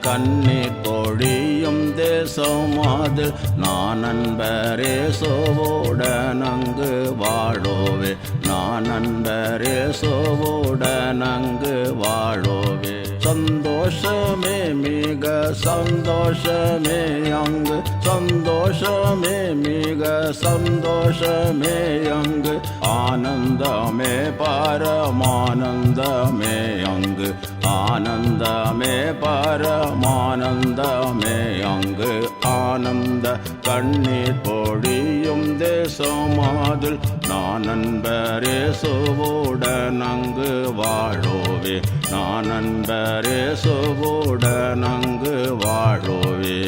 கண்ணீர் பொழியும் தேசமாது நான் அன்பரேசோவுடன் அங்கு வாழோவே நான் அன்பரேசோவுடன் அங்கு வாழோவே சந்தோஷமே மிக சந்தோஷமே அங்கு சந்தோஷமே மிக சந்தோஷமே அங்கு ஆனந்தமே பரமானந்தமே அங்கு ஆனந்தமே பரமானந்தமே அங்கு ஆனந்த கண்ணீர் பொழியும் தேசமாதில் நான் அன்பரேசோவுடன் அங்கு வாழோவே நான் அன்பரேசோவுடன் அங்கு வாழோவே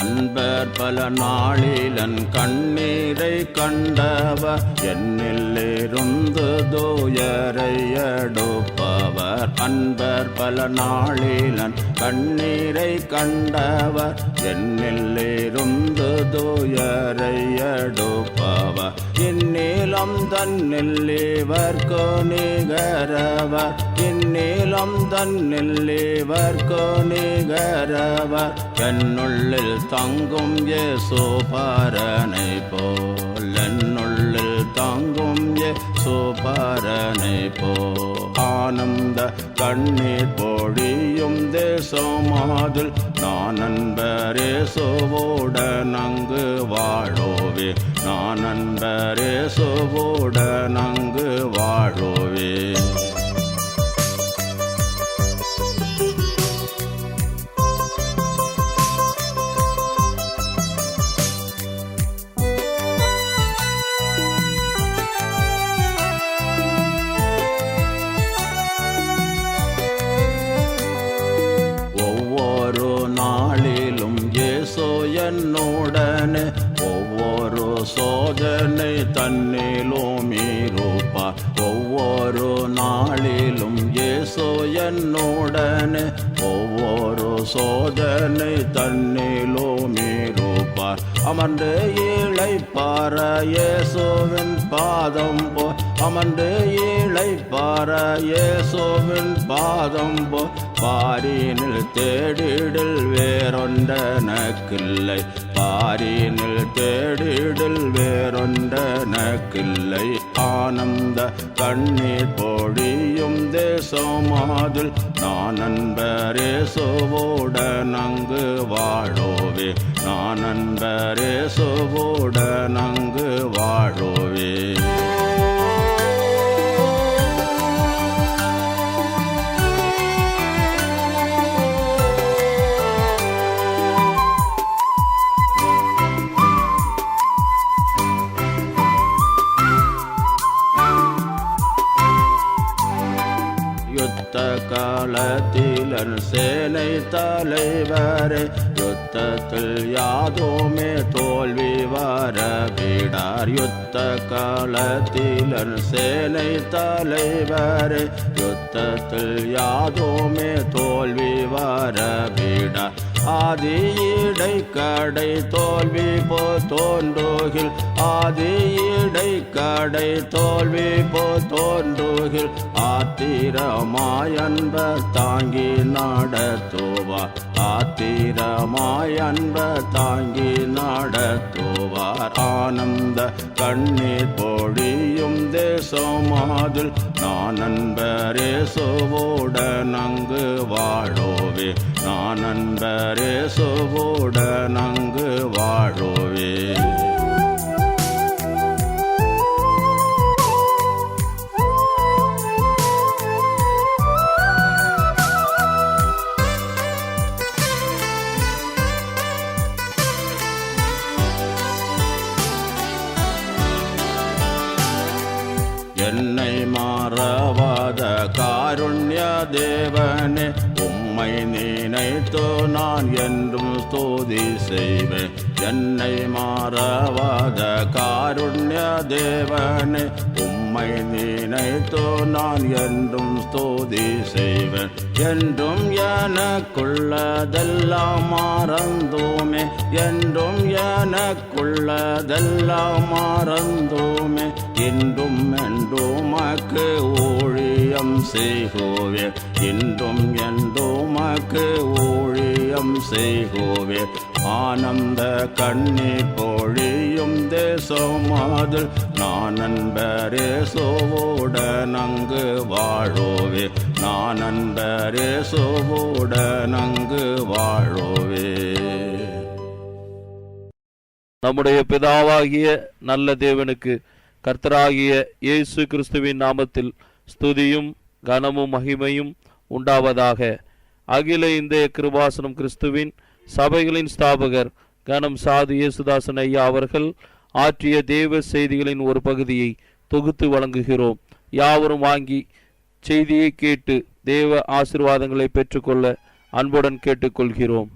அன்பர் பல நாளிலன் கண்ணீரை கண்டவர் என்னிலிருந்து தூயரை எடுப்பவர் அன்பர் பல நாளிலன் கண்ணீரை கண்டவர் என்னிலிருந்து தூயரை எடுப்பவர் இந்நீலம் தன்னில் இவர்க்கு நிகரவர் இந்நீலம் தன்னில் இவர்க்கு நிகரவர் என்னுள்ளில் தங்கும் இயேசு பரனை போல் என்னுள்ளில் தங்கும் இயேசு பரனை போல் ஆனந்த கண்ணீர் பொழியும் தேசமாதில் நான் அன்பரேசோவுடன் அங்கு வாழோவே நான் அன்பரேசோவுடன் அங்கு வாழோவே என்னுடனே ஒவ்வொரு சோதனை தன்னிலும் இருப்பார் ஒவ்வொரு நாளிலும் இயேசு என்னுடனே ஒவ்வொரு சோதனை தன்னிலும் இருப்பார் அமர்ந்து இளைப்பார இயேசுவின் பாதம் போ அமர்ந்து இளைப்பார இயேசுவின் பாதம் போ பாரினில் தேடிடில் வேறொன்றனக்கில்லை பாரினில் தேடிடில் வேறொன்றனக்கில்லை ஆனந்த கண்ணீர் பொழியும் தேசமாதில் நான் அன்பரேசோவுடன் அங்கு வாழோவே நான் அன்பரேசோவுடன் அங்கு வாழோவே காலத்திலன் சேனை தலைவரே யுத்தத்தில் யாதுமே தோல்வி வரவிடார் யுத்த காலத்திலன் சேனை தலைவரே யுத்தத்தில் யாதுமே தோல்வி வரவிடார் ஆதி இடை கடை தோல்வி போ தோன்றுகில் ஆதி இடை கடை தோல்வி போ தோன்றுகில் ஆத்திரமாய் அன்பர் தாங்கி நடத்துவார் ஆத்திரமாய் அன்பர் தாங்கி நடத்துவார் ஆனந்த கண்ணீர் பொழியும் தேசமாதில் நான் அன்பரேசோவுடன் அங்கு வாழோவே நான் அன்பரேசோவுடன் அங்கு வாழோவே என்னை மாறவாத காருண்ய தேவனே உம்மை நினைத்து நான் என்றும் ஸ்துதி செய்வேன் என்னை மாறவாத காருண்ய தேவனே, உம்மை நினைத்தோ நான் என்றும் ஸ்தோதி செய்வேன். என்றும் எனக்குள்ளதெல்லாம் மறந்தோமே, என்றும் எனக்குள்ளதெல்லாம் மறந்தோமே, இன்றும் என்றுமக்கு ஊழியம் செய்கோவே, இன்றும் என்றுமக்கு ஊழியம் செய்கோவே. ஆனந்த கண்ணீர் பொழியும் தேசமாதில் நான் நண்பரே சோவோட நங்கு வாழோவே, நான் நண்பரே சோவோட நங்கு வாழோவே. நம்முடைய பிதாவாகிய நல்ல தேவனுக்கு கர்த்தராகிய இயேசு கிறிஸ்துவின் நாமத்தில் ஸ்துதியும் கனமும் மகிமையும் உண்டாவதாக. அகில இந்திய கிருபாசனம் கிறிஸ்துவின் சபைகளின் ஸ்தாபகர் கனம் சாது இயேசுதாசன் ஐயா அவர்கள் ஆற்றிய தேவ செய்திகளின் ஒரு பகுதியை தொகுத்து வழங்குகிறோம். யாவரும் வாங்கி செய்தியை கேட்டு தேவ ஆசீர்வாதங்களை பெற்றுக்கொள்ள அன்புடன் கேட்டுக்கொள்கிறோம்.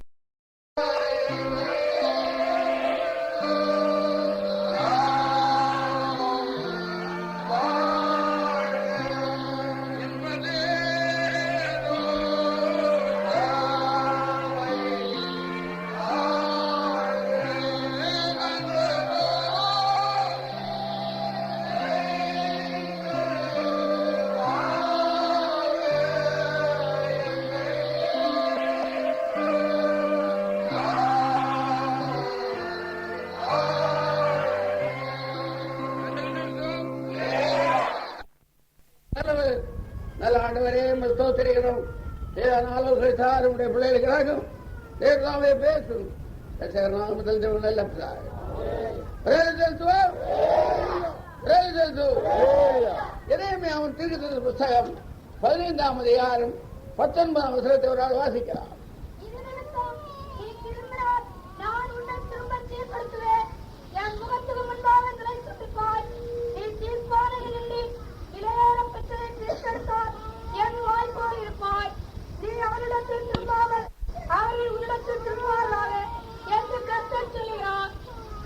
நல்ல ஆண்டவரே ஸ்தோத்திரிக்கிறோம். ஆலோசனை நம்முடைய பிள்ளைகளுக்காகவும் தேவனாவே பேசும் நாமத்தில் நல்ல அவன் தீர்க்கதரிசி புத்தகம் 15ஆம் அதிகாரம் 19ஆம் வசனத்தை ஒரு ஆள் வாசிக்கிறார்.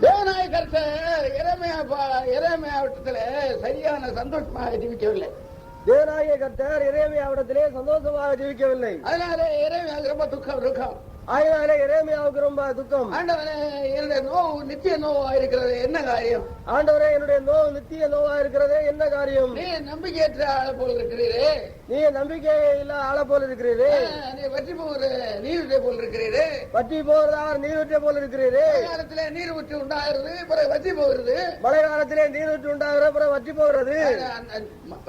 தேவனாய கர்த்தர் எரேமியாவிடத்திலே சரியான சந்தோஷமாக ஜீவிக்கவில்லை. தேவனாய கர்த்தர் எரேமியாவிடத்திலே சந்தோஷமாக ஜீவிக்கவில்லை. அதனாலே எரேமியாவுக்கு ரொம்ப துக்கம். அதனாலே எரேமியாவுக்கு ரொம்ப துக்கம். ஆண்டவரே, என்னுடைய நோவு நித்திய நோவா இருக்கிறது, என்ன காரியம்? ஆண்டவரே, என்னுடைய நோவு நித்திய நோவா இருக்கிறது, என்ன காரியம்? நீ நம்பிக்கையற்ற ஆள போல் இருக்கிறீரே, நீ நம்பிக்கை இல்ல ஆள போல் இருக்கிறீரே, நீ வற்றி போகிற நீருட்டை போல் இருக்கிறீரே, வற்றி போகிறதார் நீருட்டை போல் இருக்கிறீரே. மழை காலத்திலே நீர் ஊற்றி உண்டாகிறது, பிறகு வற்றி போகிறது. மழை காலத்திலே நீர் ஊற்றி உண்டாகிறது, பிறகு வற்றி போகிறது.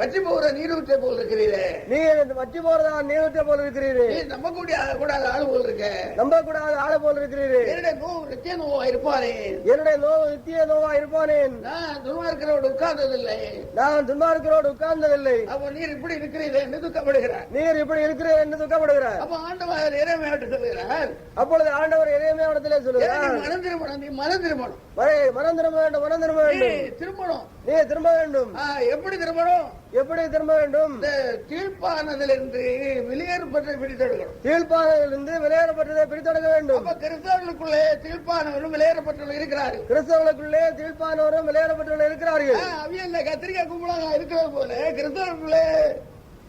வற்றி போகிற நீரூற்றை போல் இருக்கிறீரே, நீ வற்றி போகிறதார் நீரூற்றை போல் இருக்கிறீரே. நீ நம்ப கூடாத ஆள் போல் இருக்க, நம்ப கூடாத ஆள போல் இருக்கிறீரே. என்னுடைய நோவு நித்திய நோவா இருப்பானேன், என்னுடைய நோவு நித்திய நோவா இருப்பானேன். நான் துன்மார்க்கரோடு உட்கார்ந்ததில்லை, நான் துன்மார்க்கரோடு உட்கார்ந்ததில்லை. அப்ப நீர் இப்படி இருக்கிறீரே என்று துக்கப்படுகிறார். நீர் இப்படி இருக்கிறீர் என்று துக்கப்படுகிறார். அப்ப ஆண்டவர் எரேமியாவிட்டு சொல்லுகிறார். அப்பொழுது ஆண்டவர் எரேமியாவிடத்திலே சொல்லுகிறார், மனம் திரும்பணும், நீ மனம் திரும்பணும், மனம் திரும்ப வேண்டும், மனம் திரும்ப வேண்டும், திரும்பணும், நீ திரும்ப வேண்டும். எப்படி திரும்பணும்? எப்படி திரும்ப வேண்டும்? கீழ்ப்பானதிலிருந்து வெளியேறப்பட்டதை பிடித்தெடுக்கணும். கீழ்ப்பானதிலிருந்து வெளியேறப்பட்டதை பிடித்தெடுக்க வேண்டும். அப்ப கிறிஸ்தவர்களுக்குள்ளே கீழ்ப்பானவரும் வெளியேறப்பட்டவர்கள் இருக்கிறார்கள். கிறிஸ்தவர்களுக்குள்ளே கீழ்ப்பானவரும் வெளியேறப்பட்டவர்கள் இருக்கிறார்கள். அவியல்ல கத்திரிக்காய் கும்பலாக இருக்கிறது போல கிறிஸ்தவர்களுக்குள்ளே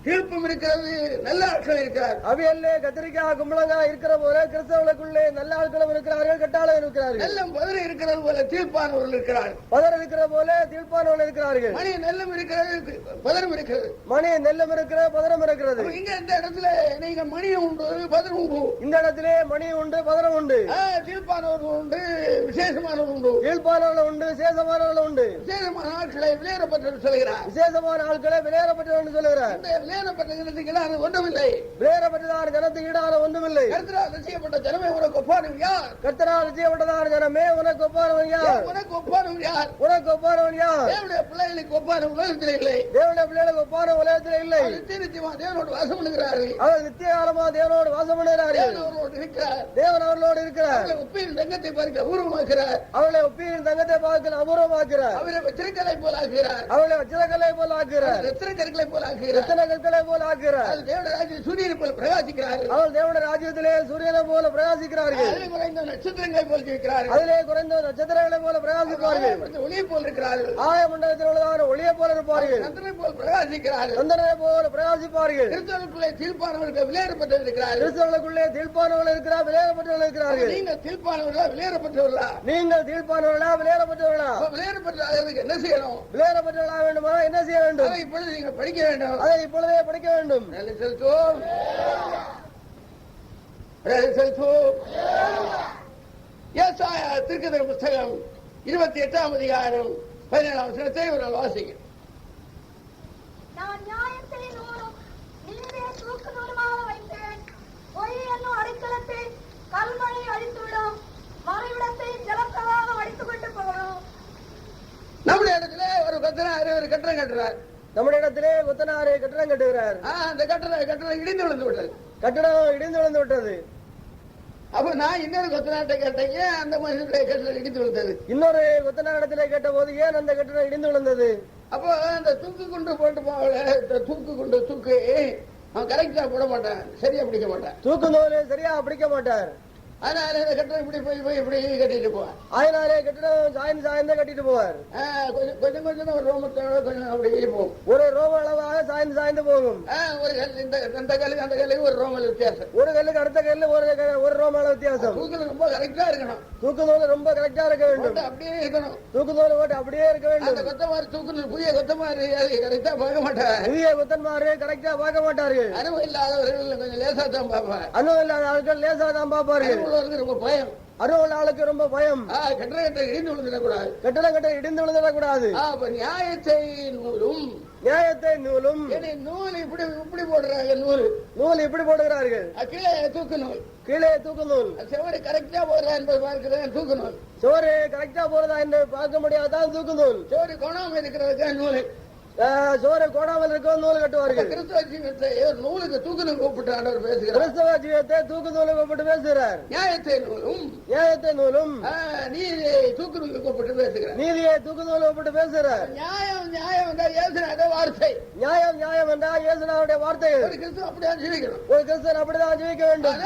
கீழ்ப்பும் இருக்கிறது, நல்ல ஆட்கள் இருக்கிறார். அவையல்ல கத்திரிக்காய் கும்பலங்கா இருக்கிற போல கிறிஸ்தவர்களுக்குள்ளே நல்ல ஆட்களும் இருக்கிறார்கள், கெட்டாலும் இருக்கிறார்கள். நல்ல பதற இருக்கிறது போல தீர்ப்பானவர்கள் இருக்கிறார்கள். பதர் இருக்கிற போல தீர்ப்பானவர்கள் இருக்கிறார்கள். மணி நெல்லும் இருக்கிறது, பதரம் இருக்கிறது. மணி நெல்லும் இருக்கிற பதரம் இருக்கிறது. இங்க இந்த இடத்துல நீங்க மணி உண்டு, பதரம் உண்டு. இந்த இடத்திலே மணி உண்டு, பதரம் உண்டு. தீர்ப்பானவர்கள் உண்டு, விசேஷமானவர்கள் உண்டு. தீர்ப்பானவர்கள் உண்டு, விசேஷமானவர்கள் உண்டு. விசேஷமான ஆட்களை வெளியேறப்பட்டு சொல்கிறார். விசேஷமான ஆட்களை வெளியேறப்பட்டு சொல்கிறார். வெளியேறப்பட்ட ஜனத்துக்கு ஒன்றுமில்லை, வெளியேறப்பட்டதான ஜனத்துக்கு ஈடான ஒன்றுமில்லை. கர்த்தரால் ரட்சிக்கப்பட்ட ஜனமே உனக்கு ஒப்பானவன் யார்? கர்த்தரால் ரட்சிக்கப்பட்டதான ஜனமே உனக்கு ஒப்பானவன் யார்? உனக்கு ஒப்பானவன் யார்? உனக்கு ஒப்பானவன் யார்? தேவனுடைய பிள்ளைகளுக்கு ஒப்பான உலகத்தில் இல்லை. தேவனுடைய பிள்ளைகளுக்கு ஒப்பான உலகத்தில் இல்லை. நித்தியமா தேவனோடு வாசம் பண்ணுகிறார்கள். அவர் நித்திய காலமா தேவனோடு வாசம் பண்ணுகிறார்கள். அவர்களோடு இருக்கிறார். தேவன் அவர்களோடு இருக்கிறார். ஒப்பியின் தங்கத்தை பார்க்க அபூர்வமாக்கிறார். அவளை ஒப்பியின் தங்கத்தை பார்க்க அபூர்வமாக்கிறார். அவரை வச்சிருக்கலை போல ஆக்குகிறார். அவளை வச்சிருக்கலை போல ஆக்குகிறார். ரத்தினக்கற்களை போல ஆக்குகிறார். ரத்தினக்கற்களை மக்களை போல ஆக்குகிறார். அது தேவனுடைய ராஜ்யத்தில் சூரியனை போல பிரகாசிக்கிறார்கள். அவள் தேவனுடைய ராஜ்யத்திலே சூரியனை போல பிரகாசிக்கிறார்கள். அதிலே குறைந்த நட்சத்திரங்களை போல் இருக்கிறார்கள். அதிலே குறைந்த நட்சத்திரங்களை போல பிரகாசிப்பார்கள். ஒளியை போல் இருக்கிறார்கள். ஆய மண்டலத்தில் உள்ளதான ஒளியை போல இருப்பார்கள். சந்திரனை போல் பிரகாசிக்கிறார்கள். சந்திரனை போல பிரகாசிப்பார்கள். கிறிஸ்தவர்களுக்குள்ளே தீர்ப்பானவர்கள் விலையேறப்பட்டு இருக்கிறார்கள். கிறிஸ்தவர்களுக்குள்ளே தீர்ப்பானவர்கள் இருக்கிறார், விலையேறப்பட்டவர்கள் இருக்கிறார்கள். நீங்கள் தீர்ப்பானவர்களா விலையேறப்பட்டவர்களா? நீங்கள் தீர்ப்பானவர்களா, விலையேறப்பட்டவர்களா? விலையேறப்பட்டவர்களுக்கு என்ன செய்யணும்? விலையேறப்பட்டவர்களா வேண்டுமா? என்ன செய்ய வேண்டும்? அதை இப்பொழுது நீங்கள் படிக்க வேண்டும். அதை இப்பொழுதே படிக்க வேண்டும். நன்றி செலுத்துவோம். நன்றி செலுத்துவோம். ஏசாயா தீர்க்கதரிசி புத்தகம் 28ஆம் அதிகாரம் 17ஆம் வசனத்தை ஒரு வாசிங்க. நான் நியாயத்தை நூலும் நீதியை தூக்கு நூலுமாக வைத்தேன். பொய் என்னும் அடைக்கலத்தை கல்மழை அழித்துவிடும், மறைவிடத்தை ஜலப்பிரவாக அடித்துக் கொண்டு போகும். நம்முடைய இடத்துல ஒரு கத்தனார் ஒரு கட்டணம் கட்டுறார். நம்முடைய இடத்திலே கொத்தனாரு கட்டடம் கட்டுகிறார். அந்த கட்டணம் இடிந்து விழுந்து விட்டது. கட்டடம் இடிந்து விழுந்து விட்டது. அப்ப நான் இன்னொரு கொத்தனார்ட்ட கேட்டேன், ஏன் அந்த மனுஷனுடைய கட்டணம் இடிந்து விழுந்தது? இன்னொரு கொத்தனாரிடத்திலே கேட்ட போது ஏன் அந்த கட்டடம் இடிந்து விழுந்தது? அப்போ அந்த தூக்கு குண்டு போட்டு போகல, தூக்கு அவன் கரெக்டா போட மாட்டான், சரியா பிடிக்க மாட்டான். தூக்கு நூல் சரியா பிடிக்க மாட்டார். அதனால இந்த கட்டணம் இப்படி போய் இப்படி கட்டிட்டு போவான். அதனாலே கட்டடம் சாய்ந்து கட்டிட்டு போவார். கொஞ்சம் ஒரு ரோமத்தோட கொஞ்சம் அப்படி போகும். ஒரு ரோம அளவாக சாய்ந்து போகும். ஒரு கல் இந்த கல்லுக்கு அந்த கல்லுக்கு ஒரு ரோமல் வித்தியாசம். ஒரு கல்லுக்கு அடுத்த கல்லு ஒரு ரோம அளவு வித்தியாசம். தூக்கு ரொம்ப கரெக்டா இருக்கணும். தூக்கு நூல் ரொம்ப கரெக்டா இருக்க வேண்டும். அப்படியே இருக்கணும். தூக்கு நூல் ஓட்டு அப்படியே இருக்க வேண்டும். அந்த கொத்தமாறு தூக்கு நூல் புதிய கொத்தமாறு கரெக்டா பார்க்க மாட்டாங்க. புதிய கொத்தன்மாரு கரெக்டா பார்க்க மாட்டார்கள். அனுபவம் இல்லாதவர்கள் கொஞ்சம் லேசா தான் பார்ப்பாங்க. அனுபவம் இல்லாத ஆட்கள் லேசா தான் பார்ப்பார்கள். ரொம்ப பயம். அறுபது ஆளுக்கு ரொம்ப பயம். கட்டடம் இடிந்து விழுந்துடக்கூடாது. கட்டடம் இடிந்து விழுந்துடக்கூடாது. நியாயத்தை நூலும் நூல் இப்படி போடுறாங்க. நூல் இப்படி போடுகிறார்கள். கீழே தூக்கு நூல். செவரு கரெக்டா போடுறா என்பது பார்க்கிறேன் தூக்கு நூல். சோறு கரெக்டா போறதா என்று பார்க்க முடியாதான் தூக்கு நூல். சோறு கோணாம இருக்கிறதுக்கு நூல். சோறு கோடாமல் இருக்க நூல் கட்டுவார்கள். கிறிஸ்தவ ஜீவத்தை நூலுக்கு தூக்கு நூல் கூப்பிட்டு ஆண்டவர் பேசுகிறார். கிறிஸ்தவ ஜீவத்தை தூக்கு நூல் கூப்பிட்டு பேசுகிறார். நியாயத்தை நூலும் நீதியை தூக்கு நூல் கூப்பிட்டு பேசுகிறார். நீதியை தூக்கு நூல் கூப்பிட்டு பேசுகிறார். நியாயம் என்றால் இயேசுவின் வார்த்தை. நியாயம் என்றால் இயேசுவினுடைய வார்த்தைகள். ஒரு கிறிஸ்தவன் அப்படிதான் ஜீவிக்கணும். ஒரு கிறிஸ்தவன் அப்படிதான் ஜீவிக்க வேண்டும்.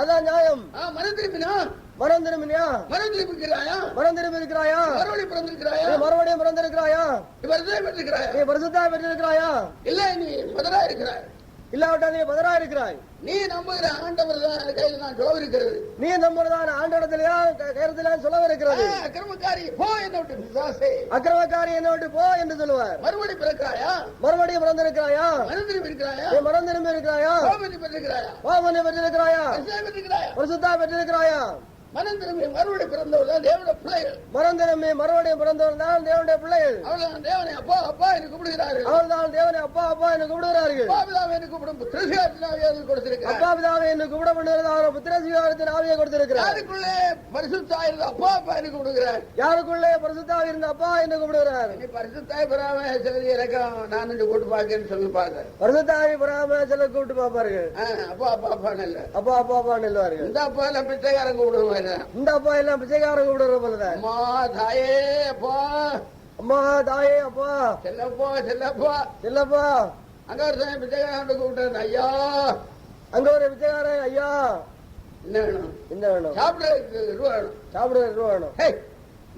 அதான் நியாயம். மனம் திரும்பினா மனம் திரும்பினியா? மனம் திரும்பிக்கிறாயா? மறுபடியும் பிறந்திருக்கிறாயா? நீ பரிசுத்தம் பெற்றிருக்கிறாயா? இல்ல நீ பதரா இருக்கிறாய். இல்லாவிட்டா நீ பதரா இருக்கிறாய். நீ நம்புகிற ஆண்டவர் தான் கையில் நான் சொல்லிருக்கிறது. நீ நம்புறதான ஆண்டவரத்திலேயா கைரத்திலே சொல்லவிருக்கிறது. அக்கிரமக்காரி போ என்னை விட்டு பிசாசே. அக்கிரமக்காரி என்னை விட்டு போ என்று சொல்லுவார். மறுபடியும் பிறக்கிறாயா? மறுபடியும் பிறந்திருக்கிறாயா? மனம் திரும்பி இருக்கிறாயா? நீ மனம் திரும்பி இருக்கிறாயா? பாவமன்னிப்பு பெற்றிருக்கிறாயா? பாவமன்னிப்பு பெற்றிருக்கிறாயா? பரிசுத்தம் பெற்றிருக்கிறாயா? மனம் திரும்பி மறுபடியும் பிறந்தவர் தான் தேவனுடைய பிள்ளைகள். மனம் திரும்பி மறுபடியும் பிறந்தவர் தான் தேவனுடைய பிள்ளைகள். அவர்கள் தேவனை அப்பா அப்பா என்று கூப்பிடுகிறார்கள். அவர்கள் தான் தேவனை அப்பா அப்பா என்று கூப்பிடுகிறார்கள். அப்பா பிதாவை என்று கூப்பிடும் புத்திரசிகாரத்தின் ஆவியை கொடுத்திருக்கிறார். அப்பா பிதாவை என்று கூப்பிட பண்ணுகிறதாக புத்திரசிகாரத்தின் ஆவியை கொடுத்திருக்கிறார். யாருக்குள்ளே பரிசுத்தாய் இருந்த அப்பா அப்பா என்று கூப்பிடுகிறார். யாருக்குள்ளே பரிசுத்தாய் இருந்த அப்பா என்று கூப்பிடுகிறார். நீ பரிசுத்தாய் பெறாம சரி இறக்கம் நான் என்று கூட்டு பார்க்கன்னு சொல்லி பார்க்க. பரிசுத்தாய் பெறாம சில கூப்பிட்டு பார்ப்பார்கள். அப்பா அப்பா அப்பா இல்ல அப்பா அப்பா அப்பா நில்வார்கள். இந்த அப்பா எல்லாம் பிச்சைக்காரன் கூப்பிடுவாங்க. இந்த அப்பா எல்லாம் பிச்சைக்காரன் கூப்பிடுற போலதான். அம்மா தாயே அப்பா, அம்மா தாயே அப்பா, செல்லப்பா செல்லப்பா செல்லப்பா. அங்க ஒரு பிச்சைக்காரன் கூப்பிட்டு ஐயா, அங்க ஒரு பிச்சைக்காரன் ஐயா என்ன வேணும்? என்ன வேணும்? சாப்பிட ரூபா வேணும். சாப்பிட ரூபா வேணும்.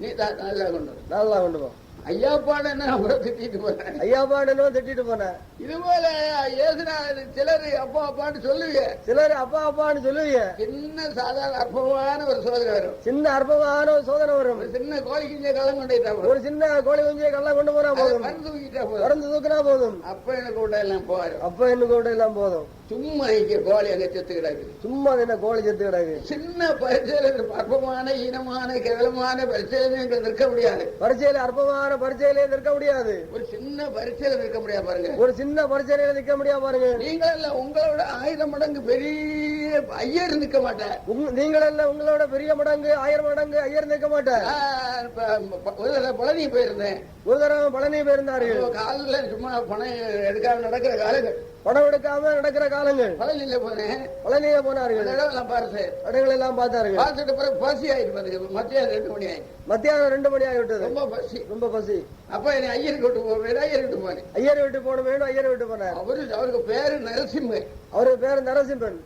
நீ தான் நல்லா கொண்டு நல்லா கொண்டு போ. ஐயா பாடு என்ன திட்டிட்டு போறேன். ஐயா பாடு திட்டிட்டு போனேன். இது போல சிலர் அப்பா அப்பான்னு சொல்லுவீங்க. சிலர் அப்பா அப்பான்னு சொல்லுவீங்க. சின்ன சாதாரண அற்பமான ஒரு சோதனை வரும். சின்ன அற்பமான ஒரு சோதனை வரும். சின்ன கோழி குஞ்சை கள்ளம் கொண்டா போதும். ஒரு சின்ன கோழி குஞ்சை கள்ளம் கொண்டு போனா போதும். மருந்து தூக்கினா போதும். அப்ப எனக்கு கூட எல்லாம் போவாரு. அப்ப எனக்கு கூட எல்லாம் போதும். சும்மா இங்க கோழி அங்க செத்து கிடக்கு. சும்மா என்ன கோழி செத்து கிடக்கு. சின்ன பரிச்சையில அற்பமான ஈனமான கேவலமான பரிச்சையில நிற்க முடியாது. பரிச்சையில அற்பமான பரிச்சையிலே நிற்க முடியாது. ஒரு சின்ன பரிச்சையில நிற்க முடியாது பாருங்க. ஒரு சின்ன பரிச்சையில நிற்க முடியாது பாருங்க. நீங்கள் எல்லாம் உங்களோட 1000 மடங்கு பெரிய ஐயர் நிற்க மாட்டார். நீங்கள் எல்லாம் உங்களோட பெரிய மடங்கு 1000 மடங்கு ஐயர் நிற்க மாட்டார். ஒரு தடவை பழனி போயிருந்தேன். ஒரு தடவை பழனி போயிருந்தார்கள். காலில் சும்மா பணம் எடுக்காம நடக்கிற காலங்கள். படம் எடுக்காம நடக்கிற காலங்கள். பழனியில போனேன், பழனியில போனார்கள், இடமெல்லாம் பார்த்து கடைகள் எல்லாம் பார்த்தார்கள். பார்த்துட்டு பிறகு பசி ஆயிட்டு மத்தியானம் 2 மணி ஆயிடுச்சு. மத்தியானம் 2 மணி ஆகிவிட்டது. ரொம்ப பசி, ரொம்ப பசி. அப்ப என்னை ஐயருக்கு விட்டு போவேன், ஐயர்கிட்ட போனேன். ஐயர் வீட்டு போன வேண்டும், ஐயர் வீட்டு போனார். அவருக்கு பேரு நரசிம்மன். அவருக்கு பேரு நரசிம்மன்.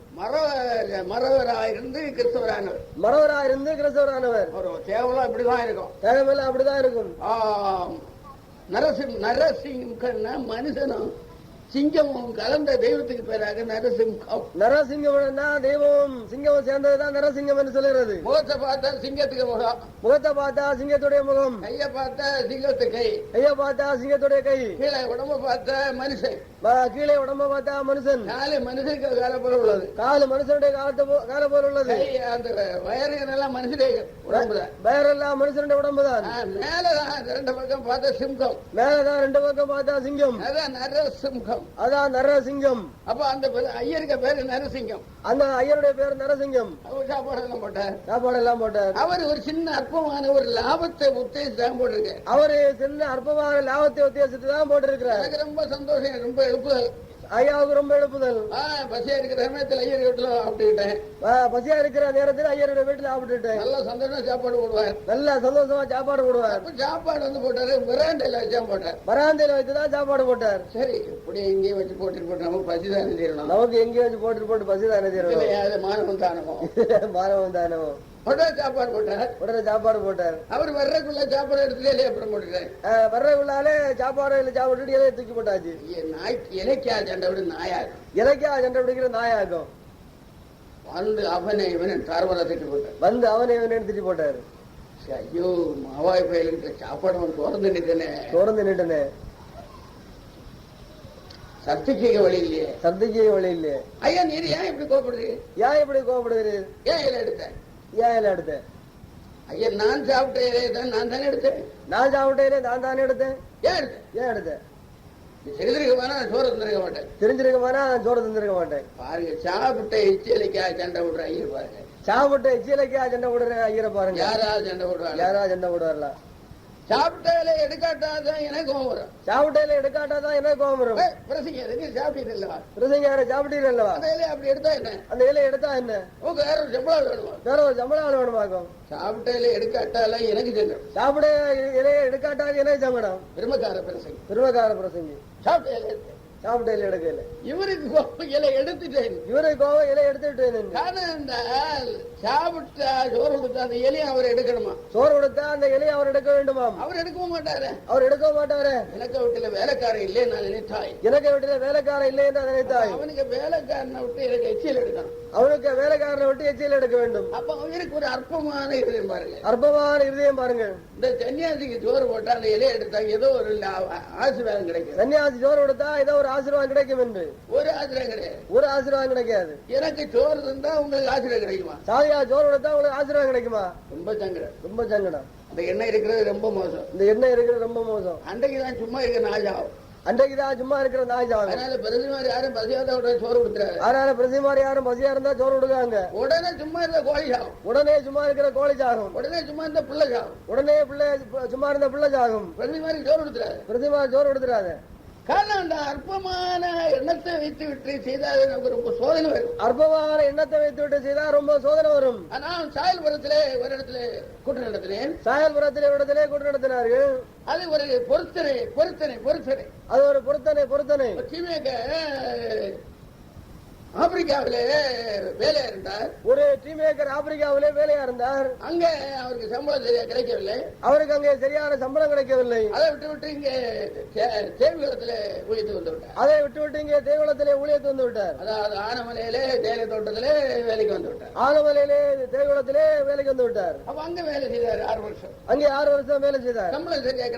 மறவராயிருந்து கிறிஸ்தவரானவர். மறவராயிருந்து கிறிஸ்தவரானவர். ஒரு தேவலாம் இப்படிதான் இருக்கும், தேவையில்ல அப்படிதான் இருக்கும். நரசிம்மன்னா மனுஷனும் சிங்கமும் கலந்த தெய்வத்துக்கு பேராக நரசிங்கம். நரசிங்கம்னா தெய்வம் சிங்கமும் சேர்ந்ததுதான் நரசிங்கம் என்று சொல்லுகிறது. முகத்தை பார்த்தா சிங்கத்துக்கு முகம், முகத்தை பார்த்தா சிங்கத்துடைய முகம், கைய பார்த்தா சிங்கத்து கை, கைய பார்த்தா சிங்கத்துடைய கை, கீழே உடம்ப பார்த்தா மனுஷன், கீழே உடம்ப பார்த்தா மனுஷன், காலு மனுஷனுக்கு கால போல உள்ளது, காலு மனுஷனுடைய கால போல உள்ளது, அந்த வயறுகள் மனுஷனுடைய உடம்புதான், வேறெல்லாம் மனுஷனுடைய உடம்புதான். மேலதான் 2 பக்கம் பார்த்தா சிங்கம், மேலதான் 2 பக்கம் பார்த்தா சிங்கம், அதான் நரசிங்கம், அதான் நரசிங்கம். அப்ப அந்த ஐயருக்கு பேரு நரசிங்கம், அந்த ஐயருடைய பேரு நரசிங்கம். அவர் சாப்பாடு எல்லாம் போட்டார், சாப்பாடு எல்லாம் போட்டார். அவர் ஒரு சின்ன அற்பமான ஒரு லாபத்தை உத்தேசித்து தான் போட்டிருக்காரு. அவரு சின்ன அற்பமான லாபத்தை உத்தேசித்து தான் போட்டிருக்கிறார். எனக்கு ரொம்ப சந்தோஷம், ரொம்ப எழுப்புதல். ஐயாவுக்கு ரொம்ப எழுப்புதல். பசியா இருக்கிற சமயத்தில் ஐயர் வீட்டுல சாப்பிட்டுக்கிட்டேன். பசியா இருக்கிற நேரத்தில் ஐயருடைய வீட்டுல சாப்பிட்டுட்டேன். நல்ல சந்தோஷமா சாப்பாடு போடுவார், நல்ல சந்தோஷமா சாப்பாடு போடுவார். சாப்பாடு போட்டாரு, வராண்டையில வச்சா போட்டார், வராந்தையில வச்சுதான் சாப்பாடு போட்டார். சரி இப்படி எங்கேயும் வச்சு போட்டு நமக்கு பசிதானே தீரணும், நமக்கு எங்கேயும் வச்சு போட்டு பசிதானே தீரணும். மாணவன் தானமோ மாணவன் தானமோ. உடனே சாப்பாடு போட்டார், உடனே சாப்பாடு போட்டார். அவர் வர்றதுக்குள்ள சாப்பாடு எடுத்துட்டு அப்புறம் போட்டுட்டாரு. வர்றதுக்குள்ளாலே சாப்பாடு சாப்பிட்டுட்டு இலையை தூக்கி போட்டாச்சு. நாய்க்கு இலைக்கா சண்டை விட நாயாகும், இலைக்கா சண்டை பிடிக்கிற நாயாகும். வந்து அவனை இவனை தார்வரத்துக்கு போட்டார், வந்து அவனை இவனை எடுத்துட்டு போட்டாரு. ஐயோ மாவாய் பயலுக்கு சாப்பாடு அவன் திறந்து நிட்டனே. சர்த்திக்கு வழி இல்லையே, சர்த்திக்கு வழி இல்லையே. ஐயா நீர் ஏன் இப்படி கோபப்படுறீங்க, ஏன் இப்படி கோபப்படுகிறீ, ஏன் இலை எடுத்தேன், ஏன் இலை எடுத்தேன்? ஐயா நான் சாப்பிட்ட இலையை தான் நான் தானே எடுத்தேன், நான் சாப்பிட்ட இலையை நான் தானே எடுத்தேன். ஏன் எடுத்தேன், ஏன் எடுத்தேன்? தெரிஞ்சிருக்க வேணா சோறு தந்திருக்க மாட்டேன், தெரிஞ்சிருக்க வேணா சோறு தந்திருக்க மாட்டேன். பாருங்க சாப்பிட்ட இச்சலைக்கா சண்டை விடுற ஐயர் பாருங்க, சாப்பிட்ட இச்சலைக்கா சண்டை விடுற ஐயரை பாருங்க. யாராவது சண்டை விடுவாங்க, யாராவது சண்டை விடுவார்ல. சாப்பிட்ட இலை எடுக்காட்டாதான் எனக்கு கோபம் வரும், சாப்பிட்ட இலை எடுக்காட்டாதான் எனக்கு கோபம் வரும். பிரசங்க சாப்பிட்டீங்க இல்லவா, பிரசங்க சாப்பிட்டீங்க இல்லவா, அந்த இலையை அப்படி எடுத்தா என்ன, அந்த இலையை எடுத்தா என்ன, உங்க வேற ஒரு சம்பளம் வேணுமா, வேற ஒரு சம்பளம் வேணுமாக்கும். சாப்பிட்ட இலை எடுக்காட்டால எனக்கு சங்கடம், சாப்பிட இலையை எடுக்காட்டாக எனக்கு சங்கடம். பெருமக்கார பிரசங்க, பெருமக்கார பிரசங்கி. சாப்பிட்ட இலை எடுத்தேன், சாப்பிட்ட இலை எடுக்கல. இவருக்கு கோபம் இலை எடுத்துட்டேன், இவருக்கு கோபம் இலை எடுத்துட்டேன். சாப்பிட்டா சோறு கொடுத்தா அந்த இலையை அவர் எடுக்கணுமா, சோறு கொடுத்தா அந்த இலையை அவர் எடுக்க வேண்டுமாம். அவர் எடுக்கவும் மாட்டாரு, அவர் எடுக்க மாட்டாரு. எனக்கு வீட்டுல வேலைக்காரன் இல்லையே நான் நினைத்தாய், எனக்கு வீட்டுல வேலைக்காரன் இல்லை என்று நினைத்தாய். அவனுக்கு வேலைக்காரனை விட்டு எனக்கு எச்சியல் எடுக்கணும், அவனுக்கு வேலைக்காரனை விட்டு எச்சியல் எடுக்க வேண்டும். அப்ப அவருக்கு ஒரு அற்பமான இருதயம் பாருங்க, அற்பமான இருதயம் பாருங்க. இந்த சன்னியாசிக்கு சோறு போட்டா அந்த இலையை எடுத்தாங்க ஏதோ ஒரு ஆசீர்வாதம் கிடைக்கும், சன்னியாசி சோறு கொடுத்தா ஏதோ ஒரு ஆசீர்வாதம் கிடைக்கும் என்று. ஒரு ஆசீர்வாதம் கிடையாது, ஒரு ஆசீர்வாதம் கிடைக்காது. எனக்கு சோறு தந்தா உங்களுக்கு ஆசீர்வாதம் கிடைக்குமா, சாதியா சோறு கொடுத்தா உங்களுக்கு ஆசீர்வாதம் கிடைக்குமா. ரொம்ப சங்கடம், ரொம்ப சங்கடம். இந்த எண்ணெய் இருக்கிறது ரொம்ப மோசம், இந்த எண்ணெய் இருக்கிறது ரொம்ப மோசம். அன்றைக்குதான் சும்மா இருக்கிற நாஜாவும், அன்றைக்குதான் சும்மா இருக்கிற நாஜாவும். அதனால பிரதிமாரி யாரும் பசியாத உடனே சோறு கொடுத்துறாரு, அதனால பிரதிமாரி யாரும் பசியா இருந்தா சோறு கொடுக்காங்க. உடனே சும்மா இருந்த கோழி சாகும், உடனே சும்மா இருக்கிற கோழி சாகும். உடனே சும்மா இருந்த பிள்ளை சாகும், உடனே பிள்ளை சும்மா இருந்த பிள்ளை சாகும். பிரதிமாரி சோறு கொடுத்துறாரு, பிரதிமாரி சோறு கொடுத்துறாரு. காரணம் அந்த அற்பமான எண்ணத்தை வைத்து விட்டு செய்தால் நமக்கு ரொம்ப சோதனை வரும், அற்பமான எண்ணத்தை வைத்து விட்டு செய்தா ரொம்ப சோதனை வரும். ஆனால் சாயல்புரத்திலே ஒரு இடத்துல கூட்டம் நடத்தினேன், சாயல்புரத்திலே ஒரு இடத்திலே கூட்டம் நடத்தினார்கள். அது ஒரு பொருத்தனை, அது ஒரு பொருத்தனை. ஆப்பிரிக்காவிலே வேலையா இருந்தார், ஒரு டீம் மேக்கர் ஆப்பிரிக்காவிலே வேலையா இருந்தார். அங்க அவருக்கு சம்பளம் சரியா கிடைக்கவில்லை, அவருக்கு அங்கே சரியான சம்பளம் கிடைக்கவில்லை. அதை விட்டு இங்க தேவிகுளத்திலே ஊழியத்து வந்து விட்டார், அதை விட்டு இங்கே தேவிகுளத்திலே ஊழியத்து வந்து விட்டார். அதாவது ஆனமலையிலே தேயிலை தோட்டத்திலே வேலைக்கு வந்து விட்டார், ஆனமலையிலே தேவிகுளத்திலே வேலைக்கு வந்து விட்டார். அப்ப அங்க வேலை செய்தார் 6 வருஷம், அங்கே 6 வருஷம் வேலை செய்தார். சம்பளம் சரியா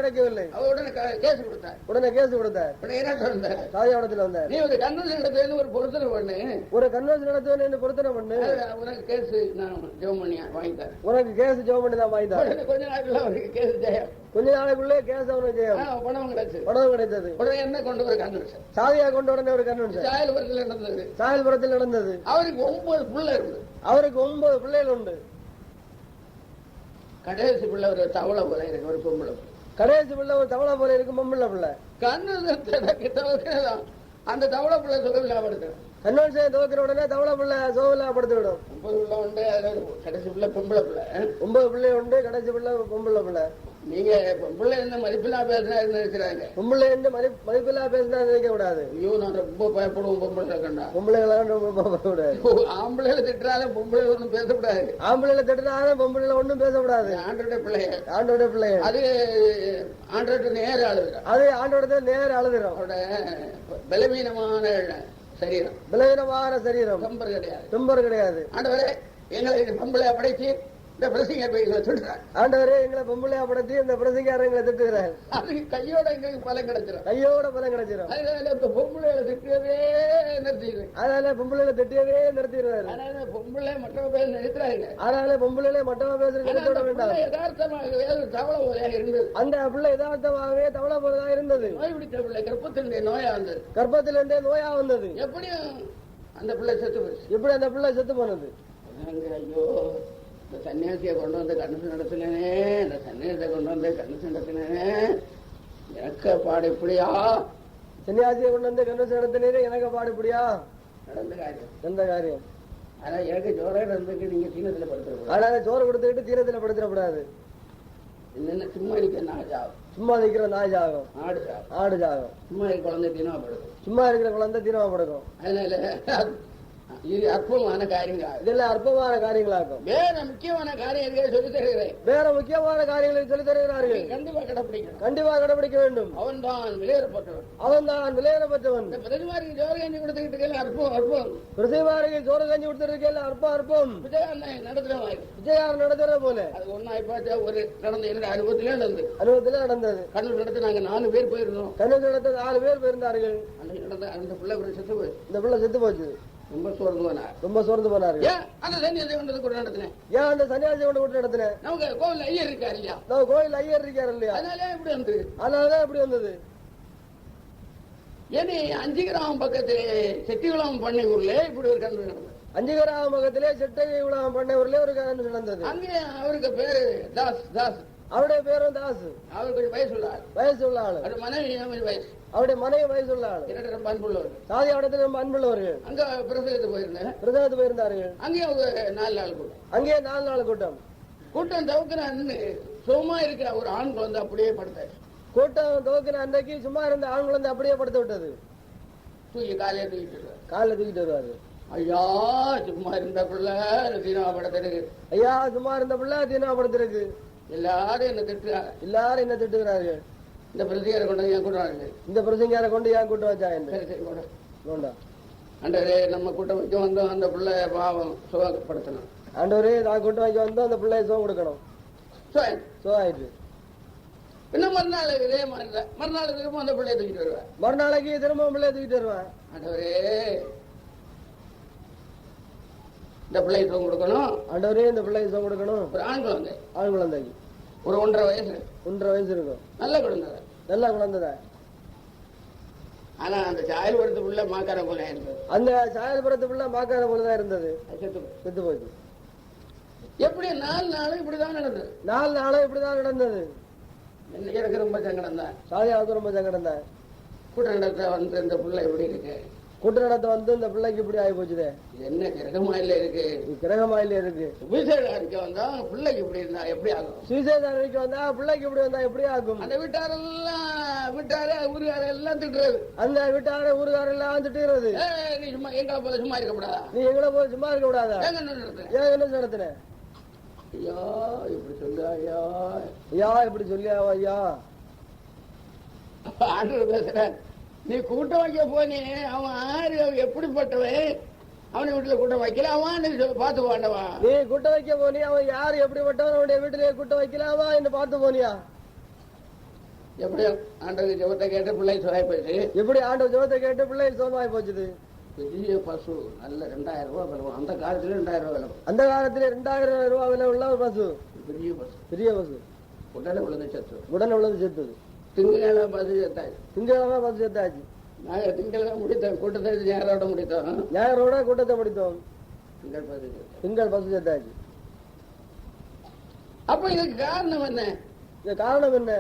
கிடைக்கவில்லை, அவர் உடனே கேஸ் கொடுத்தார். உடனே கேஸ் கொடுத்தார். என்ன சொன்னார், சாயவடத்தில் வந்தார். நீ ஒரு கன்வென்ஷன் ஒரு பொருத்தனை பண்ணு, ஒரு கன்வென்ஷன் நடத்துவேன் பொருத்தனை பண்ணு, உனக்கு கேஸ் நான் ஜெபம் பண்ணி வாங்கி தரேன், உனக்கு கேஸ் ஜெபம் பண்ணி தான் வாங்கி தரேன். கொஞ்ச நாளுக்குள்ள அவருக்கு கேஸ் ஜெயம், கொஞ்ச நாளைக்குள்ளே கேஸ் அவனுக்கு ஜெயம், பணம் கிடைத்தது. உடனே என்ன கொண்டு ஒரு கன்வென்ஷன், சாதியா கொண்டு உடனே ஒரு கன்வென்ஷன் சாயல்புரத்தில் நடந்தது. சாயல்புரத்தில் நடந்தது. அவருக்கு 9 பிள்ளை இருந்தது, அவருக்கு 9 பிள்ளைகள் உண்டு. கடைசி பிள்ளை ஒரு தவளை போல இருக்கு, ஒரு பொம்பளை. கடைசி பிள்ளை ஒரு தவளை போல இருக்கு, பொம்பளை பிள்ளை. கன்வென்ஷன் அந்த தவளை பிள்ளை சுகமில்லாமடுத்துறேன். கன்வென்ஷன் துவக்கிற உடனே தவளை பிள்ளை சோவில்லாப்படுத்தி விடும். 9 பிள்ளை உண்டு, அதுல ஒரு கடைசி பிள்ளை பொம்பளை பிள்ளை. 9 பிள்ளை உண்டு, கடைசி பிள்ளை பொம்பளை பிள்ளை. நீங்க பொம்பளை என்ன மதிப்பில்லா பேசுனா நினைக்கிறாங்க. பொம்பளை என்று மதிப்பில்லா பேசினா நினைக்க கூடாது. ஐயோ நான் ரொம்ப பயப்படுவோம் பொம்பளை கண்டா. பொம்பளைகளை ரொம்ப பயப்படக்கூடாது. ஆம்பளைல திட்டுறாலும் பொம்பளை ஒண்ணும் பேசக்கூடாது. ஆம்பளைல திட்டுறாலும் பொம்பளைல ஒண்ணும் பேசக்கூடாது. ஆண்டோட பிள்ளைய ஆண்டோட பிள்ளைய அது ஆண்டோட நேர அழுதுறான். அது ஆண்டோட நேர அழுதுறோம். அவரோட பலவீனமான சரீரம், பலவீனமான சரீரம், கம்பர் கிடையாது, தும்பர் கிடையாது. ஆண்டவரே எங்களை பொம்பளை படைச்சு இந்த பிரசிங்க போய் சொல்றாங்க. ஆண்டவரே எங்களை பொம்பளையா படைச்சு இந்த பிரசிங்காரன் எங்களை திட்டுகிறார். அதுக்கு கையோட எங்களுக்கு பலம் கிடைச்சிடும். கையோட பலம் கிடைச்சிடும். அதனால இப்ப பொம்பளைகளை திட்டுறதே நிறுத்திடுறேன். அதனால பொம்பளையில திட்டியவே நிறுத்திடுறாரு. அதனால பொம்பளை மற்றவங்க பேச நிறுத்துறாங்க. அதனால பொம்பளையில மற்றவங்க பேசுறது நிறுத்த வேண்டாம். யதார்த்தமாகவே தவளை போலையா இருந்தது. அந்த பிள்ளை யதார்த்தமாகவே தவளை போலதான் இருந்தது. நோய் பிடித்த பிள்ளை கர்ப்பத்தினுடைய நோயா வந்தது. கர்ப்பத்திலிருந்தே நோயா வந்தது. எப்படியும் அந்த பிள்ளை செத்து போச்சு. எப்படி அந்த பிள்ளை செத்து போனது? ஐயோ இந்த சன்னியாசியை கொண்டு வந்து கண்ணு நடத்தினே, இந்த சன்னியாசியை கொண்டு வந்து கண்ணு நடத்தினே, எனக்கு பாடு இப்படியா? சன்னியாசியை கொண்டு வந்து கண்ணு நடத்தினே, எனக்கு பாடு இப்படியா? நடந்த காரியம், எந்த காரியம்? ஆனா எனக்கு ஜோரா இருந்துக்கு நீங்க தீனத்துல படுத்துறீங்க. அதனால சோறு கொடுத்துக்கிட்டு தீனத்துல படுத்துடக்கூடாது. என்ன சும்மா நிக்க நான் ஜாகும், சும்மா நிக்கிற நாய் ஜாகம், ஆடு ஜாகும், ஆடு ஜாகம். சும்மா குழந்தை தீனமா படுக்கும். சும்மா இருக்கிற குழந்தை தீனமா படுக்கும். அதனால இது அற்புதமான காரியங்கள். இதெல்லாம் அற்புதமான காரியங்களாகும். வேற முக்கியமான காரியம் சொல்லி தருகிறேன். வேற முக்கியமான காரியங்களை சொல்லி தருகிறார்கள். கண்டிப்பா கடைபிடிக்கணும். கண்டிப்பா கடைபிடிக்க வேண்டும். அவன் தான் விலையேறப்பட்டவன். அவன் தான் விலையேறப்பட்டவன். இந்த பிரதிமாரிக்கு ஜோறு கஞ்சி கொடுத்துக்கிட்டு இருக்கல அற்புதம் அற்புதம். பிரதிமாரிக்கு ஜோறு கஞ்சி கொடுத்துருக்கல அற்பம் அற்பம். விஜயாண்ணன் நடத்துற மாதிரி, விஜயார் நடத்துற போல அது ஒன்னா இப்ப ஒரு நடந்த 2 அனுபவத்திலே நடந்தது. அனுபவத்திலே நடந்தது. கண்ணூர் நடத்த நாங்க 4 பேர் போயிருந்தோம். கண்ணூர் நடத்த 4 பேர் போயிருந்தார்கள். அன்னைக்கு நடந்த அந்த பிள்ளை செத்து போய், இந்த பிள்ளை செத்து போச்சு. ரொம்ப சோர்ந்து போனார். ரொம்ப சோர்ந்து போனார்கள். ஏன் அந்த சன்னியாசி கொண்டு கூட நடத்தினேன்? ஏன் அந்த சன்னியாசி கொண்டு கூட நடத்தினேன்? நமக்கு கோவில் ஐயர் இருக்காரு இல்லையா? நம்ம கோயில் ஐயர் இருக்காரு இல்லையா? அதனால இப்படி வந்தது. அதனாலதான் இப்படி வந்தது. ஏன்னா 5 கிராமம் பக்கத்திலே செட்டிகுளம் பண்ணை ஊர்ல இப்படி ஒரு கண்டு நடந்தது. 5 கிராமம் பக்கத்திலே செட்டிகுளம் பண்ணை ஊர்ல ஒரு கண்டு நடந்தது. அங்கே அவருக்கு பேரு தாஸ். தாஸ் அவருடைய பேரும் தாஸ். அவர் கொஞ்சம் வயசு உள்ள ஆள். வயசு உள்ள ஆளு. அவர் மனைவி வயசு. அவருடைய மனைவி வயசு உள்ள ஆளு. ரொம்ப அன்புள்ளவர். சாதி அவடத்துல ரொம்ப அன்புள்ளவர்கள். அங்க பிரசவத்துக்கு போயிருந்தேன். பிரசவத்துக்கு போயிருந்தார்கள். அங்கேயும் ஒரு 4 நாள் கூட்டம். அங்கேயே 4 நாள் கூட்டம். கூட்டம் தவிர்க்கிறான்னு சும்மா இருக்கிற ஒரு ஆண் குழந்தை அப்படியே படுத்தாரு. கூட்டம் துவக்கிற அன்றைக்கு சும்மா இருந்த ஆண் குழந்தை அப்படியே படுத்து விட்டது. தூக்கி காலையை தூக்கிட்டு காலைல தூக்கிட்டு வருவாரு. ஐயா சும்மா இருந்த பிள்ளை தீனமா படுத்திருக்கு. ஐயா சும்மா இருந்த பிள்ளை தீனமா படுத்திருக்கு. எல்லாரும் என்ன திட்டுறாங்க. எல்லாரும் என்ன திட்டுகிறார்கள். இந்த பிரதிகாரை கொண்டு ஏன் கூட்டுறாங்க? இந்த பிரசங்காரை கொண்டு ஏன் கூட்டம் வச்சாங்க? சரி சரி கொண்டா அண்டரே நம்ம கூட்டம் வைக்க வந்தோம். அந்த பிள்ளை பாவம் சுகப்படுத்தணும். ஆண்டவரே நான் கூட்டம் வைக்க வந்தோம். அந்த பிள்ளைய சுகம் கொடுக்கணும். சுகாயிட்டு இன்னும் மறுநாள் இதே மாதிரி மறுநாள் திரும்ப அந்த பிள்ளைய தூக்கிட்டு வருவேன். மறுநாளைக்கு திரும்ப பிள்ளைய தூக்கிட்டு வருவேன். ஆண்டவரே இந்த பிள்ளைய சுகம் கொடுக்கணும். ஆண்டவரே இந்த பிள்ளைய சுகம் கொடுக்கணும். ஒரு ஆண் குழந்தை. ஆண் குழந்தைக்கு ஒரு 1.5 வயசு. 1.5 வயசு இருக்கும். நல்ல குழந்தை. நல்ல குழந்தை. ஆனா அந்த சாயல்புரத்துக்குள்ள மாக்கார போல இருந்தது. அந்த சாயல்புரத்துக்குள்ள மாக்கார போலதான் இருந்தது. செத்து போச்சு. எப்படி 4 நாளும் இப்படிதான் நடந்தது. 4 நாளும் இப்படிதான் நடந்தது. எனக்கு ரொம்ப சங்கடம் தான். சாதியாவுக்கு ரொம்ப சங்கடம் தான். கூட்டம் நடத்த வந்து இந்த பிள்ளை எப்படி இருக்கு? கூட்டம் நடத்த வந்து இந்த பிள்ளைக்கு இப்படி ஆகி போச்சுதே. என்ன கிரகமாயில இருக்கு? கிரகமாயில இருக்கு. சுவிசேஷ அறிக்கை வந்தா பிள்ளைக்கு இப்படி இருந்தா எப்படி ஆகும்? சுவிசேஷ அறிக்கை வந்தா பிள்ளைக்கு இப்படி வந்தா எப்படி ஆகும்? அந்த வீட்டார ஊருகார எல்லாம் திட்டுறது. அந்த வீட்டார ஊருகார எல்லாம் திட்டுறது. நீ சும்மா எங்களை போல சும்மா இருக்க கூடாதா? நீ எங்களை போல சும்மா இருக்க கூடாதா? ஏன் என்ன நடத்தின? ஐயா இப்படி சொல்ல ஐயா. ஐயா இப்படி சொல்லியா ஐயா? ஆண்டு பேசுறேன். நீ கூட்டம் வைக்க போனே, அவன் ஆறு எப்படிப்பட்டவன்? அவனை வீட்டுல கூட்டம் வைக்கல அவன் பார்த்து வாண்டவா. நீ கூட்டம் வைக்க போனி, அவன் யாரு எப்படிப்பட்டவன்? அவனுடைய வீட்டிலேயே கூட்டம் வைக்கலாமா என்று பார்த்து போனியா? எப்படி ஆண்டவர் ஜெபத்தை கேட்டு பிள்ளை சுவாய் போச்சு. எப்படி ஆண்டவர் ஜெபத்தை கேட்டு பிள்ளை சோமாய் போச்சுது. பெரிய பசு நல்ல 2000 ரூபாய் விலை. அந்த காலத்துல 2000 ரூபாய் விலை. அந்த காலத்துல 2000 ரூபாய் விலை உள்ள ஒரு பசு. பெரிய பசு. பெரிய பசு. உடனே உள்ளது செத்து. உடனே உள்ளது செத்துது. திங்கக்கிழமை பசு செத்தாச்சு. திங்கக்கிழமை பசு செத்தாச்சு. நாங்க திங்கக்கிழமை முடித்தோம். கூட்டத்தை ஞாயிறோட முடித்தோம். ஞாயிறோட கூட்டத்தை முடித்தோம். திங்கள் பசு. திங்கள் பசு செத்தாச்சு. அப்ப இதுக்கு காரணம் என்ன? இந்த காரணம் என்ன?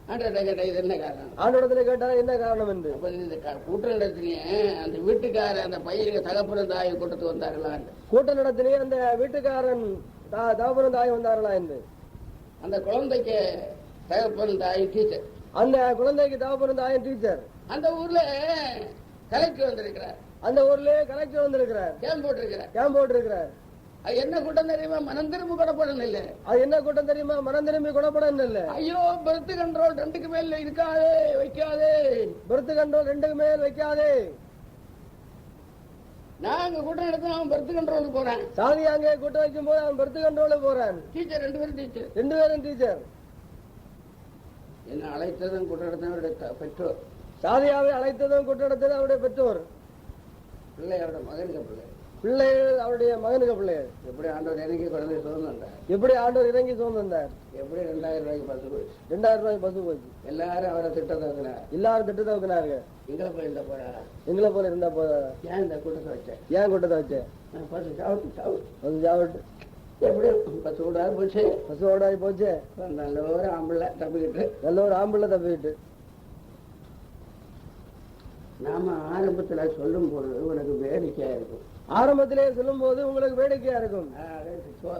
ஆண்டவர்கிட்ட கேட்டா இது என்ன காரணம்? ஆண்டவரத்துல கேட்டா என்ன காரணம் என்று. அப்ப இந்த கூட்ட நடத்திலேயே அந்த வீட்டுக்கார அந்த பையனுக்கு தகப்பனும் தாயை கூட்டத்துக்கு வந்தார்களா? கூட்ட நடத்திலே அந்த வீட்டுக்காரன் தகப்பனும் தாய் வந்தார்களா என்று. அந்த குழந்தைக்கு தகப்பனும் தாய் டீச்சர், அந்த குழந்தைக்கு தகப்பனும் தாயும் டீச்சர். அந்த ஊர்ல கலெக்டர் வந்திருக்கிறார், அந்த ஊர்ல கலெக்டர் வந்திருக்கிறார், கேம்ப் போட்டிருக்கிறார். கேம்ப் போட்டிருக்கிறார். அது என்ன கூட்டம் தெரியுமா? மனம் திரும்ப குணப்படணும் இல்ல. அது என்ன கூட்டம் தெரியுமா? மனம் திரும்பி குணப்படணும் இல்ல. ஐயோ பர்த் கண்ட்ரோல் 2க்கு மேல இருக்காதே, வைக்காதே. பர்த் கண்ட்ரோல் 2க்கு மேல் வைக்காதே. நாங்க கூட்டம் எடுத்து அவன் பர்த் கண்ட்ரோலுக்கு போறேன். சாதி அங்கே கூட்டம் வைக்கும் போது அவன் பர்த் கண்ட்ரோலுக்கு போறான். டீச்சர் 2 பேரும் டீச்சர், 2 பேரும் டீச்சர். என்ன அழைத்ததும் கூட்டம் எடுத்தவருடைய பெற்றோர், சாதியாவை அழைத்ததும் கூட்டம் எடுத்ததும் அவருடைய பெற்றோர். பிள்ளை அவருடைய மகனுக்கு பிள்ளை, பிள்ளைகள் அவருடைய மகனுக்கு பிள்ளைகள். எப்படி ஆண்டவர் இறங்கி குழந்தை சுதந்திரம், எப்படி ஆண்டவர் இறங்கி சுதந்திரம், எப்படி 2000 ரூபாய்க்கு பஸ் போச்சு, 2000 ரூபாய் பசு போச்சு. எல்லாரும் அவரை திட்டத்தை எல்லாரும் திட்டத்தை வைக்கிறாங்க. எங்களை போய் இந்த போறா, எங்களை போல இருந்தா போதா, ஏன் இந்த கூட்டத்தை வச்சேன், ஏன் கூட்டத்தை வச்ச பஸ் சாப்பிட்டு வந்து சாப்பிட்டு எப்படி பஸ் விடாது போச்சு. பசுவோட போச்சு. நல்ல ஒரு ஆம்பளை தப்பிக்கிட்டு, நல்ல ஒரு ஆம்பிள்ள தப்பிக்கிட்டு. நாம ஆரம்பத்துல சொல்லும் போது உனக்கு வேடிக்கையா இருக்கும். ஆரம்பத்திலே சொல்லும் போது உங்களுக்கு வேடிக்கையா இருக்கும்.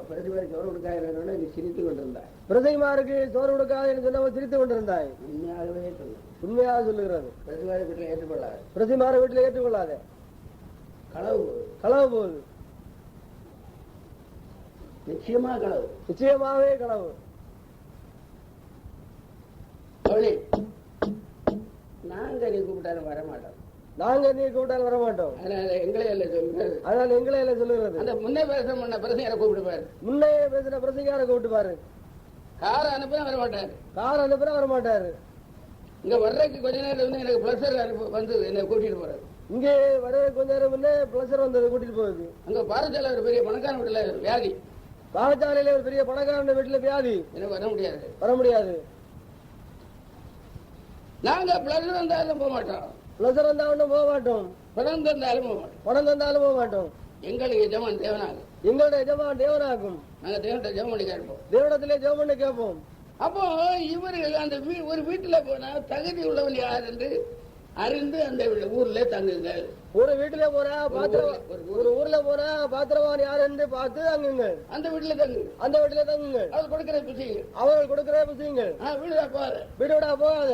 பிரதிபலி சோறு கொடுக்காத நீ சிரித்து கொண்டிருந்தாய், பிரதிமாருக்கு சோறு கொடுக்காது சொன்ன சிரித்து கொண்டிருந்தாய். உண்மையாகவே சொல்லு, உண்மையாக சொல்லுகிறது. பிரதிபலி வீட்டில் ஏற்றுக்கொள்ளாது, பிரதிமார வீட்டில் ஏற்றுக்கொள்ளாத. களவு போகுது, களவு போகுது, நிச்சயமா களவு, நிச்சயமாவே களவு. நாங்க நீ கூப்பிட்டாலும் வரமாட்டோம், நாங்க நீ கூப்பிட்டாலும் வரமாட்டோம். அதனால எங்களே இல்லை சொல்லுறது. அதனால எங்களை எல்லாம் சொல்லுகிறது. அந்த முன்னே பேச முன்ன பிரசங்கரை கூப்பிடுப்பாரு, முன்னே பேசின பிரசங்கார கூப்பிட்டு பாரு. காரை அனுப்பினா வரமாட்டாரு, கார் அனுப்புனா வரமாட்டாரு. இங்க வர்றதுக்கு கொஞ்ச நேரம் வந்து எனக்கு பிளஸர் வந்து என்னை கூட்டிட்டு போறாரு. இங்கே வர கொஞ்ச நேரம் முன்னே பிளஸர் வந்தது கூட்டிட்டு போகுது. அங்க பாரசாலை ஒரு பெரிய பணக்கார வீட்டுல வியாதி, பாவச்சாலையில ஒரு பெரிய பணக்காரன் வீட்டுல வியாதி, எனக்கு வர முடியாது, வர முடியாது. நாங்க பிளஸர் வந்தாலும் போக மாட்டோம், பிளஸர் வந்தாலும் போக மாட்டோம், பணம் தந்தாலும் போக மாட்டோம், பணம் தந்தாலும் போக மாட்டோம். எங்களுக்கு எஜமான் தேவனாகும், எங்களுடைய எஜமான் தேவனாகும். நாங்க தேவன்கிட்ட ஜெபம் பண்ணி கேட்போம். தேவனத்திலே ஜெபம் பண்ணி கேட்போம். அப்போ இவர்கள் அந்த ஒரு வீட்டுல போனா தகுதி உள்ளவன் யார் என்று அறிந்து அந்த ஊர்ல தங்குங்க. ஒரு வீட்டுல போனா ஒரு ஊர்ல போனா பாத்திரவான் யார் என்று பார்த்து தங்குங்க. அந்த வீட்டுல தங்குங்க, அந்த வீட்டுல தங்குங்க. அவர் கொடுக்கிற விஷயங்கள், அவர்கள் கொடுக்கிற விஷயங்கள். வீடு போகாத, வீடு விடா போகாத.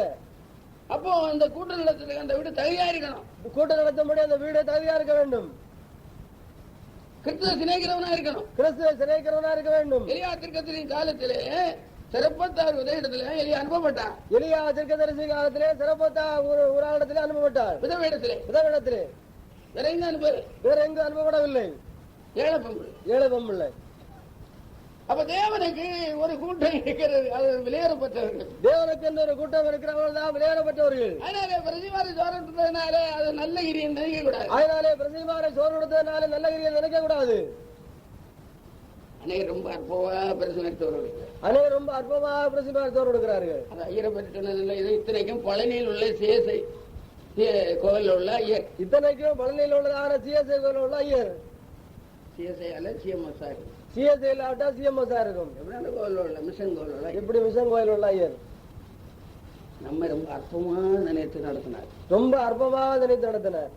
அப்போ அந்த கூட்ட நடத்துறதுக்கு அந்த வீடு தகுதியா இருக்கணும், கூட்டம் நடத்தும்படி அந்த வீடு தகுதியா இருக்க வேண்டும். கிறிஸ்துவ சிநேகிக்கிறவனா இருக்கணும், கிறிஸ்துவ சிநேகிக்கிறவனா இருக்க வேண்டும். எலியா தீர்க்கதரிசியின் காலத்திலே சிறப்பத்தார் உதயத்துல எலியா அனுப்பப்பட்டான். எலியா தீர்க்கதரிசி காலத்திலே சிறப்பத்தா ஒரு ஆளிடத்திலே அனுப்பப்பட்டார். விதவிடத்திலே வேற எங்க அனுப்பல, வேற எங்கு அனுப்பப்படவில்லை. ஏழை பொம்பளை, ஏழை பொம்பளை. அப்ப தேவனுக்கு ஒரு கூட்டம் இருக்கிறது, அது விலையேறப்பட்டவர்கள். தேவனுக்கு என்ற ஒரு கூட்டம் இருக்கிறவர்கள் தான் விலையேறப்பட்டவர்கள். அதனால பிரதிமாரி சோறுனால அது நல்ல கிரியை நினைக்க கூடாது. அதனாலே பிரதிமாரை சோறு கொடுத்ததுனால நல்ல கிரியை நினைக்க கூடாது. அநேகர் ரொம்ப அற்பமா பிரதிமாரி சோறு கொடுக்கிறார், அநேகர் ரொம்ப அற்பமா பிரதிமாரி சோறு கொடுக்கிறார்கள். அது ஐயரை பற்றி சொன்னதில்லை. இது இத்தனைக்கும் பழனியில் உள்ள சேசை கோவில் உள்ள ஐயர், இத்தனைக்கும் பழனியில் உள்ளதான சிஎஸ்ஐ கோவில் உள்ள ஐயர். சிஎஸ்ஐ அல்ல சிஎம்எஸ் ஆகும், சிஎஸ்ஐ இல்லாவிட்டா சிஎம்எஸ் இருக்கும். எப்படி கோவில் உள்ள மிஷன் கோவில் உள்ள எப்படி மிஷன் கோயில் உள்ள ஐயர் நம்ம ரொம்ப அற்பமா நினைத்து நடத்தினார், ரொம்ப அற்பமா நினைத்து நடத்தினார்.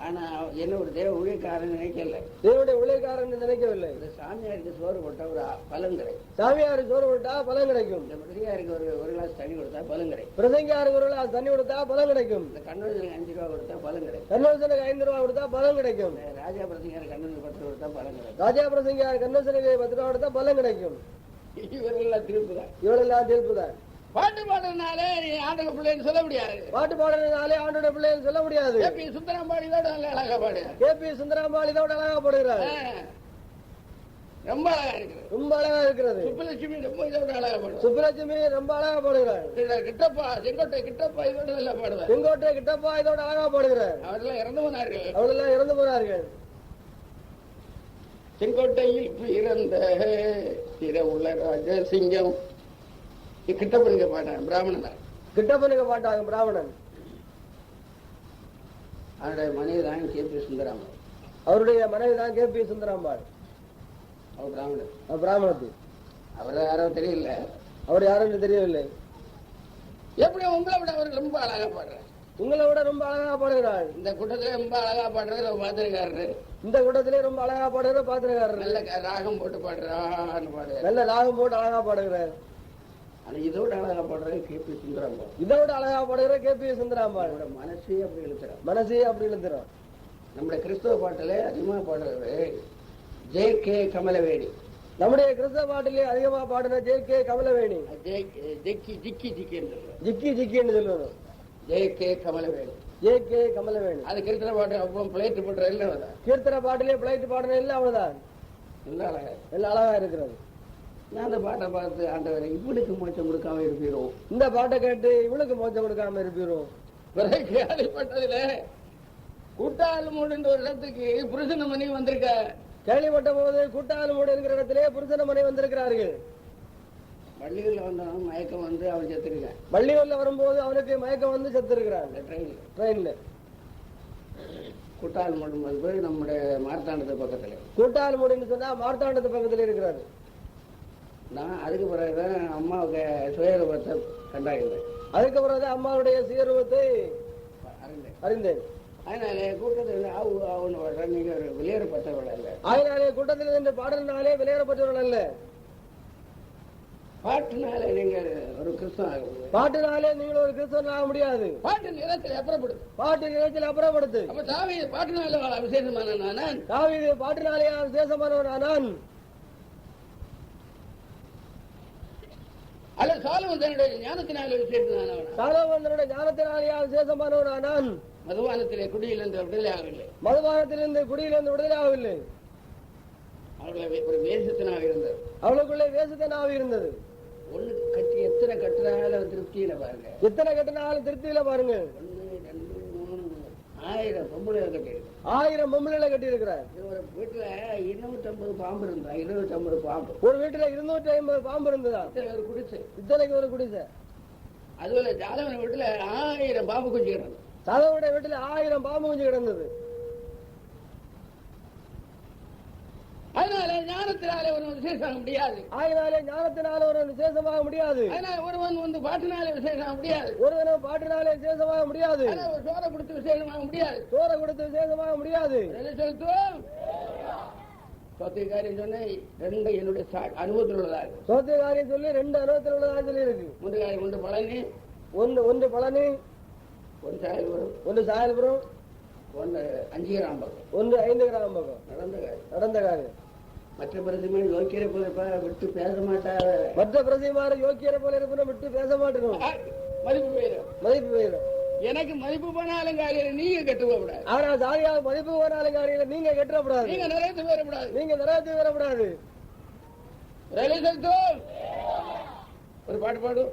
ஆனா என்ன ஒரு தேவ ஊழியக்காரன் நினைக்கல, தேவனுடைய ஊழியக்காரன் நினைக்கவில்லை. சாமியாருக்கு சோறு போட்டா ஒரு பலன் கிடைக்கும், சாமியாருக்கு சோறு போட்டா பலன் கிடைக்கும். இந்த பிரதிகாருக்கு ஒரு கிளாஸ் தண்ணி கொடுத்தா பலன் கிடைக்கும், பிரசங்கியாருக்கு ஒரு கிளாஸ் தண்ணி கொடுத்தா பலன் கிடைக்கும். இந்த கன்வென்ஷனுக்கு 5 ரூபா கொடுத்தா பலன் கிடைக்கும், கன்வென்ஷனுக்கு 5 ரூபா கொடுத்தா பலன் கிடைக்கும். ராஜா பிரசங்கியார் கன்வென்ஷன் 10 கொடுத்தா பலன் கிடைக்கும், ராஜா பிரசங்கியார் கன்வென்ஷனுக்கு 10 ரூபா கொடுத்தா பலன் கிடைக்கும். இவரெல்லாம் திருப்பு தான், இவரெல்லாம் தீர்ப்பு தான். பாட்டு பாடுறதுனாலே ஆண்டோட பிள்ளைன்னு சொல்ல முடியாது, பாட்டு பாடுறதுனாலே ஆண்டோட பிள்ளைன்னு சொல்ல முடியாது. கேபி சுந்தராம்பாடியோட நல்ல அழகா பாடு, கேபி சுந்தராம்பாள் இதோட அழகா பாடுகிறார், ரொம்ப அழகா இருக்கிறது, ரொம்ப அழகா இருக்கிறது. சுப்புலட்சுமி ரொம்ப இதோட அழகா பாடுவார், சுப்புலட்சுமி ரொம்ப அழகா பாடுகிறார். கிட்டப்பா செங்கோட்டை கிட்டப்பா இதோட நல்லா பாடுவார், செங்கோட்டை கிட்டப்பா இதோட அழகா பாடுகிறார். அவரெல்லாம் இறந்து போனார்கள், அவரெல்லாம் இறந்து போனார்கள். செங்கோட்டையில் பிறந்த உள்ள ராஜ சிங்கம் கிட்டப்பனுக்கு பாட்டாங்க பிராமணன், கிட்டப்பனுக்கு பாட்டாங்க பிராமணன். அவருடைய மனைவி தான் கேபி சுந்தராம்பாள், அவருடைய மனைவி தான் கேபி சுந்தராம்பாள். அவர் பிராமணன், பிராமணத்து. அவரை யாரோ தெரியல, அவர் யாரும் தெரியவில்லை. எப்படி உங்களை விட அவர் ரொம்ப அழகா பாடுறாரு. உங்களை விட ரொம்ப அழகா பாடுகிறார். இந்த கூட்டத்திலே ரொம்ப அழகா பாடுறது பாத்திருக்காரு. இந்த கூட்டத்திலே ரொம்ப அழகா பாடுகிற பாத்திருக்காரு. நல்ல ராகம் போட்டு பாடுறான்னு பாடுறாரு. நல்ல ராகம் போட்டு அழகா பாடுகிறார். ஆனா இதோட அழகா பாடுறது கேபி சுந்தராம்பாள். இதோட அழகா பாடுகிற கேபி சுந்தராம்பாள். மனசே அப்படி இழுத்துறான். மனசே அப்படி இழுத்துறான். நம்முடைய கிறிஸ்தவ பாட்டிலே அதிகமா பாடுறது ஜே.கே. கமலவேணி. நம்முடைய கிறிஸ்தவ பாட்டிலே அதிகமா பாடுற ஜே.கே. கமலவேணி. ஜிக்கி ஜிக்கி ஜிக்கி என்று ஜிக்கி ஜிக்கின்னு சொல்லணும். ஜே.கே. கமலவேணி. ஜே.கே. கமலவேணி. அது கீர்த்தனை பாட்டு அப்புறம் பிளேட் போட்டுற இல்ல கீர்த்தனை பாட்டிலே பிளைட் பாடுற இல்ல அவ்வளவுதான். நல்ல அழகா நல்ல அழகா இருக்கிறது. நான் அந்த பாட்டை பார்த்து ஆண்டவரை இவளுக்கு மோட்சம் கொடுக்காம இருப்பீரோம். இந்த பாட்டை கேட்டு இவளுக்கு மோட்சம் கொடுக்காம இருப்பீரோம். பிறகு கேள்விப்பட்டதுல கூட்டாளு மூடுன்ற ஒரு இடத்துக்கு புருஷன மணி வந்திருக்க. கேள்விப்பட்ட போது கூட்டாளு மூடு இருக்கிற இடத்திலே புருஷன மணி வந்திருக்கிறார்கள். பள்ளிகளில் வந்தவன் மயக்கம் வந்து அவன் செத்துருக்கான். பள்ளியூர்ல வரும்போது அவனுக்கு மயக்கம் வந்து செத்துருக்கிறான். ட்ரெயின்ல கூட்டாளு மூடும் வந்து நம்முடைய மார்த்தாண்டத்து பக்கத்துல. கூட்டாளு மூடுன்னு சொன்னா மார்த்தாண்டத்து பக்கத்துல இருக்கிறாரு. நான் அதுக்கு பிறகுதான் அம்மாவுக்கு சுயரூபத்தை கண்டாயிருந்தேன். அதுக்கு பிறகுதான் அம்மாவுடைய சுயரூபத்தை அறிந்தேன். அதனாலே கூட்டத்தில் ஆவு ஆவுன்னு வர்ற நீங்க ஒரு வெளியேறப்பட்டவர்கள் அல்ல. அதனாலே கூட்டத்தில் இருந்து பாடலினாலே வெளியேறப்பட்டவர்கள் அல்ல. பாட்டுனாலே நீங்கள் ஒரு கிறிஸ்தவன் ஆக முடியாது. பாட்டுனாலே நீங்கள் ஒரு கிறிஸ்தவன் ஆக முடியாது. பாட்டு நிலத்தில் அப்புறப்படுது. பாட்டு நிலத்தில் அப்புறப்படுது. அப்ப தாவீது பாட்டுனால விசேஷமான நான். தாவீது பாட்டுனாலே விசேஷமானவன் ஆனான். அல்ல சாலமோன் தன்னுடைய ஞானத்தினாலே விசேஷமானவன். சாலமோன் தன்னுடைய ஞானத்தினாலே விசேஷமானவன் ஆனான். மதுபானத்திலே குடியிலிருந்து விடுதலை ஆகவில்லை. மதுபானத்திலிருந்து குடியிலிருந்து விடுதலை ஆகவில்லை. அவர்களை ஒரு வேசத்தினாக இருந்தது. அவளுக்குள்ளே வேசத்தினாக இருந்தது. ஒண்ணு கட்டி எத்தனை கட்டினாலும் திருப்தியில பாருங்க. எத்தனை கட்டினாலும் திருப்தியில பாருங்க. 1 2 3 1000 பொம்பளை கட்டி 1000 பொம்பளை கட்டி இருக்கிறார். ஒரு வீட்டுல 250 பாம்பு இருந்தா. 250 பாம்பு. ஒரு வீட்டுல 250 பாம்பு இருந்ததா? ஒரு குடிசை. இத்தனைக்கு ஒரு குடிசை. அதுல ஜாதவன வீட்டுல 1000 பாம்பு குஞ்சு கிடந்தது. சாதவனுடைய வீட்டுல 1000 பாம்பு குஞ்சு கிடந்தது. அதனால ஞானத்தினாலே ஒரு விசேஷமாக முடியாது. அதனால ஞானத்தினால ஒரு விசேஷமாக முடியாது. அதனால ஒருவன் வந்து பாட்டினாலே விசேஷமாக முடியாது. ஒருவன் பாட்டினாலே விசேஷமாக முடியாது. சோறை கொடுத்து விசேஷமாக முடியாது. சோறை கொடுத்து விசேஷமாக முடியாது. சோத்தியக்காரியம் சொன்ன 2 என்னுடைய அனுபவத்தில் உள்ளதாக. சோத்தியக்காரியம் சொல்லி 2 அனுபவத்தில் உள்ளதாக சொல்லி இருக்கு. ஒன்று பழனி, ஒன்று பழனி, ஒன்று சாயல்புரம், ஒன்று சாயல்புரம், ஒன்று 5 கிராம்பகம், ஒன்று 5 கிராம்பகம். நடந்த காரியம். மற்ற பிரதிமான யோக்கியரை போல விட்டு பேச மாட்டாத. மற்ற பிரதிமான யோக்கியரை போல இருப்ப விட்டு பேச மாட்டோம். மதிப்பு போயிடும். மதிப்பு போயிடும். எனக்கு மதிப்பு போனாலும் காலையில நீங்க கெட்டு போகக்கூடாது. ஆனா சாரியாக மதிப்பு போனாலும் காலையில நீங்க கெட்டுறப்படாது. நீங்க நிறைய வரக்கூடாது. நீங்க நிறைய வரக்கூடாது. ஒரு பாட்டு பாடு.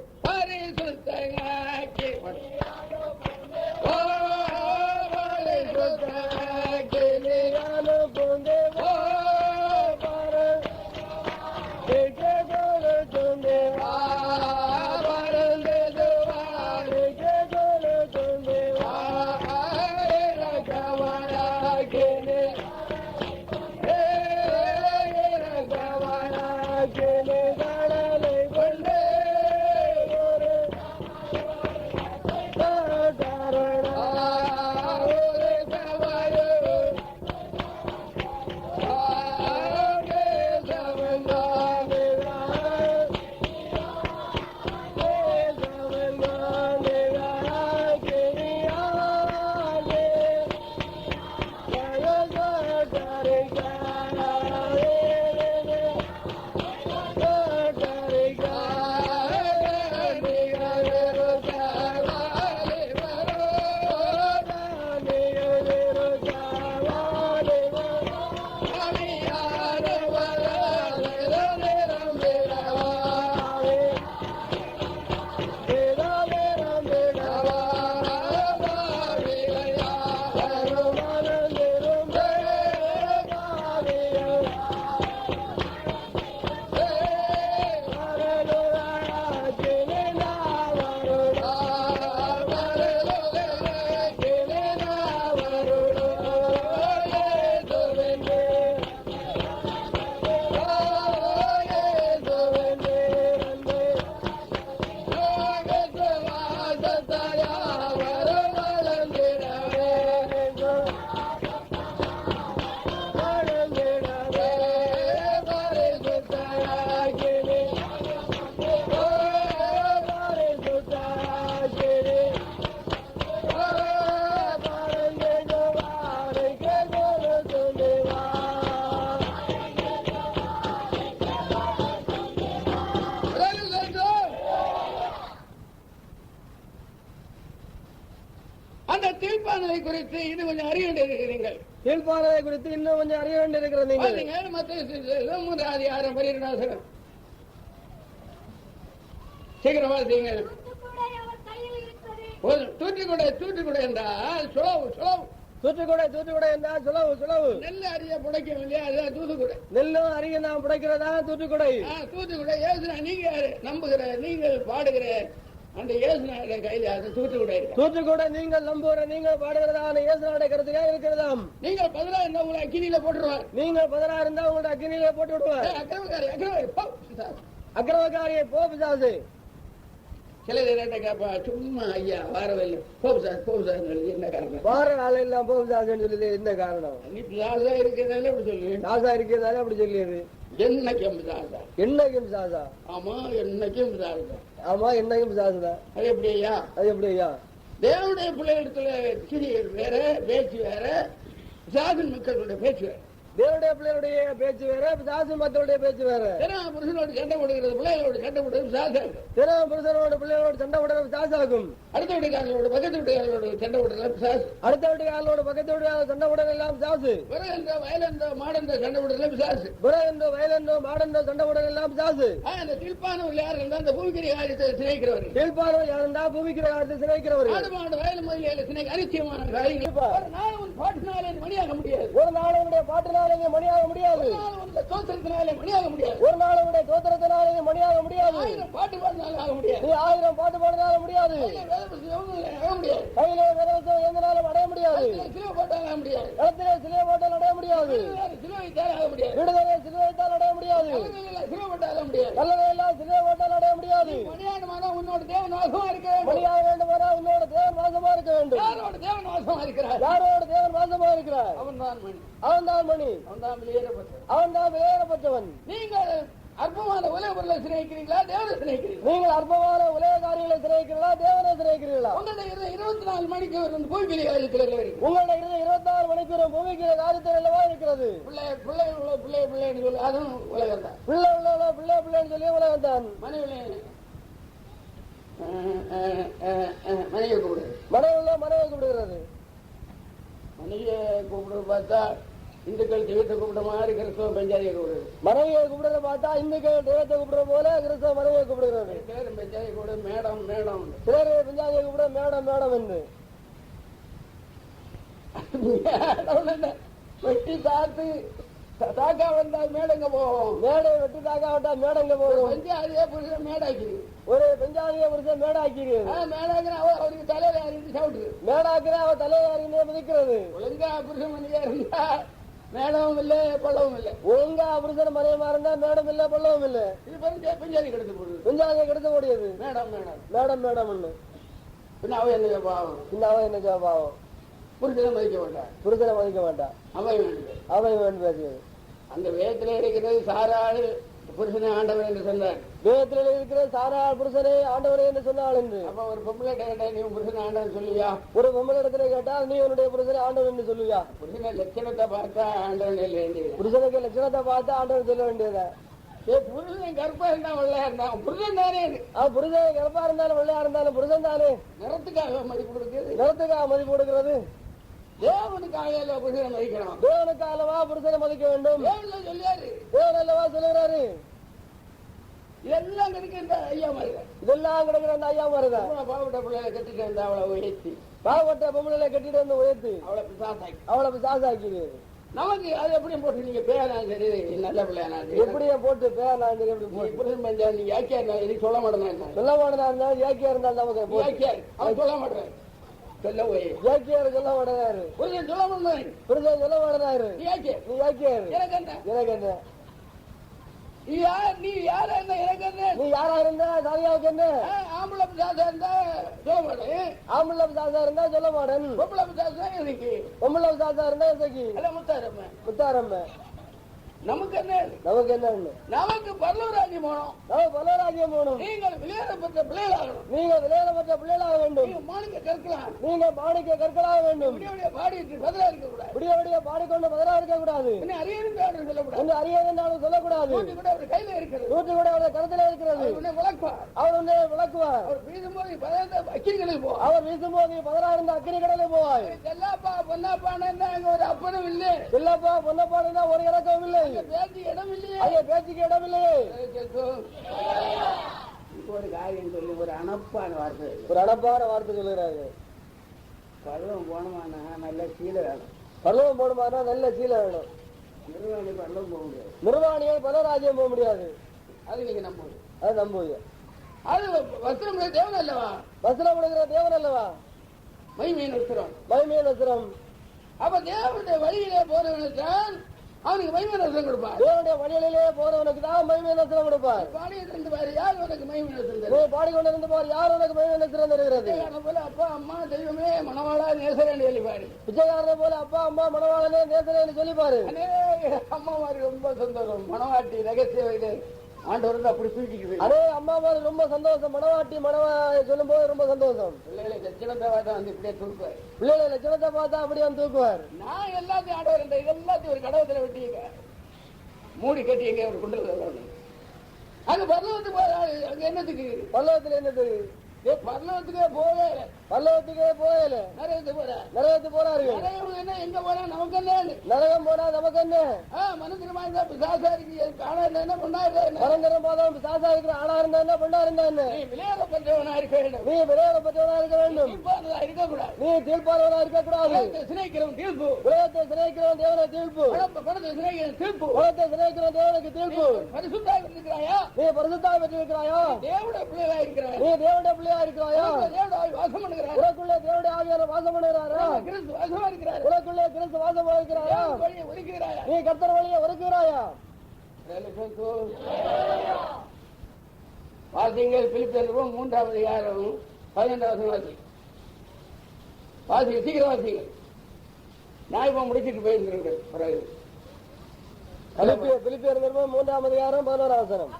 அந்த தீர்ப்பானதை குறித்து இது கொஞ்சம் அறிய வேண்டியிருக்கிறீர்கள். தீர்ப்பானதை குறித்து இன்னும் கொஞ்சம் அறிய வேண்டியிருக்கிறது. நீங்கள் மத்திய 3 அதிகாரம் 12 சீக்கிரம் வாசிங்கள். தூற்றுக்குடை என்றால் சுளவு. தூற்றுக்குடை என்றால் சுளவு. நெல் அரிய புடைக்கும் இல்லையா, அதுதான் தூத்துக்குடை. நெல்லும் அரிய நாம் புடைக்கிறதா தூற்றுக்குடை. தூத்துக்குடை ஏசுனா நீங்க நம்புகிற, நீங்கள் பாடுகிற அந்த இயேசுநாதருடைய கையில அது தூற்றுக்குடை நீங்கள் நம்புகிற, நீங்கள் பாடுகிறதான இயேசுநாதருடைய கருத்துக்கா இருக்கிறதாம். நீங்கள் 16 இருந்தா உங்களை அக்கினியில போட்டுருவார். நீங்கள் 16 இருந்தா உங்களை அக்கினியில போட்டு விடுவார். அக்கிரமக்காரியை போ பிசாசு. சில நேரத்தை கேட்பா, சும்மா ஐயா வாரவில்லை போசாஸ் என்ன காரணம்? வார நாள் எல்லாம் போ பிசாசுன்னு சொல்லி என்ன காரணம்? நீ பிசாசா இருக்கிறதால அப்படி சொல்லு. பிசாசா இருக்கிறதால அப்படி சொல்லியது. என்னைக்கும் பிசாசா? என்னைக்கும் பிசாசா? ஆமா, என்னைக்கும் பிசாசா. ஆமா, என்னைக்கும் பிசாசுதான். அது எப்படி ஐயா? தேவனுடைய பிள்ளைகளிடத்துல கிரிகள் வேற, பேச்சு வேற, பிசாசின் மக்களுடைய பேச்சு வேற. தேவனுடைய பிள்ளைகளுடைய பேச்சு வேற, பிசாசு மக்களுடைய பேச்சு வேற. புருஷனோடு சண்டை போடுகிறது, பிள்ளைகளோடு சண்டை போடுறது பிசாசாகும். புருஷனோட பிள்ளைகளோடு சண்டை போடுறது பிசாசாகும். அடுத்த வீட்டுக்காரர்களோடு பக்கத்து வீட்டுக்காரர்களோடு சண்டை போடுறது பிசாசு. அடுத்த வீட்டுக்காரர்களோடு பக்கத்து வீட்டுக்காரர் சண்டை போடுறது எல்லாம் பிசாசு. வயலந்தோ மாடந்தோ சண்டை போடுறது பிசாசு. வயலந்தோ மாடந்தோ சண்டை போடுறது எல்லாம் பிசாசு. அந்த தீர்ப்பானவர் யார் இருந்தா அந்த பூமிக்கிற காரியத்தை சிநேகிக்கிறவர். தீர்ப்பானவர் யார் இருந்தா பூமிக்கிற காரியத்தை சிநேகிக்கிறவர். ஆடு மாடு வயல் முதலிய சிநேக அனிச்சயமான காரியங்கள். ஒரு நாள் உன் பாட்டினாலே மணியாக முடியாது. ஒரு நாள் உன்னுடைய பாட்டினாலே மணியாக முடியாது. தோத்திரத்தினாலே மணியாக முடியாது. ஒரு நாள் உன்னுடைய தோத்திரத்தினாலே மணியாக முடியாது. 1000 பாட்டு பாடினாலும் ஆக முடியாது. நீ 1000 பாட்டு பாடினாலும் முடியாது. கையிலே வேதபுஸ்தகம் எந்தனாலும் அடைய முடியாது. சிலுவை போட்டால் ஆக முடியாது. களத்திலே சிலுவை போட்டால் அடைய முடியாது. சிலுவை வைத்தால் ஆக முடியாது. விடுதலை சிலுவை வைத்தால் அடைய முடியாது. சிலுவை போட்டால் ஆக முடியாது. நல்லதையெல்லாம் சிலுவை போட்டால் அடைய முடியாது. மணியானமானா உன்னோட தேவன் வாசமா இருக்க வேண்டும். மணியாக வேண்டுமானா உன்னோட தேவன் வாசமா இருக்க வேண்டும். யாரோட தேவன் வாசமா இருக்கிறார்? யாரோட தேவன் வாசமா இருக்கிறார்? அவன்தான் மணி. அவன்தான் மணி. அவன்தான் வெளியேறப்பட்டவன். நீங்கள் அற்பமான உலக பொருளை சிநேகிக்கிறீங்களா, தேவனை சிநேகிக்கிறீங்களா? நீங்கள் அற்பமான உலக காரியங்களை சிநேகிக்கிறீங்களா, தேவனை சிநேகிக்கிறீங்களா? உங்களுடைய 24 மணிக்கு பூமிக்கிற காரியத்தில் உங்களுடைய 24 மணிக்கு பூமிக்கிற காரியத்தில் அல்லவா இருக்கிறது. பிள்ளைன்னு சொல்லி அதுவும் உலகம் தான். பிள்ளைன்னு சொல்லி உலகம் தான். மனைவி கூப்பிடுறது. மனைவி கூப்பிடுகிறது. மனைவியை கூப்பிடுறது பார்த்தா இந்துக்கள் தெய்வத்தை கூப்பிட மாதிரி கிறிஸ்தவ பஞ்சாதியை கூப்பிடுறது. மனைவியை கூப்பிடுறத பார்த்தா இந்துக்கள் தெய்வத்தை கூப்பிடுற போல கிறிஸ்தவ மனைவியை கூப்பிடுகிறது. சிலர் பஞ்சாதியை கூட மேடம் மேடம், சிலர் பஞ்சாதியை கூப்பிட மேடம் மேடம் என்று. வெட்டி தாத்து தாக்கா வந்தால் மேடங்க போவோம். மேடை வெட்டி தாக்கா வந்தால் மேடங்க போவோம். பஞ்சாதியே புருஷன் மேடாக்கி ஒரு பஞ்சாதியை புருஷன் மேடாக்கிறது. மேடாக்கிற அவருக்கு தலையில அறிந்து சாப்பிட்டு மேடாக்கிற அவர் தலையில அறிந்து மிதிக்கிறது. ஒழுங்கா புருஷன் மனைவியா இருந்தா மேடமும் இல்ல பள்ளவும் இல்ல. ஒழுங்கா புருஷன் மனைவியா இருந்தா மேடம் இல்ல பள்ளவும் இல்ல. இது பஞ்சாதி கெடுத்து போடுது. பஞ்சாதியை கெடுத்து போடியது. மேடம் பின்ன அவ என்ன பாவம்? புருஷனை மதிக்க மாட்டான். அவை வேண்டும் பேசுகிறது. அந்த வேதத்துல இருக்கிறது சாராள் புருஷனை ஆண்டவர் என்று சொன்னார். வேதத்தில் இருக்கிற சாராள் புருஷனை ஆண்டவரே என்று சொன்னாள் என்று. அப்ப ஒரு பொம்பளை கேட்டா நீ புருஷனை ஆண்டவன் சொல்லுவியா? ஒரு பொம்பளை இடத்துல கேட்டால் நீ உன்னுடைய புருஷனை ஆண்டவன் என்று சொல்லுவியா? புருஷனை லட்சணத்தை பார்த்தா ஆண்டவன் சொல்ல வேண்டியது. புருஷனுக்கு லட்சணத்தை பார்த்தா ஆண்டவன் சொல்ல வேண்டியதா? புருஷன் கருப்பா இருந்தா வெள்ளையா இருந்தான் புருஷன் தானே. புருஷன் கருப்பா இருந்தாலும் வெள்ளையா இருந்தாலும் புருஷன் தானே. நிறத்துக்காக மதிப்பு கொடுக்கிறது. நிறத்துக்காக மதிப்பு கொடுக்கிறது. தேவனுக்காக புருஷனை மதிக்கணும். தேவனுக்காகவா புருஷனை மதிக்க வேண்டும்? சொல்லியாரு. தேவன் அல்லவா சொல்லுகிறாரு. இதெல்லாம் கிடைக்கிற ஐயா மாதிரி. இதெல்லாம் கிடைக்கிற அந்த ஐயா மாதிரிதான். பாவப்பட்ட பிள்ளைகளை கட்டிட்டு வந்து அவளை உயர்த்தி, பாவப்பட்ட பொம்பளை கட்டிட்டு வந்து உயர்த்தி அவளை பிசாசாக்கி. நமக்கு அது எப்படியும் போட்டு நீங்க பேரானாலும் சரி நல்ல பிள்ளையானா எப்படியே போட்டு பேரானாலும் சரி எப்படி போட்டு புருஷன் பஞ்சா நீங்க யாக்கியா இருந்தாலும் சொல்ல மாட்டேன். சொல்ல மாட்டேனா யாக்கியா இருந்தாலும் நமக்கு யாக்கியார் அவன் சொல்ல மாட்டேன். யாக்கியாரு சொல்ல மாட்டேனாரு. புருஷன் சொல்ல மாட்டேன். புருஷன் சொல்ல மாட்டேனாரு. நீ யாக்கியாரு எனக்கு என்ன நீ யாரா இருந்தா எனக்கு என்ன? நீ யாரா இருந்தா சாரியாவுக்கு என்ன? ஆம்பளை பிசாசா இருந்தா சொல்ல மாட்டேன். ஆம்பளை பிசாசா இருந்தா சொல்ல மாட்டேன். பொம்பளை பிசாசா இருக்கு. பொம்பளை பிசாசா இருந்தா இசைக்கு முத்தாரம்ம. நமக்கு என்ன? நமக்கு பரலோராஜ்யம் போகணும். பரலோராஜ்யம் போகணும். நீங்கள் விளையாடப்பட்ட பிள்ளைகளாகணும். நீங்கள் விளையாடப்பட்ட பிள்ளைகளாக வேண்டும். வேண்டும். மாணிக்க கற்கலாம். நீங்க மாணிக்க கற்களாக வேண்டும். விடிய பாடிட்டு பதிலா இருக்க கூடாது. விடிய பாடிக்கொண்டு பதிலா இருக்க கூடாது. அறியணும் சொல்லக்கூடாது. ஒன்று அறியதென்றாலும் சொல்லக்கூடாது. கூட அவர் கையில இருக்கிறது. நூற்றி கூட அவருடைய கருத்துல இருக்கிறது. அவர் ஒன்னே விளக்குவார். அவர் வீசும்போது 16 அக்கினிகளில் போவார். அவர் வீசும்போது 16 அக்கினி கடலில் போவார். செல்லாப்பா பொன்னாப்பான்னு அங்க ஒரு அப்பனும் இல்லை. செல்லாப்பா பொன்னப்பாடுனா ஒரு இறக்கம் இல்லை. பேச்சு இடம் இல்லையே. ஐயா பேச்சுக்கு இடம் இல்லையே. ஒரு காரியம் சொல்லி ஒரு அனப்பான வார்த்தை சொல்லுகிறாரு. பருவம் போனமானா நல்ல சீலை வேணும். பருவம் போனமானா நல்ல சீலை வேணும். நிர்வாணி பருவம் போக முடியாது. நிர்வாணிகள் பலராஜ்யம் போக முடியாது. அது நீங்க நம்புவது. அது நம்புவது. அது வஸ்திரம் தேவன் அல்லவா? வஸ்திரம் கொடுக்கிற தேவன் அல்லவா? மைமையின் வஸ்திரம். மைமையின் வஸ்திரம். அப்ப தேவனுடைய வழியிலே போறவனுக்கு அவனுக்கு மைமையின் வஸ்திரம் கொடுப்பார். தேவனுடைய வழியிலே போறவனுக்கு தான் மைமையின் வஸ்திரம் கொடுப்பார். பாடியிருந்து பாரு யார் உனக்கு மைமையின் வஸ்திரம்? நீ பாடிக்கொண்டிருந்து பாரு யார் உனக்கு மைமையின் வஸ்திரம் தருகிறது? போல அப்பா அம்மா தெய்வமே மணவாளா நேசரேன்னு சொல்லி பாரு. பிச்சைக்காரனை போல அப்பா அம்மா மணவாளனே நேசரேன்னு சொல்லி பாரு. அம்மா மாதிரி ரொம்ப சந்தோஷம். மணவாட்டி ரகசிய ஆண்டவர் அப்படி தூக்கிக்குது. அதே அம்மா மாதிரி ரொம்ப சந்தோஷம். மணவாட்டி சொல்லும் போது ரொம்ப சந்தோஷம். பிள்ளைகளை லட்சணத்தை பார்த்தா வந்து இப்படியே தூக்குவார். பிள்ளைகளை லட்சணத்தை பார்த்தா அப்படியே வந்து தூக்குவார். நான் எல்லாத்தையும் ஆண்டவர் எல்லாத்தையும் ஒரு கடவுளத்துல வெட்டிங்க மூடி கட்டிங்க ஒரு குண்டல். அங்க பரலோகத்துக்கு அங்க என்னத்துக்கு? பரலோகத்துல என்னது? பரலோகத்துக்கே போகல. பரலோகத்துக்கே போகல. நரகத்துக்கு போறார்கள். என்ன எங்க போனா நமக்கு என்ன? நரகம் போனா நமக்கு என்ன? மனந்திரமா இருந்தா பிசாசா இருக்கு ஆனா என்ன பண்ணாரு? மனந்திரம் போதும் பிசாசா இருக்கிற ஆனா இருந்தா என்ன பண்ணா இருந்தா என்ன? நீ விளையாடப்பட்டவனா இருக்க வேண்டும். நீ விளையாடப்பட்டவனா இருக்க வேண்டும். இருக்கக்கூடாது. நீ தீர்ப்பாளவனா இருக்கக்கூடாது. சினைக்கிறவன் தீர்ப்பு. உலகத்தை சினைக்கிறவன் தேவனை தீர்ப்பு. பணத்தை சினைக்கிறவன் தீர்ப்பு. பணத்தை சினைக்கிறவன் தேவனுக்கு தீர்ப்பு. பரிசுத்தாக இருக்கிறாயா? நீ பரிசுத்தாக பெற்றிருக்கிறாயா? தேவனுடைய பிள்ளையா இருக்கிறாயா? நீ தேவனுடைய பிள்ளையா இருக்கிறாயா? வாசம் பண்ணுகிறார். உனக்குள்ளே தேவனுடைய ஆவியானவர் வாசம் பண்ணுகிறாரா? கிறிஸ்து வாசமா இருக்கிறார். உனக்குள்ளே கிறிஸ்து வாசமா இருக்கிறாரா? நீ கர்த்தர் வழியை ஒதுக்குகிறாயா? வாசிங்கள் பிலிப்பியர் 3ஆம் அதிகாரம் 12ஆம் வசனம். வாசிங்க சீக்கிரம் வாசிங்க. நான் இப்ப முடிச்சுட்டு போயிருக்கிறேன். பிறகு பிலிப்பியர் 3ஆம் அதிகாரம் 11ஆம் வசனம்.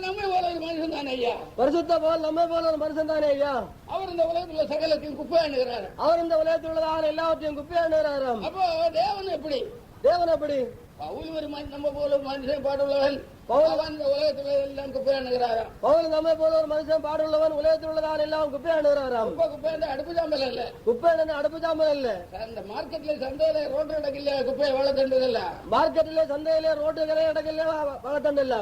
நம்மை போல ஒரு மனுஷன் தானே ஐயா. பரிசுத்த போல் நம்மை போல ஒரு மனுஷன் தானே ஐயா. அவர் இந்த உலகத்துல சகலத்தையும் குப்பை அணுகிறார். அவர் இந்த உலகத்தில் உள்ளதால் எல்லாவற்றையும் குப்பை அணுகிறார். அப்போ தேவன் எப்படி? தேவன் எப்படி? பவுல் ஒரு நம்ம போல மனுஷன் பாடுள்ளவன். பவுல் இந்த உலகத்துல எல்லாம் குப்பை அணுகிறாராம். பவுல் நம்மை போல ஒரு மனுஷன் பாடுள்ளவன் உலகத்தில் உள்ளதால் எல்லாம் குப்பை அணுகிறாராம். குப்பை அடுப்பு சாம்பல் இல்ல. குப்பை அடுப்பு சாம்பல் இல்ல. அந்த மார்க்கெட்ல சந்தையில ரோட்டு இடக்கல குப்பை வளர்த்தண்டது இல்ல. மார்க்கெட்ல சந்தையில ரோட்டு கடை இடக்கல வளர்த்தண்டு இல்ல.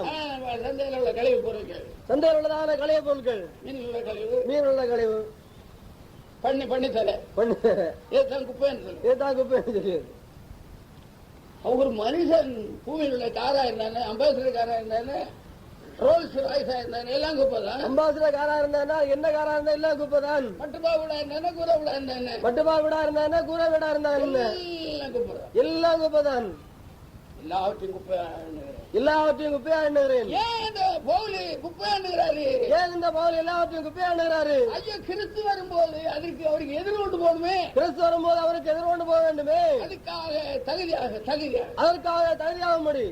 சந்தையில உள்ள கழிவு பொருட்கள். சந்தையில் உள்ளதான கழிவு பொருட்கள். மீன் உள்ள கழிவு. பண்ணி தலை. ஏதான் குப்பைன்னு சொல்லு. ஏதான் குப்பைன்னு சொல்லு. ஒரு மனுஷன் பூமியில் உள்ள காரா இருந்தானே, அம்பாசிடர் காரா இருந்தானே, ரோல்ஸ் ராய்ஸா இருந்தானே எல்லாம் குப்பை தான். அம்பாசிடர் காரா இருந்தானா என்ன காரா இருந்தா எல்லாம் குப்பை தான். மட்டுபா விடா இருந்தானே கூரை விடா இருந்தானே. மட்டுபா விடா இருந்தானே கூரை விடா இருந்தானே எல்லாம் குப்பை தான். எல்லாம் குப்பை தான். எல்லாவற்றையும் குப்பையா எண்ணுகிறேன். ஏன் இந்த பவுல் குப்பையா எண்ணுகிறாரு? ஏன் இந்த பவுல் எல்லாவற்றையும் குப்பையா எண்ணுகிறாரு? ஐயோ கிறிஸ்து வரும்போது அதுக்கு அவருக்கு எதிர்கொண்டு போகணுமே. கிறிஸ்து வரும்போது அவருக்கு எதிர்கொண்டு போக வேண்டுமே. அதுக்காக அதற்காக தகுதியாகும்படி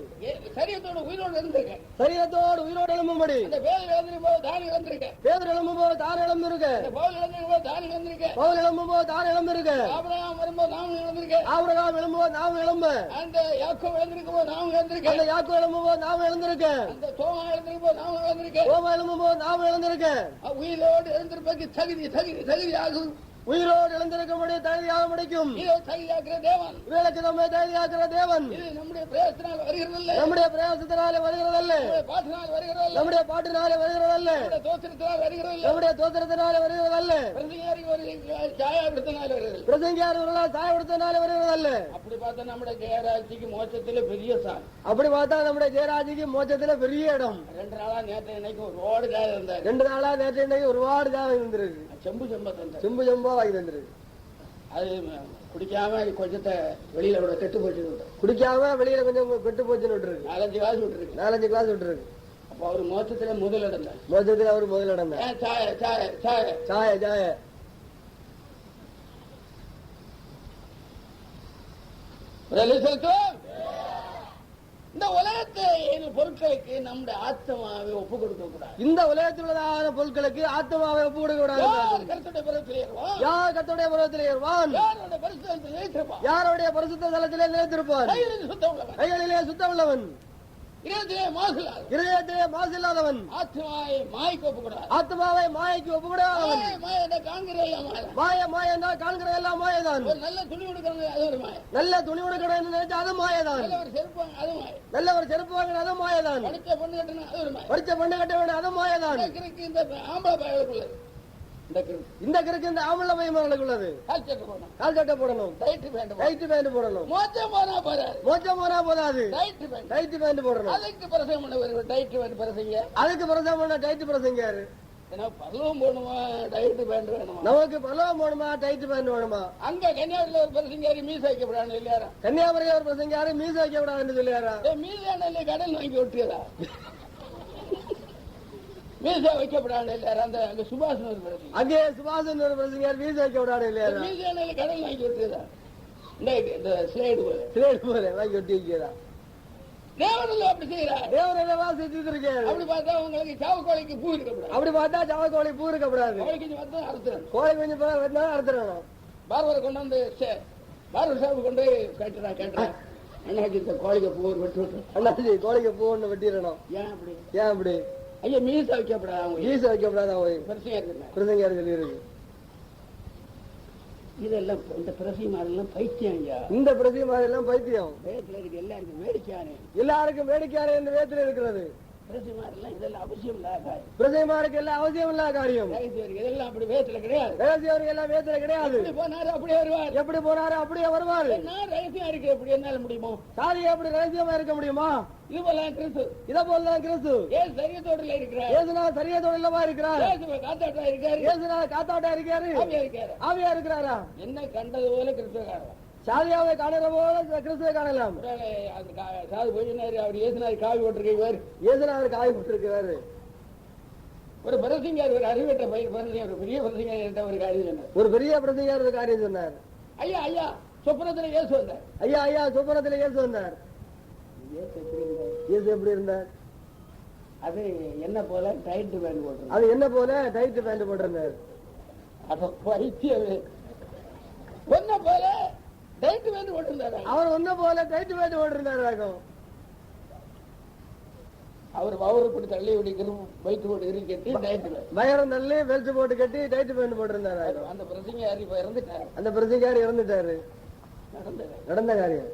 சரீரத்தோடு உயிரோடு இருந்திருக்கேன். சரீரத்தோடு உயிரோடு எழும்பும்படி. பேதர் எழுந்திருக்கும்போது தான் இழந்திருக்கேன். பேதர் எழும்பும்போது தான் இழந்திருக்கேன். பவுல் எழுந்திருக்கும்போது தான் இழந்திருக்கேன். பவுல் எழும்பும்போது தான் இழந்திருக்கேன். ஆபிரகாம் வரும்போது நாம் இழந்திருக்கேன். ஆபிரகாம் எழும்பும்போது நாம் எழும்ப. அந்த யாக்கோபு எழுந்திருக்கும்போது நாம் எழுந்திருக்கேன். அந்த யாக்கோபு எழும்பும்போது நாம் எழுந்திருக்கேன். அந்த தோமா எழுந்திருக்கும்போது நாம் எழுந்திருக்கேன். தோமா எழும்பும்போது நாம் எழுந்திருக்கேன். உயிரோடு எழுந்திருப்பதற்கு தகுதி ஆகும். உயிரோடு எழுந்திருக்கும்படி தகுதியாக முடிக்கும். தகுதியாக்குற தேவன். இவர்களுக்கு நம்மை தகுதியாக்குற தேவன். இது நம்முடைய பிரயாசத்தினால் வருகிறதல்ல. நம்முடைய பிரயாசத்தினாலே வருகிறதல்ல. பாட்டினாலே வருகிறதல்ல. நம்முடைய பாட்டினாலே வருகிறதல்ல. தோத்திரத்தினாலே வருகிறதல்ல. நம்முடைய தோத்திரத்தினாலே வருகிறதல்ல. பிரசங்கியார் சாயப்படுத்தினாலே வருகிறதல்ல. அப்படி பார்த்தா நம்முடைய ஜெயராஜிக்கு மோட்சத்திலே பெரிய சார். அப்படி பார்த்தா நம்முடைய ஜெயராஜிக்கு மோட்சத்திலே பெரிய இடம். 2 நாளா நேற்று இன்னைக்கு ஒரு ரோடு ஜாதி இருந்தார். 2 நாளா நேற்று இன்னைக்கு ஒரு ரோடு ஜாதி இருந்திருக்கு. செம்பு செம்பா வாங்கி தந்துருக்கு. அது குடிக்காம கொஞ்சத்தை வெளியில விட கெட்டு போச்சு. குடிக்காம வெளியில கொஞ்சம் கெட்டு போச்சுன்னு விட்டுருக்கு. 4-5 கிளாஸ் விட்டுருக்கு. அப்ப அவரு மோட்சத்துல முதலிடம் தான். மோட்சத்துல அவரு முதலிடம் தான். சாய இந்த உலகத்தை பொருட்களுக்கு நம்முடைய ஆத்மாவை ஒப்பு கொடுக்க கூடாது. இந்த உலகத்தில் உள்ளதான பொருட்களுக்கு ஆத்மாவை ஒப்பு கொடுக்க கூடாது. கர்த்தருடைய பருவத்தில் ஏறுவான், யார் கர்த்தருடைய பருவத்தில் ஏறுவான், யாருடைய பரிசுத்தத்தில் நிலைத்திருப்பான், யாருடைய பரிசுத்த தலத்திலே நிலைத்திருப்பான், கைகளில் சுத்தம் உள்ளவன், கைகளிலே சுத்தம் உள்ளவன், இதயத்திலே மாசில்லாதவன், இதயத்திலே மாசில்லாதவன், ஆத்மாவை மாய்க்கு ஒப்பு கூடாது. ஆத்மாவை மாயைக்கு ஒப்பு கூடாதவன். மாயை காண்கிற எல்லாம் மாய மாய என்றால் காண்கிற எல்லாம் மாயதான். ஒரு நல்ல துணி கொடுக்கறது அது ஒரு மாயை, நல்ல துணி உடுக்கணும் நினைச்சா அது மாயதான். நல்ல ஒரு செருப்பு வாங்க அது மாயை, நல்ல ஒரு செருப்பு வாங்கின அது மாயதான். படிச்ச பொண்ணு கட்டணும் அது ஒரு மாயை. படிச்ச பொண்ணு கட்ட வேண்டிய அது மாயதான். இந்த ஆம்பளை பயலுக்குள்ளது இந்த கிறுக்கு இந்த ஆம்பளை பயமார்களுக்கு உள்ளது. கால் சட்டை போடணும், கால் சட்டை போடணும், டைட் பேண்ட் டைட் பேண்ட் போடணும், மோச்சம் போனா போறாரு, மோச்சம் போனா போதாது, டைட் பேண்ட் டைட் பேண்ட் போடணும். அதுக்கு பிரசங்கம் பண்ண ஒரு டைட் பேண்ட் பிரசங்க, அதுக்கு பிரசங்கம் பண்ண டைட் பிரசங்காரு. ஏன்னா பருவம் போடணுமா டைட் பேண்ட் வேணுமா, நமக்கு பலவம் வேணுமா டைட் பேண்ட் வேணுமா. அங்க கன்னியாகுமரியில ஒரு பிரசங்காரி மீச வைக்கப்படாது இல்லையாரா, கன்னியாகுமரியில ஒரு பிரசங்காரு மீச வைக்க விடாதுன்னு சொல்லியாரா. மீசான இல்லை கடன் வாங்கி விட்டுறா, மீசா வைக்கப்படாது இல்லையாரா. அந்த அங்க சுபாஷன் ஒரு பிரசங்க, அங்கே சுபாஷன் ஒரு பிரசங்காரு மீச வைக்க விடாது இல்லையாரா. மீசான கடன் வாங்கி விட்டுறா, இந்த ஸ்லைடு போல சிலேட் போல வாங்கி ஒட்டி வைக்கிறா. தேவனில் அப்படி செய்யறாரு, தேவரெல்லாம் செஞ்சுட்டு இருக்காரு. அப்படி பார்த்தா உங்களுக்கு சாவுக்கோழிக்கு பூ இருக்கப்படாது, அப்படி பார்த்தா ஜவக்கோழி பூ இருக்கக்கூடாது. கோழிக்கு வந்து அறுத்துறேன், கோழி கொஞ்சம் வந்தாலும் அறுத்துடணும். பார்வரை கொண்டு வந்து பார்வர் சாப்பு கொண்டு கேட்டுறேன் அண்ணாச்சி இந்த கோழிக்கு பூ ஒரு வெட்டு வெட்டு, அண்ணாச்சி கோழிக்கு பூ ஒண்ணு வெட்டிடணும். ஏன் அப்படி, ஏன் அப்படி ஐயா மீச வைக்கப்படாது, அவங்க மீச வைக்கப்படாது. பிரச்சனை இருக்குங்க. பிரசங்காரு சொல்லி இருக்கு. இதெல்லாம் இந்த பிரசிமாரெல்லாம் பைத்தியம் ஐயா, இந்த பிரதிமாரி எல்லாம் பைத்தியம். வேதத்துல இருக்கு எல்லாருக்கும் வேடிக்கையானே, எல்லாருக்கும் வேடிக்கையாரு என்று வேதத்தில் இருக்கிறது. பிரசிமாரெல்லாம் இதெல்லாம் அவசியம் இல்லாத பிரதிமாருக்கு எல்லாம் அவசியம் இல்லாத காரியம். இதெல்லாம் அப்படி வேதத்துல கிடையாது. ரகசியம் எல்லாம் வேதத்துல கிடையாது. எப்படி போனாரு அப்படியே வருவார், எப்படி போனாரு அப்படியே வருவாரு. நான் ரகசியம் இருக்கு எப்படி என்னால முடியுமோ, சாரி எப்படி ரகசியமா இருக்க முடியுமா. இது போல கிறிஸ்து, இத போலதான் கிறிஸ்து. ஏன் சரியத்தோடுல இருக்கிறார், ஏசுனா சரியா தொழிலமா இருக்கிறார். காத்தாட்டா இருக்காரு, ஏசுனா காத்தாட்டா இருக்காரு, ஆவியா இருக்காரு. ஆவியா இருக்கிறாரா. என்ன கண்டது போல கிறிஸ்துவக்காரன், சாதியாவை காணுற போல கிறிஸ்துவை காணலாம். சாது போயினாரு, அவர் ஏசுனாரு காவி போட்டிருக்காரு, ஏசுனா அவர் காய் போட்டிருக்கிறாரு. ஒரு பிரசிங்கார் ஒரு அறிவற்ற பயிர் பிரசிங்க, ஒரு பெரிய பிரசிங்க ஒரு காரியம் சொன்னார், ஒரு பெரிய பிரசங்கார் ஒரு காரியம் சொன்னார். ஐயா ஐயா சொப்பனத்துல இயேசு வந்தார், ஐயா ஐயா சொப்பனத்துல இயேசு வந்தார். இயேசு எப்படி இருந்தார், இயேசு எப்படி இருந்தார். அது என்ன போல டைட் பேண்ட் போட்டிருந்தார், அது என்ன போல டைட் பேண்ட் போட்டிருந்தார். அது பைத்தியமே, ஒன்ன போல டைட் பேண்ட் போட்டிருந்தாரு, அவர் ஒன்ன போல டைட் பேண்ட் போட்டிருந்தாரு. அவர் பவர் இப்படி தள்ளி விடிக்கிறோம் வயிற்று போட்டு இருக்கட்டி டைட் பேண்ட், வயரம் நல்லி வெல்ட் போட்டு கட்டி டைட் பேண்ட் போட்டிருந்தாரு. அந்த பிரசிங்கார் இப்ப இறந்துட்டாரு, அந்த பிரசங்கார் இறந்துட்டாரு. நடந்தது நடந்த காரியம்.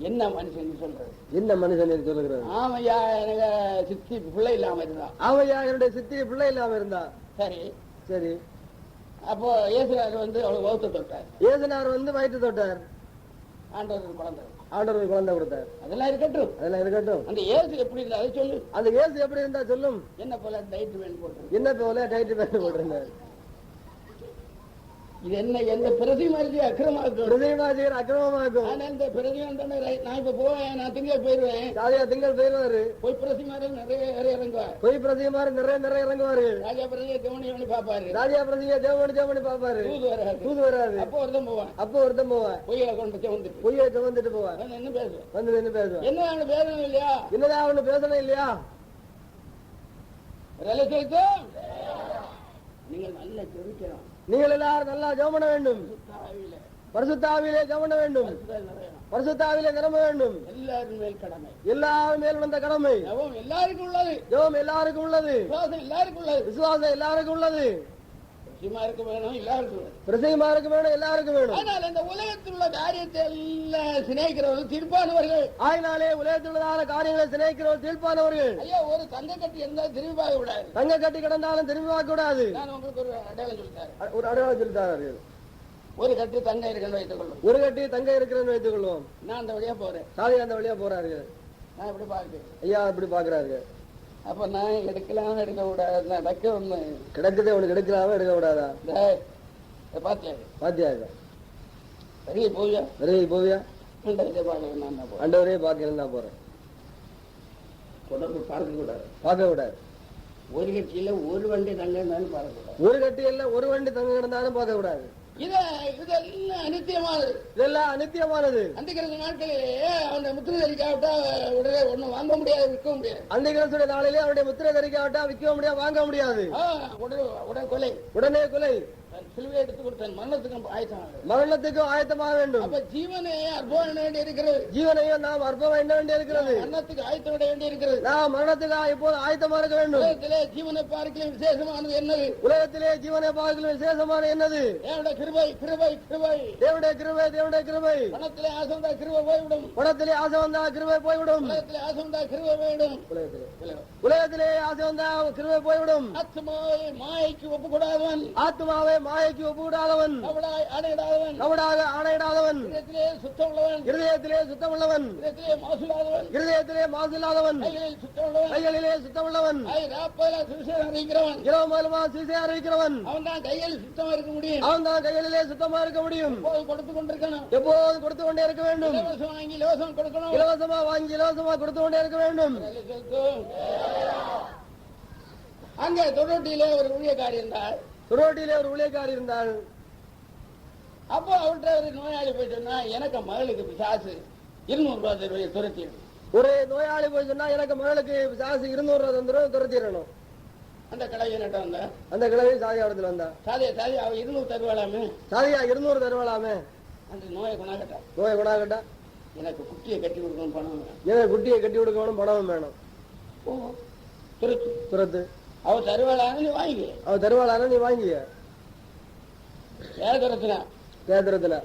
என்ன மனுஷன் சொல்றது, என்ன மனுஷன் சொல்லுகிறார். ஆமையா எனக்கு சித்தி பிள்ளை இல்லாம இருந்தா, ஆமையா என்னுடைய சித்தி பிள்ளை இல்லாம இருந்தா. சரி சரி. அப்போ இயேசுநாதர் வந்து அவளை வகுத்து தொட்டார், ஏசுனார் வந்து வயிற்று தொட்டார். ஆண்டவருக்கு குழந்தை, ஆண்டவர் குழந்தை கொடுத்தார். அதெல்லாம் இருக்கட்டும், அதெல்லாம் இருக்கட்டும். அந்த இயேசு எப்படி இருந்தா அதை சொல்லு, அந்த இயேசு எப்படி இருந்தா சொல்லும். என்ன போல டைட் பேண்ட் போட்டு, என்ன போல டைட் பேண்ட் போட்டிருந்தார். இது என்ன எந்த பிரதி மாதிரி அக்கிரமாக்கும், பிரதிமாஜியர் அக்கிரமமாக்கும். ஆனா இந்த பிரதியம் தானே நான் இப்ப போவேன், நான் திங்கள் போயிருவேன், சாதியா திங்கள் போயிருவாரு. போய் பிரதி மாதிரி நிறைய இறங்குவார், பொய் பிரதிமாரு நிறைய இறங்குவாரு. ராஜா பிரதியை கவனி பாப்பாரு, ராஜா பிரதிய தேவனி பாப்பாரு. தூது வராது, தூது வராது. அப்போ ஒருத்தன் போவான், அப்போ ஒருத்தன் போவான், பொய்யை கொண்டு வந்துட்டு பொய்யை சுமந்துட்டு போவான். என்ன பேசுவேன், வந்து என்ன பேசுவான். என்ன பேசணும் இல்லையா, என்னதான் அவனு பேசணும் இல்லையா. நீங்கள் நல்ல ஜெபிக்கணும், நீங்கள் எல்லாரும் நல்லா ஜெபம் பண்ண வேண்டும். பரிசுத்தாவிலே ஜெபம் பண்ண வேண்டும். பரிசுத்தாவிலே நிரம்ப வேண்டும். எல்லாரும் மேல் கடமை, எல்லாரும் மேல் வந்த கடமை. ஜெபம் எல்லாருக்கும் உள்ளது, ஜெபம் எல்லாருக்கும் உள்ளது. விசுவாசம் எல்லாருக்கும் உள்ளது, விசுவாசம் எல்லாருக்கும் உள்ளது. பிரசியமா இருக்க வேணும், எல்லாருக்கும் உள்ளது. பிரசயமா இருக்க வேணும், எல்லாருக்கும் வேணும். ஆனால் இந்த உலகத்தில் உள்ள காரியத்தை எல்லாம் சிநேகிக்கிறவர்கள் தீர்ப்பானவர்கள். ஆயினாலே உலகத்தில் உள்ளதான காரியங்களை சிநேகிக்கிறவர்கள் தீர்ப்பானவர்கள். ஐயா ஒரு தங்க கட்டி இருந்தால் திரும்பி பார்க்க கூடாது, தங்க கட்டி கிடந்தாலும் திரும்பி பார்க்க கூடாது. நான் உங்களுக்கு ஒரு அடையாளம் சொல்லிட்டாரு, ஒரு அடையாளம் சொல்லிட்டாரு. ஒரு கட்டி தங்க இருக்குன்னு வைத்துக் கொள்ளும், ஒரு கட்டி தங்க இருக்கிறன்னு வைத்துக் கொள்வோம். நான் அந்த வழியா போறேன், சாதி அந்த வழியா போறாரு. நான் இப்படி பார்க்கிறேன், ஐயா இப்படி பாக்குறாரு. அப்ப நான் எடுக்கலாம் எடுக்க கூடாது, நடக்க ஒண்ணு கிடக்குதே உனக்கு எடுக்கலாம எடுக்க கூடாதா. பாத்தியா பாத்தியா வெளியே போவியா, நிறைய போவியா. பார்க்க அண்டவரே பாக்கிறேன் தான் போறேன். தொடர்பு பார்க்க கூடாது, பார்க்க கூடாது. ஒரு கட்சியில ஒரு வண்டி தங்க இருந்தாலும் பார்க்க கூடாது, ஒரு கட்டி எல்லாம் ஒரு வண்டி தங்க கிடந்தாலும் பார்க்க கூடாது. இதெல்லாம் அநித்தியமானது. இதெல்லாம் அநித்தியமானது. அந்த கிறிஸ்து நாட்களிலே அவனுடைய முத்திரை தரிக்காவிட்டா உடனே ஒண்ணும் வாங்க முடியாது, விற்க முடியாது. அந்த கிறிஸ்துடைய நாளிலே அவருடைய முத்திரை தரிக்காவிட்டா விற்க முடியாது, வாங்க முடியாது. உடனே கொலை, உடனே கொலை. சிலுவை எடுத்து கொடுத்தேன், மரணத்துக்கும் மரணத்துக்கும் ஆயத்தமாக வேண்டும். அப்ப ஜீவனை அர்ப்பம் பண்ண வேண்டி இருக்கிறது. ஜீவனையும் நாம் அர்ப்பம் பண்ண வேண்டி இருக்கிறது. மரணத்துக்கு ஆயத்தம் விட வேண்டி இருக்கிறது. நாம் மரணத்துக்கு இப்போது ஆயத்தமாக இருக்க வேண்டும். உலகத்திலே ஜீவனை பார்க்கல விசேஷமானது என்னது? உலகத்திலே ஜீவனை பார்க்கல விசேஷமான என்னது? தேவனுடைய கிருபை, கிருபை, கிருபை. தேவனுடைய கிருபை, தேவனுடைய கிருபை. பணத்திலே ஆசை வந்தா கிருபை போய்விடும். பணத்திலே ஆசை வந்தா கிருபை போய்விடும். உலகத்திலே ஆசை வந்தா கிருபை போய்விடும். உலகத்திலே ஆசை வந்தா கிருபை போய்விடும். ஆத்மாவை மாயைக்கு ஒப்புக்கூடாதவன், ஆத்மாவை மாயைக்கு ஒப்புக்கூடாதவன், கபடாய் ஆணையிடாதவன், கபடாக ஆணையிடாதவன், இதயத்திலே சுத்தம் உள்ளவன், இருதயத்திலே சுத்தம் உள்ளவன், இதயத்திலே மாசுலாதவன், இருதயத்திலே மாசில்லாதவன், கைகளில் சுத்தம் உள்ளவன், கைகளிலே சுத்தம் உள்ளவன், சுவிசேஷம் அறிவிக்கிறவன், இரவு மூலமா சுவிசேஷம் அறிவிக்கிறவன். அவன் தான் கையில் சுத்தமா இருக்க முடியும். அவன் தான் கைகளிலே சுத்தமா இருக்க முடியும். எப்போது கொடுத்து கொண்டிருக்கணும், எப்போது கொடுத்து கொண்டே இருக்க வேண்டும். இலவசம் வாங்கி இலவசம் கொடுக்கணும், இலவசமா வாங்கி இலவசமா கொடுத்து கொண்டே இருக்க வேண்டும். அங்கே தொண்ணூட்டியிலே ஒரு ஊழியக்காரி இருந்தாள். துரோட்டியிலே ஒரு ஊழியக்காரி இருந்தாள். அப்போ அவர்கிட்ட ஒரு நோயாளி போய் சொன்னா, எனக்கு மகளுக்கு பிசாசு 200 ரூபாய் துரத்தி. ஒரு நோயாளி போய் சொன்னா, எனக்கு மகளுக்கு பிசாசு 200 தந்துரும், துரத்திடணும். அந்த கிழவி நட்ட வந்த அந்த கிழவி சாதியா இடத்துல வந்தா. சாதியா அவ 200 தருவாளாமே. சாதியா 200 தருவாளாமே. அந்த நோயை குணாகட்டா, நோயை குணாகட்டா. எனக்கு குட்டியை கட்டி கொடுக்கணும், பணம் வேணும். எனக்கு குட்டியை கட்டி கொடுக்கணும், பணம் வேணும். துரத்து துரத்து. அவ தருவாளான்னு நீ வாங்கி, அவ தருவாளான நீ வாங்கிய. ஏன் துரத்துனா? தேத்திரத்துல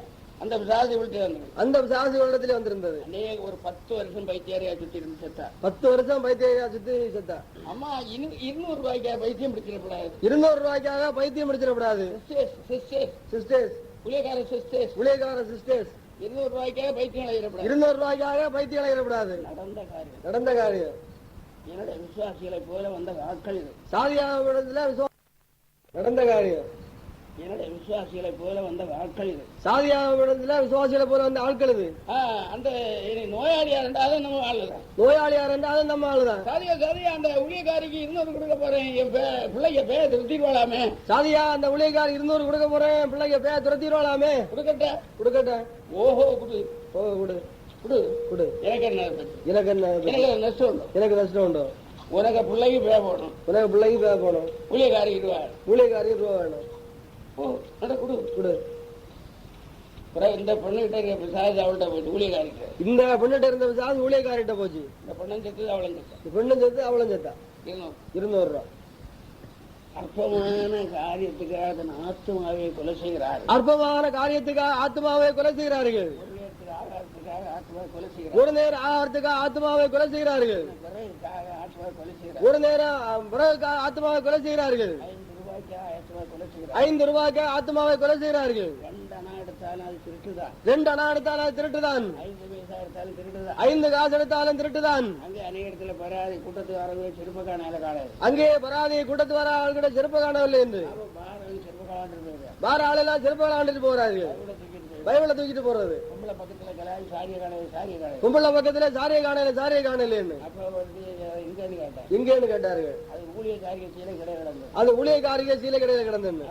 அந்த பிசாசு விட்டு வந்தது. அந்த பிசாசு இடத்துல வந்திருந்தது. அநேக ஒரு 10 வருஷம் பைத்தியாரியா சுத்தி இருந்து செத்தா. 10 வருஷம் பைத்தியா சுத்தி செத்தா. அம்மா 200 ரூபாய்க்கா பைத்தியம் பிடிச்சிடக்கூடாது. 200 ரூபாய்க்காக பைத்தியம் பிடிச்சிடக்கூடாது. சிஸ்டர்ஸ், ஊழியக்கார சிஸ்டர்ஸ், ஊழியக்கார சிஸ்டர்ஸ், 200 ரூபாய்க்காக பைத்தியம் அழைக்கப்படாது. 200 ரூபாய்க்காக பைத்தியம் அழைக்கப்படாது. நடந்த காரியம். என்னுடைய விசுவாசிகளை போல வந்த ஆட்கள் இது. சாதியாவிடத்துல நடந்த காரியம். என்னுடைய விசுவாசிகளை போல வந்த ஆட்கள் இது. சாதியாவிடத்துல விசுவாசிகளை போல வந்த ஆட்கள் இது. அந்த நோயாளியா இருந்தாலும் நம்ம ஆளுதான். நோயாளியா இருந்தாலும் நம்ம ஆளுதான். சாதியா அந்த ஊழியக்காரிக்கு 200 கொடுக்க போறேன், என் பிள்ளைய பேய துரத்திடுவாளாமே. சாதியா அந்த ஊழியக்காரி 200 கொடுக்க போறேன், பிள்ளைய பேய துரத்திடுவாளாமே. கொடுக்கட்ட. ஓஹோ குடு, குடு குடு குடு. எனக்கு என்ன, எனக்கு நஷ்டம் உண்டு. எனக்கு நஷ்டம் உண்டு. உனக்கு பிள்ளைக்கு பே போடணும், உனக்கு பிள்ளைக்கு பே போடணும். ஊழியக்காரி ரூபா வேணும். குடு குடு. இந்த பொண்ணுகிட்ட இருக்க பிசாசு அவள்கிட்ட போச்சு, ஊழியக்காரிட்ட. இந்த பொண்ணுகிட்ட இருந்த பிசாசு ஊழியக்காரிட்ட போச்சு. இந்த பொண்ணும் செத்து அவளும் செத்தா. இந்த பொண்ணும் செத்து அவளும் செத்தா. 200 ரூபா. அற்பமான காரியத்துக்காக தன் ஆத்மாவை கொலை செய்கிறார்கள். அற்பமான காரியத்துக்காக ஆத்மாவை கொலை செய்கிறார்கள். ஒரு நேர ஆகாரத்துக்காக ஆத்மாவை கொலை செய்கிறார்கள். ஒரு நேரம் பிறகுக்காக ஆத்மாவை கொலை செய்கிறார்கள். 5 ரூபாய்க்கு ஆத்மாவை கொலை செய்கிறார்கள். 2 அணா எடுத்தாலும் அது திருட்டுதான். 5 காசு எடுத்தாலும் திருட்டுதான். அங்கே அநேக இடத்துல பராதி கூட்டத்து வரவே செருப்பு காணல காணல. அங்கே பராதி கூட்டத்து வர ஆளுகிட்ட செருப்பு காணவில்லை என்று பார ஆளெல்லாம் செருப்பு காலாண்டுட்டு போறார்கள். பைபிளை தூக்கிட்டு போறது. கும்பல பக்கத்துல சாரியை காணல எங்கன்னு கேட்டார்கள். அது ஊழியக்காரிய சீலை கடையில கிடந்தது.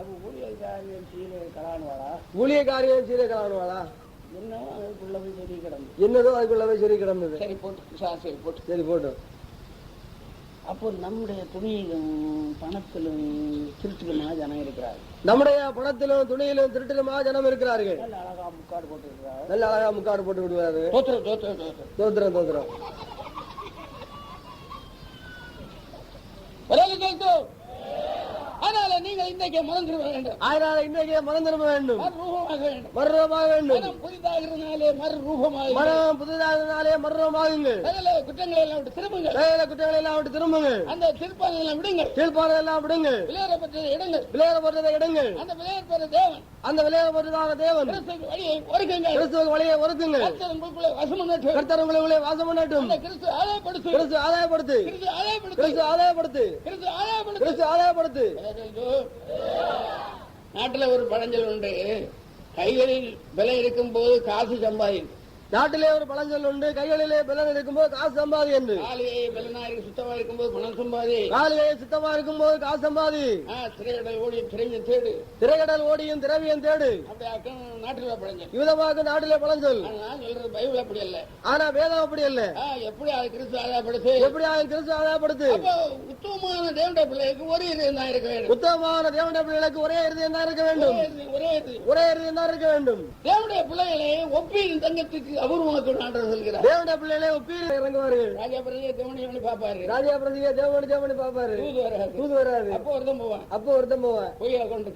ஊழியக்காரியம் சீலை கலானுவாளா? என்னதோ அதுக்குள்ளவே சரி கிடந்தது. சரி போட்டு. அப்போ நம்முடைய துணியிலும் பணத்திலும் திருட்டிலுமா ஜனம் இருக்கிறார்கள். நம்முடைய பணத்திலும் துணியிலும் திருட்டிலுமா ஜனம் இருக்கிறார்கள். நல்ல அழகா முக்காடு போட்டு விடுறாரு. நல்ல அழகா முக்காடு போட்டு விடுவாரு. தோத்திரம். அதனால நீங்கள் இன்றைக்கு மனம் திரும்ப வேண்டும். அதனால இன்றைக்கு மனம் திரும்ப வேண்டும். மறுரூபமாக வேண்டும். புதிதாகிறதுனாலே மறுரூபமாக. மனம் புதிதாகிறதுனாலே மறுரூபமாகுங்கள். குற்றங்களை எல்லாம் விட்டு திரும்புங்கள். குற்றங்களை எல்லாம் விட்டு திரும்புங்கள். அந்த திருப்பானை எல்லாம் விடுங்கள். திருப்பானை எல்லாம் விடுங்கள். விளையாடப்பட்டதை இடங்கள். விளையாடப்பட்டதை இடங்கள். அந்த விளையாடுற தேவன். அந்த விளையாடப்பட்டதாக தேவன். வழியை ஒருக்குங்கள். கிறிஸ்துவ வழியை ஒருக்குங்கள். கர்த்தர் உங்களுக்குள்ளே வாசம் பண்ணட்டும். கர்த்தர் உங்களுக்குள்ளே வாசம் பண்ணட்டும். கிறிஸ்து ஆதாயப்படுத்து. கிறிஸ்து ஆதாயப்படுத்து. கிறிஸ்து ஆதாயப்படுத்து. கிறிஸ்து ஆதாயப்படுத்து. கிறிஸ்து ஆதாயப்படுத்து. கிறிஸ்து ஆதாயப்படுத்து. நாட்டுல ஒரு பழஞ்சல் உண்டு. கைகளில் விலை இருக்கும் போது காசு சம்பாதிக்கும். நாட்டிலே ஒரு பழஞ்சொல் உண்டு, கைகளிலே பலன் இருக்கும்போது காசு சம்பாதி என்று. காலியை பலனா இருக்கு சுத்தமா இருக்கும்போது பணம் சம்பாதி. காலிலே சுத்தமா இருக்கும்போது காசு சம்பாதி. திரைக்கடல் ஓடியும் திரைவியம் தேடு. திரைக்கடல் ஓடியும் திரவியம் தேடு. அப்படி நாட்டில் பழஞ்சொல். இவ்விதமாக நாட்டிலே பழஞ்சொல். நான் சொல்றது பைபிள் அப்படி அல்ல. ஆனா வேதம் அப்படி அல்ல. எப்படி அது கிறிஸ்து ஆதாயப்படுத்து? எப்படி அது கிறிஸ்து ஆதாயப்படுத்து? உத்தமமான தேவனுடைய பிள்ளைக்கு ஒரே இருதயம் தான் இருக்க வேண்டும். உத்தமமான தேவனுடைய பிள்ளைகளுக்கு ஒரே இருதயம் தான் இருக்க வேண்டும். ஒரே இருதயம் தான் இருக்க வேண்டும். தேவனுடைய பிள்ளைகளை ஒப்பீன் தங்கத்துக்கு அபூர்வமாக்கு ஆண்டவர் சொல்கிறார். தேவனுடைய பிள்ளைகளை ஒப்பீன் இறங்குவார்கள். ராஜா பிரதியை தேவனி பாப்பாரு. ராஜா பிரதியை தேவனி பாப்பாரு. தூது வராது. அப்போ ஒருத்தன் போவான். பொய்யா கொண்டு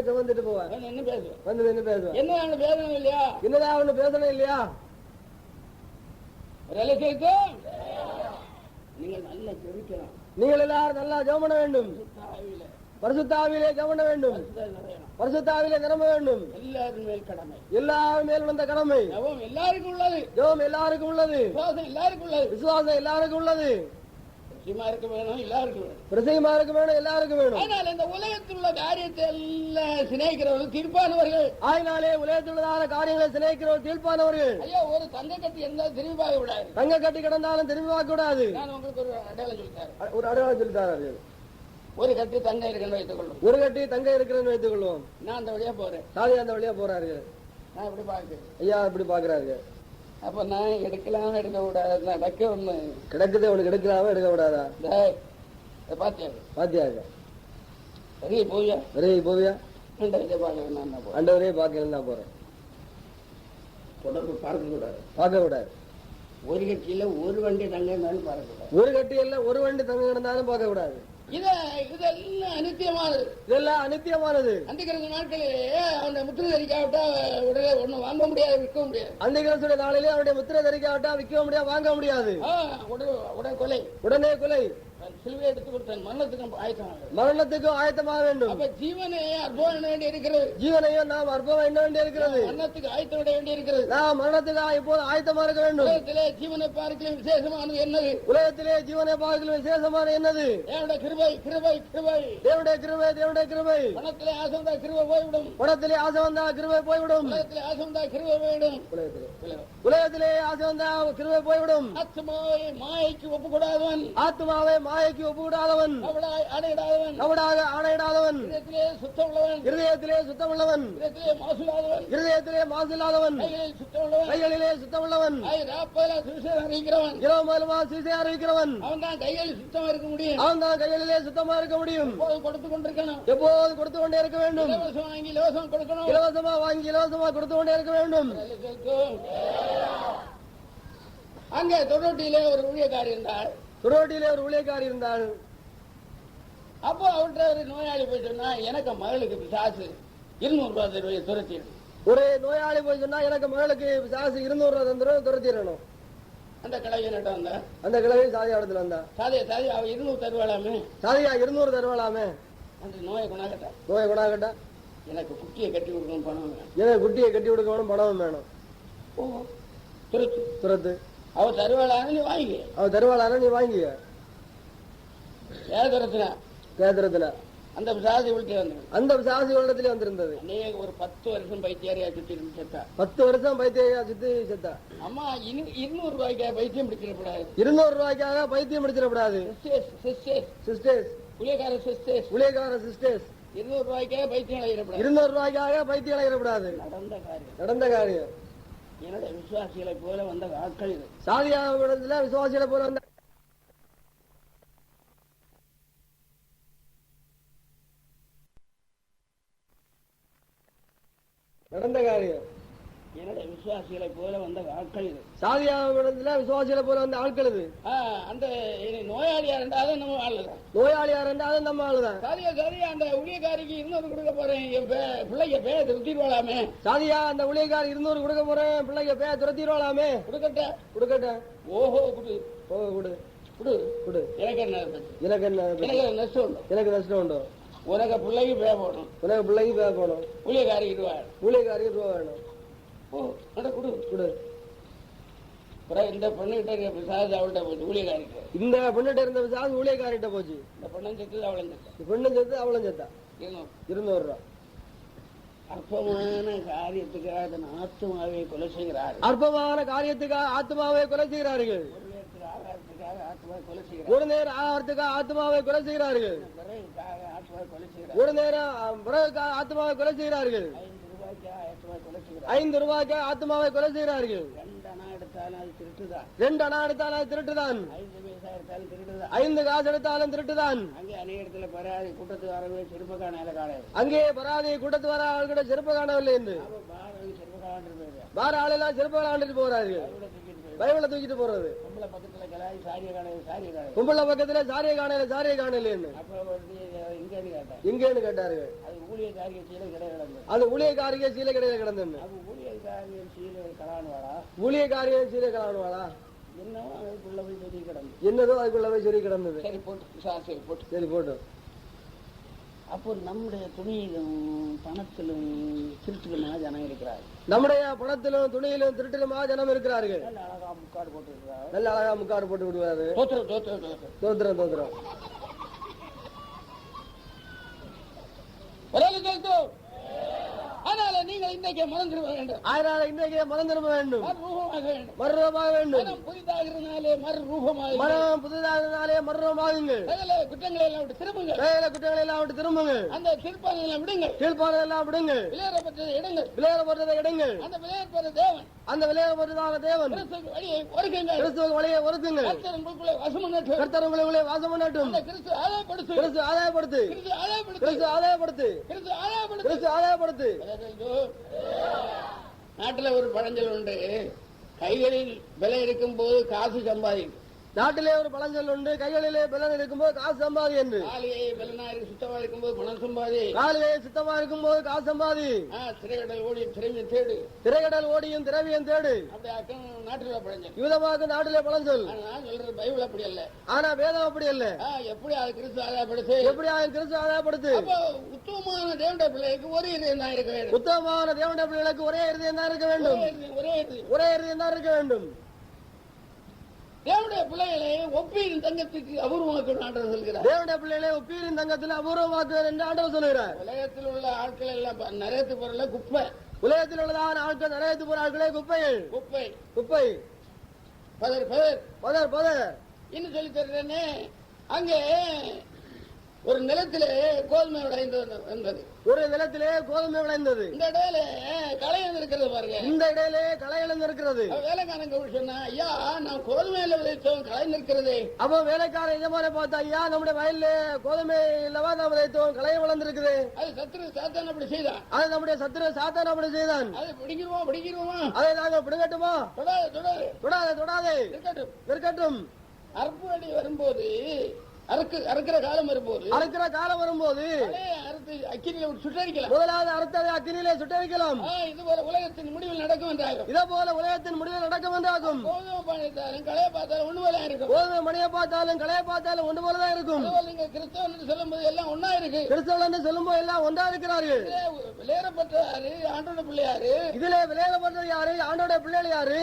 சுமந்துட்டு போவான். என்ன பேசுவான்? வந்து என்ன பேசுவான்? என்ன அவனு பேசணும் இல்லையா? என்னதான் அவனு பேசணும் இல்லையா? நீங்கள் நல்லா ஜெபிக்கலாம். நீங்கள் எல்லாரும் நல்லா ஜெபம் பண்ண வேண்டும். பரிசுத்த ஆவியிலே ஜெபம் பண்ண வேண்டும். பரிசுத்த ஆவியிலே நிரம்ப வேண்டும். எல்லாரும் மேல் கடமை. எல்லாரும் மேல் வந்த கடமை. ஜெபம் எல்லாருக்கும் உள்ளது. ஜெபம் எல்லாருக்கும் உள்ளது. விசுவாசம் எல்லாருக்கும் உள்ளது. விசுவாசம் எல்லாருக்கும் உள்ளது. பிரசியமா இருக்க வேணும், எல்லாருக்கும் வேணும். பிரசியமா இருக்க வேணும், எல்லாருக்கும் வேணும். அதனால இந்த உலகத்தில் உள்ள காரியத்தை எல்லாம் சிநேகிக்கிறவர்கள் தீர்ப்பானவர்கள். ஆயினாலே உலகத்தில் உள்ளதான காரியங்களை சிநேகிக்கிறவர்கள் தீர்ப்பானவர்கள். ஐயோ, ஒரு தங்க கட்டி இருந்தாலும் திரும்பி பார்க்க கூடாது. தங்க கட்டி கிடந்தாலும் திரும்பி பார்க்க கூடாது. நான் உங்களுக்கு ஒரு அடையாளம் சொல்லித்தாரு. ஒரு அடையாளம் சொல்லித்தாரு. ஒரு கட்டி தங்கம் இருக்குன்னு வைத்துக் கொள்ளும். ஒரு கட்டி தங்கம் இருக்குன்னு வைத்துக் கொள்வோம். நான் அந்த வழியா போறேன். சாதி அந்த வழியா போறாரு. நான் இப்படி பாக்குறேன். ஐயா இப்படி பாக்குறாரு. அப்ப நான் எடுக்கலாம் எடுக்க கூடாது. நடக்க ஒண்ணு கிடக்குது, உனக்கு எடுக்கலாம எடுக்க கூடாதா? பாத்தியாக வெளியே போவியா? வெளியே போவியா? அண்டவரே பாக்கலாம் தான் போறேன். தொடர்பு பார்க்க கூடாது. பார்க்க கூடாது. ஒரு கட்சியில ஒரு வண்டி தங்க இருந்தாலும் பார்க்க கூடாது. ஒரு கட்டியில ஒரு வண்டி தங்க இருந்தாலும் பார்க்க கூடாது. இதெல்லாம் அனித்தியமானது. இதெல்லாம் அனித்தியமானது. அந்திகிற நாட்களிலே அவனுடைய முத்திரை தரிக்காவிட்டா உடனே ஒண்ணும் வாங்க முடியாது, விற்க முடியாது. அந்திகிற நாளிலே அவருடைய முத்திரை தரிக்காவிட்டா விற்க முடியாது, வாங்க முடியாது. உடனே கொலை. உடனே கொலை. சிலுவை எடுத்து கொடுத்தேன். மரணத்துக்கும் ஆயத்தமாக வேண்டும். அப்ப ஜீவனை அர்ப்பணம் பண்ண வேண்டி இருக்கிறது. ஜீவனையும் நாம் அர்ப்பணம் பண்ண வேண்டி இருக்கிறது. மரணத்துக்கு ஆயத்தம் விட வேண்டி இருக்கிறது. நாம் மரணத்துக்கு இப்போது ஆயத்தமா இருக்க வேண்டும். உலகத்திலே ஜீவனை பார்க்கலும் விசேஷமானது என்னது? உலகத்திலே ஜீவனை பார்க்கலும் விசேஷமான என்னது? தேவனுடைய கிருபை, கிருபை, கிருபை. தேவனுடைய கிருபை, தேவனுடைய கிருபை. பணத்திலே ஆசை வந்தா கிருபை போய்விடும். பணத்திலே ஆசை வந்தா கிருபை போய்விடும். உலகத்திலே ஆசை வந்தா கிருபை போய்விடும். உலகத்திலே ஆசை வந்தா கிருபை போய்விடும். ஆத்மாவை மாயைக்கு ஒப்புக்கூடாதவன். ஆத்மாவை மாயைக்கு ஒப்புக்கூடாதவன். கவடாக ஆணையிடாதவன். இருதயத்திலே சுத்தமுள்ளவன். இருதயத்திலே மாசில்லாதவன். கைகளிலே சுத்தமுள்ளவன். இரவு சிசை அறிவிக்கிறவன். அவன் தான் கைகளில் சுத்தமா இருக்க முடியும். அவன் தான் கைகளிலே சுத்தமா இருக்க முடியும். கொடுத்து கொண்டிருக்கணும். எப்போது கொடுத்து கொண்டே இருக்க வேண்டும். இலவசமா வாங்கி இலவசமா கொடுக்கணும். இலவசமா வாங்கி இலவசமா கொடுத்து கொண்டே இருக்க வேண்டும். அங்கே தொடுவட்டியிலே ஒரு ஊழியக்காரி இருந்தாள். தொடுவட்டியிலே ஒரு ஊழியக்காரி இருந்தாள். அப்போ அவர்கிட்ட ஒரு நோயாளி போய் சொன்னா, எனக்கு மகளுக்கு பிசாசு 200 ரூபாய் துரத்திடணும். ஒரு நோயாளி போய் சொன்னா, எனக்கு மகளுக்கு பிசாசு 200 ரூபாய் துரத்திடணும். அந்த கிழவி நட்ட வந்தா. அந்த கிழவி சாதி இடத்துல வந்தா. சாதி அவ 200 தருவாளாமே. சாதியா 200 தருவாளாமே. அந்த நோயை குணாகட்டா. நோயை குணாகட்டா. எனக்கு குட்டியை கட்டி கொடுக்கணும், பணம் வேணும். எனக்கு குட்டியை கட்டி கொடுக்கணும், பணம் வேணும். ஓ, துரத்து துரத்து. அவ தருவாளான்னு நீ வாங்கி. அவ தருவாளான்னு நீ வாங்கி. ஏதுரத்துல கேதுரத்துல அந்த பிசாசு விழுத்தி வந்து அந்த பிசாசு உள்ளத்திலே வந்திருந்தது. அநேக ஒரு 10 வருஷம் பைத்தியாரியா சுத்தி செத்தா. 10 வருஷம் பைத்தியாரியா சுத்தி செத்தா. அம்மா 200 ரூபாய்க்காக பைத்தியம் பிடிச்சிடக்கூடாது. 200 ரூபாய்க்காக பைத்தியம் பிடிச்சிடக்கூடாது. சிஸ்டர்ஸ் புளியக்கார சிஸ்டர்ஸ் 200 ரூபாய்க்காக பைத்தியம் அடையிடக்கூடாது. 200 ரூபாய்க்காக பைத்தியம் அடையிடக்கூடாது. நடந்த காரியம். என்னோட விசுவாசிகளை போல வந்த ஆட்கள் இது. சாதியாவிடத்துல விசுவாசிகளை போல வந்த நடந்த காரியம். என்னோட விசுவாசிகளை போல வந்த ஆட்கள் இது. சாதியாவிடத்துல விசுவாசிகளை போல வந்த ஆட்கள் இது. அந்த நோயாளியா இருந்தாலும் நம்ம ஆளுதான். நோயாளியா இருந்தாலும் நம்ம ஆளுதான். சாதியா அந்த ஊழியக்காரிக்கு 200 கொடுக்க போறேன், என் பிள்ளைங்க பேய துரத்திடுவாளாமே. சாதியா அந்த ஊழியக்காரி 200 கொடுக்க போறேன், பிள்ளைங்க பேய துரத்திடுவாளாமே. கொடுக்கட்ட. ஓஹோ, குடு. ஓஹோ, குடு குடு குடு. எனக்கு என்ன நஷ்டம் உண்டோ? உனக்கு பிள்ளைக்கு பே போகணும். உனக்கு பிள்ளைக்கு பே போகணும். ஊழியக்காரிக்கு ரூபா வேணும். ஓ, குடு குடு. இந்த பொண்ணுகிட்ட பிசாசு அவள்கிட்ட போச்சு. ஊழியக்காரிக்கு இந்த பொண்ணுகிட்ட இருந்த பிசாசு ஊழியக்காரிட்ட போச்சு. இந்த பொண்ணும் செத்து அவளும் செத்தா. 200 ரூபா. அற்பமான காரியத்துக்காக தன் ஆத்மாவை கொலை செய்கிறார். அற்பமான காரியத்துக்காக ஆத்மாவை கொலை செய்கிறார்கள். ஆகாரத்துக்காக ஆத்மாவை கொலை செய்கிறார். ஒரு நேரம் ஆகாரத்துக்காக ஆத்மாவை கொலை செய்கிறார்கள். பிறகுக்காக ஆத்மாவை கொலை செய்கிறார். ஒரு நேரம் பிறகுக்காக ஆத்மாவை கொலை செய்கிறார்கள். 5 ரூபாய்க்காக ஆத்மாவை கொலை5 ரூபாய்க்கு ஆத்மாவை கொலை செய்கிறார்கள். செய்கிறார். 2 அணா எடுத்தாலும் அது திருட்டுதான். 2 அணா எடுத்தாலும் அது திருட்டுதான். 5 பைசா எடுத்தாலும் திருட்டுதான். 5 காசு எடுத்தாலும் திருட்டுதான். அங்கே அநேக இடத்துல பராதி கூட்டத்துக்கு வரவே செருப்பு காணல காலையில். அங்கே பராதி கூட்டத்து வர ஆள்கிட்ட செருப்பு காணவில்லை என்று செருப்பு காலாண்டு போயிருக்காங்க. வேற ஆளெல்லாம் செருப்பு காலாண்டுட்டு போறார்கள். பைபிளை தூக்கிட்டு போறது. பொம்பளை பக்கத்துல கலாய் சாரிய காலையில் கும்பல பக்கத்துல சாரியை காணலைன்னு அப்புறம் வந்து இங்கேன்னு கேட்டேன். எங்கேன்னு கேட்டார்கள். அது ஊழியக்காரிய சீலை கிடையாது கிடந்தது. அது ஊழியக்காரிக சீலை கிடையாது கிடந்தது. அது ஊழியக்காரிய சீலை கலானுவாளா ஊழியக்காரிய சீலை கலானுவாளா என்னவோ அதுக்குள்ள போய் சொல்லி கிடந்தது. என்னதோ அதுக்குள்ள போய் சொல்லி கிடந்தது. சரி போட்டு சரி போட்டு சரி போட்டு. அப்போ நம்முடைய துணியிலும் பணத்திலும் திருட்டுலுமா ஜனம் இருக்கிறார். நம்முடைய பணத்திலும் துணியிலும் திருட்டிலுமா ஜனம் இருக்கிறார்கள். நல்ல அழகா முக்காடு போட்டு இருக்கிறார். நல்ல அழகா முக்காடு போட்டு விடுவாரு. தோத்திரம் அதனால நீங்கள் இன்றைக்கு மறந்துட வேண்டும். அதனால இன்றைக்கு மறந்துட வேண்டும். மறுரூபமாக வேண்டும். புதிதாகிறதுனாலே மறுரூபமாக மனம் புதிதாகிறதுனாலே மறுரூபமாகுங்கள். குற்றங்களை எல்லாம் விட்டு திரும்புங்கள். குற்றங்களை எல்லாம் விட்டு திரும்புங்கள். அந்த தீர்ப்பானை எல்லாம் விடுங்கள். கீழ்ப்பானதை எல்லாம் விடுங்கள். விளையாடப்பட்டதை எடுங்கள். விளையாடப்பட்டதை எடுங்கள். அந்த விளையாடப்பட்ட தேவன் அந்த விளையாடப்பட்டதான தேவன் வழியை ஒருக்குங்கள். கிறிஸ்துவ வழியை ஒருக்குங்கள். கர்த்தர் உங்களுக்குள்ளே வாசம் பண்ணட்டும். கர்த்தர் உங்களுக்குள்ளே வாசம் பண்ணட்டும். கிறிஸ்து ஆதாயப்படுத்து. கிறிஸ்து ஆதாயப்படுத்து. கிறிஸ்து ஆதாயப்படுத்து. கிறிஸ்து ஆதாயப்படுத்து. கிறிஸ்து ஆதாயப்படுத்து. கிறிஸ்து ஆதாயப்படுத்து. நாட்டுல ஒரு பழஞ்சல் உண்டு. கைகளில் விலை இருக்கும் போது காசு சம்பாதிக்கும். நாட்டிலே ஒரு பழஞ்சொல் உண்டு. கைகளிலே பலன் இருக்கும்போது காசு சம்பாதி என்று. காலியை பலனா சுத்தமா இருக்கும்போது பணம் சம்பாதி. காலிலே சுத்தமா இருக்கும்போது காசு சம்பாதி. திரைக்கடல் ஓடியும் திரவியம் தேடு. திரைக்கடல் ஓடியும் திரவியம் தேடு. அப்படி நாட்டில பழஞ்சல். யூதமாக நாட்டிலே பழஞ்சொல். நான் சொல்றது பைபிள் அப்படி அல்ல. ஆனா வேதம் அப்படி அல்ல. எப்படி அது கிறிஸ்து ஆதாயப்படுத்து. எப்படி அது கிறிஸ்து ஆதாயப்படுத்து. உத்தமமான தேவனுடைய பிள்ளைக்கு ஒரே இருதயம் தான் இருக்க வேண்டும். உத்தமமான தேவனுடைய பிள்ளைகளுக்கு ஒரே இருதயம் தான் இருக்க வேண்டும். ஒரே இருதயம் தான் இருக்க வேண்டும். தேவனுடைய பிள்ளைகளை ஒப்பீரின் தங்கத்துக்கு அபூர்வமாக்க ஆண்டவர் சொல்கிறார். தேவனுடைய பிள்ளைகளை ஒப்பீரின் தங்கத்தில் அபூர்வமாக்குவார் என்று ஆண்டவர் சொல்கிறார். உலகத்தில் உள்ள ஆட்கள் எல்லாம் நிறையத்து பொருள் குப்பை. உலகத்தில் உள்ளதான ஆட்கள் நிறையத்து போற ஆட்களே குப்பைகள். குப்பை குப்பை பதர் பதர் பதர் பதர் இன்னும் சொல்லி தர்றேன்னு. அங்கே ஒரு நிலத்திலே கோதுமை விளைந்தது. ஒரு நிலத்திலே கோதுமை விளைந்தது. இந்த இடையில களை இருக்கிறது பாருங்க. இந்த இடையில களை இருக்கிறது. வேலைக்காரங்க சொன்னா ஐயா நான் கோதுமையில விளைத்தோம் களை நிற்கிறது. அப்போ வேலைக்கார எஜமான பார்த்தா ஐயா நம்முடைய வயல்ல கோதுமை இல்லவா நாம் விளைத்தோம் களை வளர்ந்துருக்குது. அது சத்துரு சாத்தான் அப்படி செய்தான். அது நம்முடைய சத்துரு சாத்தான் அப்படி செய்தான். அதை பிடிக்கிறோமா அதை நாங்கள் பிடிக்கட்டுமா? தொடாது தொடாது தொடாது தொடாது இருக்கட்டும் இருக்கட்டும். அறுப்பு அடி வரும்போது அறுக்கிற காலம் வரும்போது அக்கினியில சுட்டரிக்கலாம். முதலாவது அறுத்ததை அக்கினியிலே சுட்டரிக்கலாம். இது போல உலகத்தின் முடிவில் நடக்கும் என்றாகும். இதே போல உலகத்தின் முடிவில் நடக்கும் என்றாகும். கோதுமை பார்த்தாலும் களைய பார்த்தாலும் ஒன்று போல இருக்கும். கோதுமை மணியை பார்த்தாலும் களைய பார்த்தாலும் ஒன்று போலதான் இருக்கும். நீங்க கிறிஸ்தவன் என்று சொல்லும் போது எல்லாம் ஒன்னா இருக்கு. கிறிஸ்தவன் என்று சொல்லும் போது எல்லாம் ஒன்றா இருக்கிறார்கள். விளையாடப்பட்டாரு ஆண்டோட பிள்ளையாரு. இதுல விளையாடப்பட்டது யாரு? ஆண்டோட பிள்ளைகள் யாரு?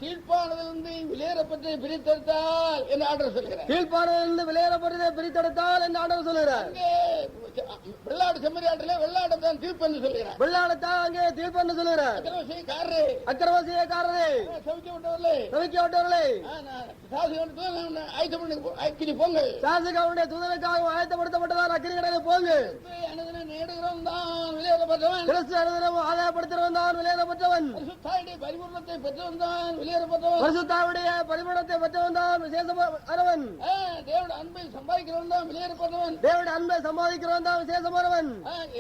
கீழ்ப்பானதிலிருந்து விளையாடப்பட்டு பிரித்தெடுத்தால் என்று ஆண்டவர் சொல்கிறார். கீழ்ப்பானதிலிருந்து விளையாடப்பட்டதை பிரித்தெடுத்தால் என்று ஆண்டவர் சொல்கிறார். வெள்ளாடு செம்மறியாட்டிலே வெள்ளாடத்தான் தீர்ப்பு என்று சொல்கிறார். வெள்ளாடத்தான் அங்கே தீர்ப்பு என்று சொல்கிறார். அக்கிரமசியக்காரரே தவிக்கப்பட்டவர்களே அக்கினி போங்கள். சாசிகாவுடைய தூதனுக்காக ஆயத்தப்படுத்தப்பட்டதால் அக்கினி கடலில் போங்க. நேடுகிறவன் தான் விளையாடப்பட்டவன். கிறிஸ்து அனுதினமும் ஆதாயப்படுத்துகிறவன் தான் விளையாடப்பட்டவன். பரிபூர்ணத்தை பெற்றவன் தான் விளையாடப்பட்டவன். பரிசுத்தாவுடைய பரிபூர்ணத்தை பெற்றவன் தான் விசேஷமானவன். தேவனுடைய அன்பை சம்பாதிக்கிறவன் தான் விளையாடப்பட்டவன். தேவனுடைய அன்பை சம்பாதிக்கிறவன் தான் விசேஷமானவன்.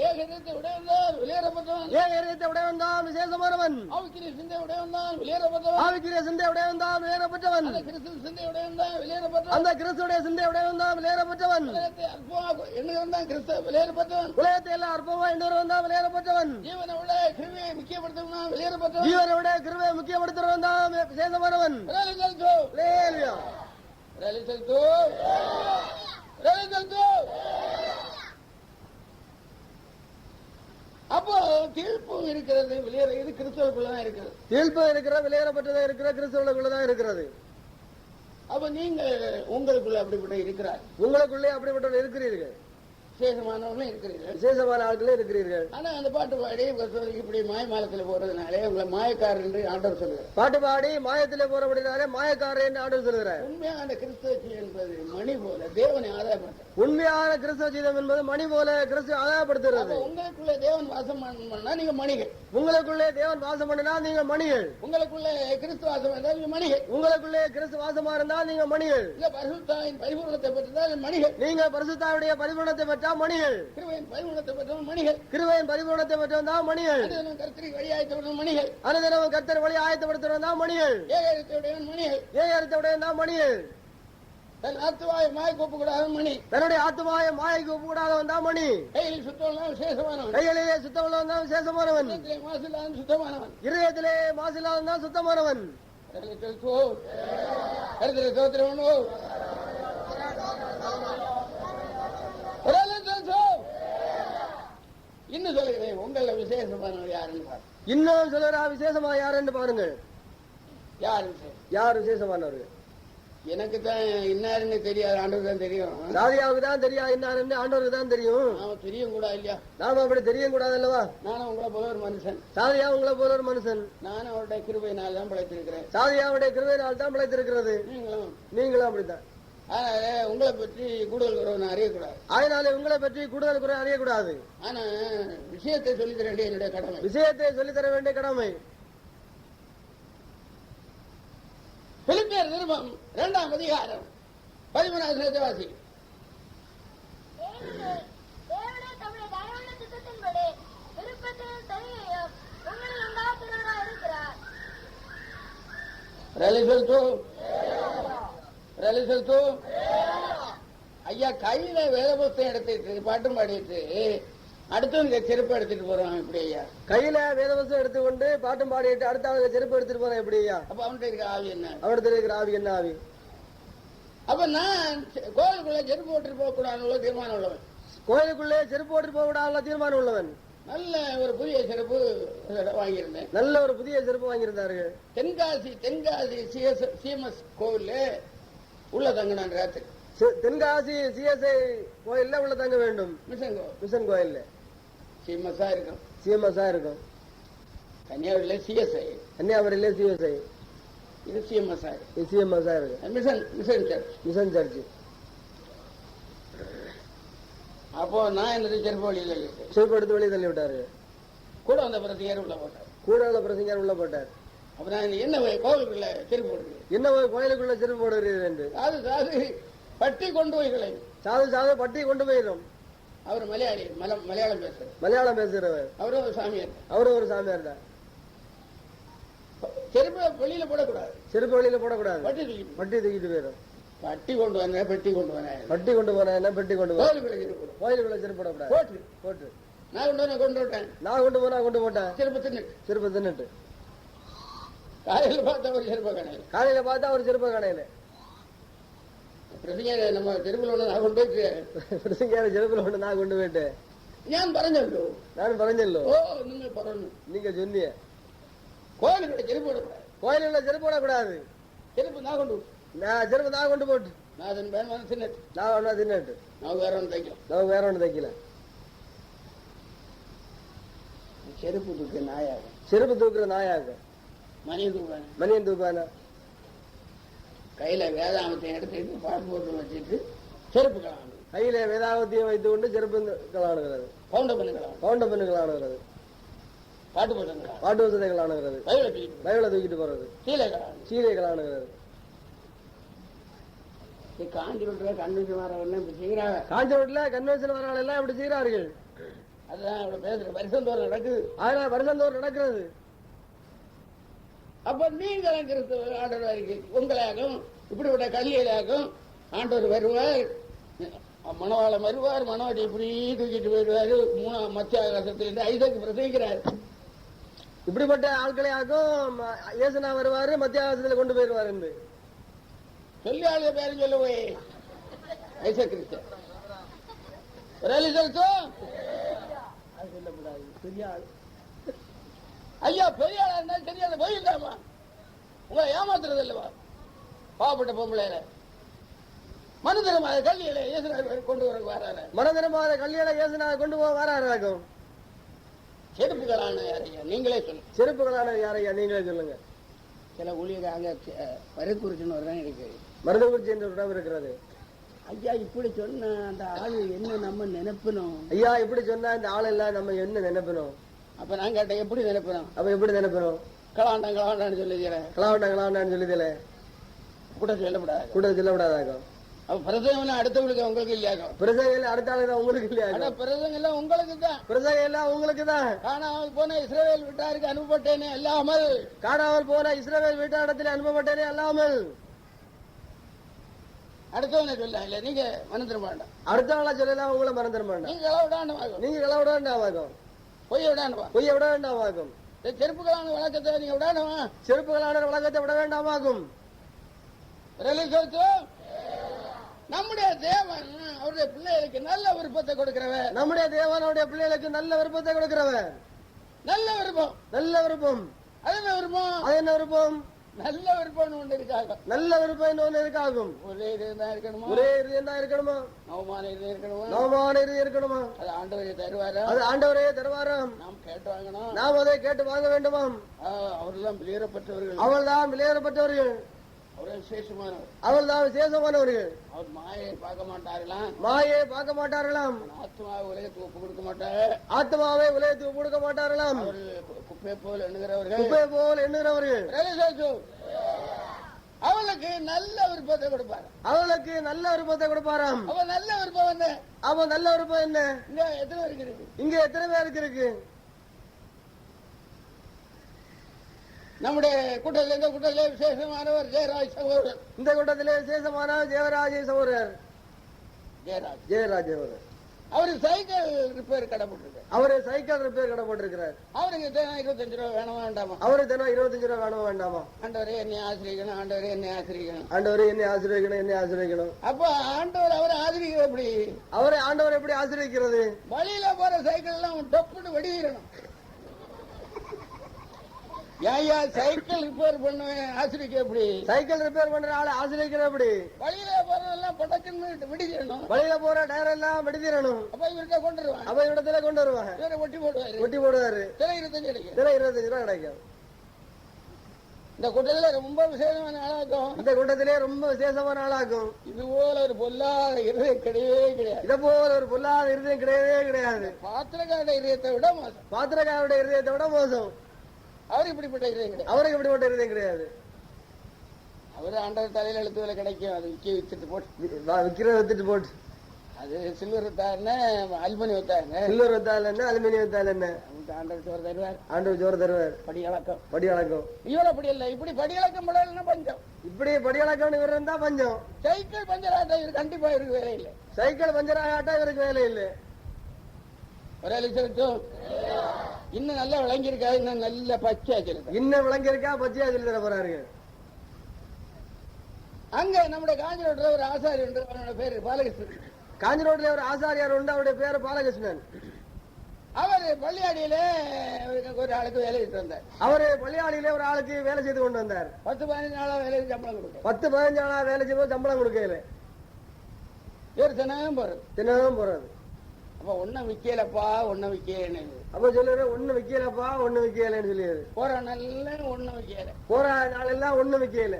ஏகத்தை உடையவன் தான் விளையாடப்பட்டவன். ஏகத்தை உடையவன் தான் விசேஷமானவன். ஆவிக்குரிய சிந்தை உடையவன் தான் விளையாடப்பட்டவன். ஆவிக்குரிய சிந்தை உடையவன் தான் விளையாடப்பட்டவன். அந்த கிறிஸ்து சிந்தை உடையவன் தான் விளையாடப்பட்டவன். அந்த கிறிஸ்துடைய சிந்தை உடையவன் தான் விளையாடப்பட்டவன். உலகத்தை அற்பமாக எண்ணுகிறவன் தான் கிறிஸ்து விளையாடப்பட்டவன். உலகத்தை எல்லாம் அற்பமா எண்ணுகிறவன் தான் விளையாடப்பட்டவன். ஜீவனை விட கிருபையை முக்கியப்படுத்துவன் தான் விளையாடப்பட்டவன். ஜீவனை விட கிருபையை முக்கியப்படுத்துகிறவன் தான் விசேஷமானவன். அப்போ தீர்ப்பு இருக்கிறது இது கிறிஸ்தவர்களுக்குள்ளதான் இருக்கிறது. தீர்ப்பு இருக்கிற விளையாடப்பட்டதா இருக்கிற கிறிஸ்தவர்களுக்குள்ளதான் இருக்கிறது. அப்ப நீங்க உங்களுக்குள்ள அப்படிப்பட்ட இருக்கிறார். உங்களுக்குள்ளே அப்படிப்பட்ட இருக்கிறீர்கள். விசேஷமானவர்களும் இருக்கிறீர்கள். விசேஷமான ஆட்களே இருக்கிறீர்கள். ஆனா அந்த பாட்டு பாடி இப்படி மாயமாலத்துல போறதுனாலே உங்களை மாயக்காரர் என்று ஆண்டவர் சொல்லுகிறார். பாட்டு பாடி மாயத்திலே போறபடினாலே மாயக்காரர் என்று ஆண்டவர் சொல்லுகிறார். உண்மையான கிறிஸ்தவ என்பது மணி போல தேவனை ஆதாயப்படுத்த. உண்மையான கிறிஸ்தவ ஜீவிதம் என்பது மணி போல கிறிஸ்து ஆதாயப்படுத்துகிறது. உங்களுக்குள்ளே தேவன் வாசம் பண்ணா நீங்க மணிகள். உங்களுக்குள்ளே தேவன் வாசம் பண்ணினா நீங்க மணிகள். உங்களுக்குள்ளே கிறிஸ்து வாசம் இருந்தால் நீங்க மணிகள். உங்களுக்குள்ளே கிறிஸ்து வாசமா இருந்தால் நீங்க மணிகள். இல்ல பரிசுத்தாவின் பரிபூரணத்தை பெற்றால் மணிகள். நீங்க பரிசுத்தாவுடைய பரிபூரணத்தை பெற்றா மணிகள். கிருபையின் பரிபூரணத்தை பெற்றவன் மணிகள். கிருபையின் பரிபூரணத்தை பெற்றவன் தான் மணிகள். கர்த்தரை வழி ஆயத்தப்படுத்தும் மணிகள். அனுதினமும் கர்த்தர் வழி ஆயத்தப்படுத்துறவன் தான் மணிகள். ஏகத்துடையவன் மணிகள். ஏகத்துடையவன் தான் மணிகள். தன் ஆத்துவாய மாய்க்கு ஒப்பு கூடாத மணி. தன்னுடைய ஆத்துவாய மாய்க்கு ஒப்பு கூடாதவன் தான் மணி. கையில் சுத்தம் விசேஷமானவன். கைகளிலே சுத்தமுள்ளவன் தான் விசேஷமானவன். மாசில்லாதவன் சுத்தமானவன். இருதயத்திலே மாசில்லாதவன் தான் சுத்தமானவன். இன்னும் சொல்லுகிறேன், உங்கள விசேஷமானவர் யாருன்னு பாருங்க. இன்னும் சொல்லுறா விசேஷமா யாருன்னு பாருங்கள். யார் விசேஷமானவர்கள்? எனக்கு தான் இன்னாருன்னு தெரியாது, ஆண்டவருக்கு தான் தெரியும். ராதியாவுக்கு தான் தெரியாது, இன்னாருன்னு ஆண்டவருக்கு தான் தெரியும். அவன் தெரியும் கூட இல்லையா? நாம அப்படி தெரியும் கூடாது அல்லவா? நானும் உங்களை போல ஒரு மனுஷன். சாதியா உங்களை போல ஒரு மனுஷன். நானும் அவருடைய கிருபையினால் தான் பிழைத்திருக்கிறேன். சாதியாவுடைய கிருபையினால் தான் பிழைத்திருக்கிறது. நீங்களும் அப்படித்தான். அதனால உங்களை பற்றி கூடுதல் குறை நான் அறியக்கூடாது. அதனால உங்களை பற்றி கூடுதல் குறை அறியக்கூடாது. ஆனா விஷயத்தை சொல்லித்தர வேண்டிய என்னுடைய கடமை. விஷயத்தை சொல்லித்தர வேண்டிய கடமை. பிலிப்பியர் நிருபம் 2ஆம் அதிகாரம் 13 வாசி. ஐயா கையில வேத புத்தகம் எடுத்துட்டு பாட்டும் பாடிட்டு அடுத்தவனுக்கு செருப்பு எடுத்துட்டு போறான் எப்படி ஐயா? கையில வேத புத்தகம் எடுத்துக்கொண்டு பாட்டும் பாடிட்டு அடுத்தவனுக்கு செருப்பு எடுத்துட்டு போறான் எப்படி ஐயா? அப்ப அவன்கிட்ட இருக்கிற ஆவி என்ன? அவன்கிட்ட இருக்கிற ஆவி என்ன ஆவி? அப்ப நான் கோயிலுக்குள்ள செருப்பு போட்டு போக கூடாது தீர்மானம் உள்ளவன். கோயிலுக்குள்ளே செருப்பு போட்டு போக கூடாது தீர்மானம் உள்ளவன். நல்ல ஒரு புதிய செருப்பு வாங்கியிருந்தேன். நல்ல ஒரு புதிய செருப்பு வாங்கியிருந்தார்கள். தென்காசி சிஎம்எஸ் கோவில் உள்ள தங்கினான் ராத்திரி. தென்காசி சிஎஸ்ஐ கோயில்ல உள்ள தங்க வேண்டும். மிஷன் கோயில்ல சிஎம்எஸ்ஸா இருக்கும். கன்னியாகுமரியில சிஎஸ்ஐ. இது சிஎம்எஸ்ஸா இருக்கு. Mission church. அப்போ நான் என்னது செருப்பு எடுத்து வெளியே தள்ளி விட்டாரு. கூட வந்த பிரசங்கர் உள்ள போட்டார். அப்ப நான் என்ன கோயிலுக்குள்ள செருப்பு போடுறேன், என்ன கோயிலுக்குள்ள செருப்பு போடுறீர்கள் என்று சாது பட்டி கொண்டு போய்களை சாது பட்டி கொண்டு போயிடும். அவர் மலையாளம் பேசுறவர். அவரும் ஒரு சாமியார் தான். செருப்பு வெளியில போடக்கூடாது. பட்டி தூக்கிட்டு போயிடும். பட்டி கொண்டு போன பெட்டி கொண்டு கோயிலுக்குள்ள செருப்பு போடக்கூடாது. போட்டு நான் கொண்டு போட்டேன். செருப்பு தின்னுட்டு காலையில பார்த்தா ஒரு செருப்ப கடையில நம்ம செருப்புல ஒண்ணு நான் கொண்டு போயிட்டு நான் பறஞ்சல்லோ. நீங்க சொன்னீங்க கோயிலுக்குள்ள செருப்பு போடக்கூடாது. செருப்பு நான் கொண்டு போட்டு நான் தின்னுட்டு வேற ஒண்ணு தைக்கல. செருப்பு தூக்குற நாயாக மணியன் தூக்குவானா? கையில வேதாமத்தை எடுத்துட்டு பாட்டு போட்டு வச்சுட்டு செருப்பு கலாணு. கையில வேதாமத்தையும் வைத்துக் கொண்டு செருப்பு கலாணுகிறது. பவுண்ட பெண்ணுகளானுகிறது. பாட்டு வசதிகளானுகிறது. பைபிளை தூக்கிட்டு போறது. சீலை கலாணுகிறது. காஞ்சிபுரத்துல கன்வென்ஷன் வரவங்க எல்லாம் இப்படி செய்கிறார்கள். அதுதான் பேசுற வருஷந்தோறும் நடக்குது. அதனால வருஷந்தோறும் நடக்கிறது. அப்ப நீங்கள் கிறிஸ்தவ ஆண்டவராக உங்களாகும் இப்படிப்பட்ட கல்வியிலாகும் ஆண்டவர் வருவார், மணவாளம் வருவார், மனவாட்டி இப்படி தூக்கிட்டு போயிடுவாரு. மத்திய ஆகாசத்திலிருந்து ஐசாக்கு பிரசவிக்கிறார். இப்படிப்பட்ட ஆட்களை ஆகும் இயேசுனா வருவாரு, மத்திய ஆகாசத்துல கொண்டு போயிடுவார் என்று சொல்லி ஆளுக பேரும் சொல்லுவே. ஐசா கிறிஸ்தவ ஐயா பெரிய ஆளா இருந்தாலும் தெரியாத போயிருந்தாமா உங்களை ஏமாத்துறது இல்லவா? பாவப்பட்ட பொம்பளையில மனுதனமாக கல்வியில கொண்டு வர போறதுக்கு வராரு. மனம் திரும்பாத கல்யாண இயேசுநாதர் கொண்டு போக வராராக்கும். செருப்புகளான யாரையா நீங்களே சொல்லுங்க. செருப்புகளான யாரையா நீங்களே சொல்லுங்க. சில ஊழியர்கள் பருக்குறிச்சின்னு ஒரு இடம் இருக்கு, மருதகுறிச்சி என்ற இடம் இருக்கிறது. ஐயா இப்படி சொன்ன அந்த ஆளு என்ன நம்ம நினைப்பணும்? ஐயா இப்படி சொன்னா இந்த ஆள் எல்லாம் நம்ம என்ன நினைப்பணும்? அப்ப நான் கேட்டேன் எப்படி நினைப்பணும்? அப்ப எப்படி நினைப்பணும்? கலாண்டான்னு சொல்லிக்கிறேன். கலாவண்டான்னு சொல்லிதல கூட சொல்லப்படாது, கூட சொல்லப்படாதாக்கும். அப்ப பிரசங்கம் அடுத்தவங்களுக்கு உங்களுக்கு இல்லையாக்கும். பிரசங்கம் அடுத்த ஆளுதான் உங்களுக்கு இல்லையா? பிரசங்கம் எல்லாம் உங்களுக்கு தான். பிரசங்கம் எல்லாம் உங்களுக்கு தான். காணாமல் போன இஸ்ரவேல் வீட்டாருக்கு அனுப்பப்பட்டேனே அல்லாமல், காணாமல் போன இஸ்ரவேல் வீட்டாரிடத்தில் அனுப்பப்பட்டேனே அல்லாமல் அடுத்தவனை சொல்ல இல்ல, நீங்க மறந்துட வேண்டாம். அடுத்தவங்களா சொல்லலாம், உங்களை மறந்துட வேண்டாம். நீங்க களவிடாண்டாகும், நீங்க களவிட வேண்டாமாகும். பொய்ய விடாண்டுவா, பொய்ய விட வேண்டாமாகும். செருப்புகளான வழக்கத்தை நீங்க விடாண்டுவா, செருப்புகளான வழக்கத்தை விட வேண்டாமாகும். நம்முடைய தேவன் அவருடைய பிள்ளைகளுக்கு நல்ல விருப்பத்தை கொடுக்கிறவன். நம்முடைய தேவன் அவருடைய பிள்ளைகளுக்கு நல்ல விருப்பத்தை கொடுக்கிறவன். நல்ல விருப்பம், நல்ல விருப்பம். அது என்ன விருப்பம்? அது என்ன விருப்பம்? நல்ல விருப்பம் ஒன்று இருக்காங்க. நல்ல விருப்பம் ஒன்று இருக்காகும். ஒரே இதயம் தான் இருக்கணுமா? ஒரே இதயம் தான் இருக்கணுமா? நவமான இதயம் இருக்கணுமா? நவமான இதயம் இருக்கணுமா? அது ஆண்டவரே தருவாரா? அது ஆண்டவரே தருவாராம். நாம் கேட்டு வாங்கணும். நாம் அதை கேட்டு வாங்க வேண்டுமாம். அவர்தான் வெளியேறப்பட்டவர்கள். அவள் தான் வெளியேறப்பட்டவர்கள். அவர்கள் விசேஷமானவர். அவள் தான் விசேஷமானவர்கள். அவர் மாயை பார்க்க மாட்டார்களாம். மாயை பார்க்க மாட்டார்களாம். ஆத்மாவை உலகத்துக்கு ஒப்பு கொடுக்க மாட்டார்கள். ஆத்மாவை உலகத்துக்கு ஒப்பு கொடுக்க மாட்டார்களாம். அவர்கள் குப்பை போல் எண்ணுகிறவர்கள். குப்பை போல் எண்ணுகிறவர்கள். அவளுக்கு நல்ல விருப்பத்தை கொடுப்பார். அவளுக்கு நல்ல விருப்பத்தை கொடுப்பாராம். அவன் நல்ல விருப்பம் என்ன? அவன் நல்ல விருப்பம் என்ன? இங்க எத்தனை பேருக்கு இருக்கு? இங்க எத்தனை பேருக்கு இருக்கு? நம்முடைய கூட்டத்தில் இந்த கூட்டத்திலே விசேஷமானவர் ஜெயராஜ் சகோதரர். இந்த கூட்டத்திலே விசேஷமானவர் ஜெயராஜ் சகோதரர். ஜெயராஜ் அவர்கள் அவரு சைக்கிள் ரிப்பேர் கடை போட்டிருக்காரு. அவரு சைக்கிள் ரிப்பேர் கடை போட்டிருக்கிறார். அவருக்கு தினம் 25 ரூபா வேணுமா வேண்டாமா? அவரு தினம் 25 ரூபா வேணுமா வேண்டாமா? ஆண்டவரே என்னை ஆசிரியக்கணும், ஆண்டவரே என்னை ஆசிரியக்கணும், ஆண்டவரே என்னை ஆசீர்வதிக்கணும், என்னை ஆசீர்வதிக்கணும். அப்ப ஆண்டவர் அவரை ஆசிரியர் எப்படி? அவரை ஆண்டவர் எப்படி ஆசீர்வதிக்கிறது? வழியில போற சைக்கிள் எல்லாம் டொப்புன்னு வெடிக்கிறணும். ஏயா சைக்கிள் ரிப்பேர் பண்ணுவேன் ஆசிரியக்க எப்படி? சைக்கிள் ரிப்பேர் பண்ற ஆளை ஆசிரியக்கிற எப்படி? வழியில போறதெல்லாம் பட்டக்குன்னு வெடிக்கிறணும். வழியில போற டயர் எல்லாம் வெடிக்கிறணும். அப்ப இவர்கிட்ட கொண்டு வருவாங்க. அப்ப இடத்துல கொண்டு வருவாங்க. இவரை ஒட்டி போடுவாரு. ஒட்டி போடுவாரு. தினம் 25 கிடைக்கும். தினம் 25 ரூபா கிடைக்கும். இந்த கூட்டத்திலே ரொம்ப விசேஷமான ஆளாக்கும். இந்த கூட்டத்திலே ரொம்ப விசேஷமான ஆளாக்கும். இது போல ஒரு பொல்லாத இருதயம் கிடையவே கிடையாது. இதை போல ஒரு பொல்லாத இருதயம் கிடையவே கிடையாது. பாத்திரக்காரோட இருதயத்தை விட மோசம். பாத்திரக்காரோட இருதயத்தை விட மோசம். அவர் இப்படிப்பட்ட இருதயம் கிடையாது. அவருக்கு இப்படிப்பட்ட இருதயம் கிடையாது. அவரு ஆண்டவர் தலையில எழுத்துவில கிடைக்கும். அது வித்துட்டு போட்டு விக்கிற வித்துட்டு போட்டு அது சில்வர் வித்தாருன்னு அலுமினி வித்தாருங்க. சில்வர் வித்தால என்ன அலுமினியம் வித்தால என்ன? ஆண்டவர் சோறு தருவார். ஆண்டவர் சோறு தருவார். படி இழக்கம், படி இழக்கம். இவ்வளவு அப்படி இல்லை. இப்படி படி இழக்கம் போடலன்னா பஞ்சம். இப்படி படி இழக்கம் இவர் இருந்தா பஞ்சம். சைக்கிள் பஞ்சர் ஆட்டா இவர் கண்டிப்பா இவருக்கு வேலை இல்லை. சைக்கிள் பஞ்சர் ஆட்டா இவருக்கு வேலை இல்லை. ஒரே லிச்சருக்கும் இன்னும் நல்லா விளங்கி இருக்கா? இன்னும் நல்ல பச்சை வச்சிருக்கா? இன்னும் விளங்கி இருக்கா? பச்சையா சொல்லி தர போறாரு. அங்க நம்முடைய காஞ்சிரோட்ல ஒரு ஆசாரி உண்டு. அவனோட பேரு பாலகிருஷ்ணன். காஞ்சிரோட்ல ஒரு ஆசாரியார் உண்டு. அவருடைய பேரு பாலகிருஷ்ணன். அவர் பள்ளியாடியில ஒரு ஆளுக்கு வேலை செய்து வந்தார். அவரு பள்ளியாடியில ஒரு ஆளுக்கு வேலை செய்து கொண்டு வந்தார். 10-15 நாளா வேலை சம்பளம் கொடுக்க. 10-15 நாளா வேலை செய்வோம், சம்பளம் கொடுக்கல. இவர் தினமும் போறது. தினமும் போறது. அப்ப ஒன்னும் விக்கலப்பா, ஒன்னும் விக்கல. அப்ப சொல்லுற ஒண்ணு விக்கலப்பா, ஒண்ணு விக்கலன்னு சொல்லிடுது. போற நல்ல ஒன்னும் விக்கல. போற நாள் எல்லாம் ஒண்ணு விக்கல.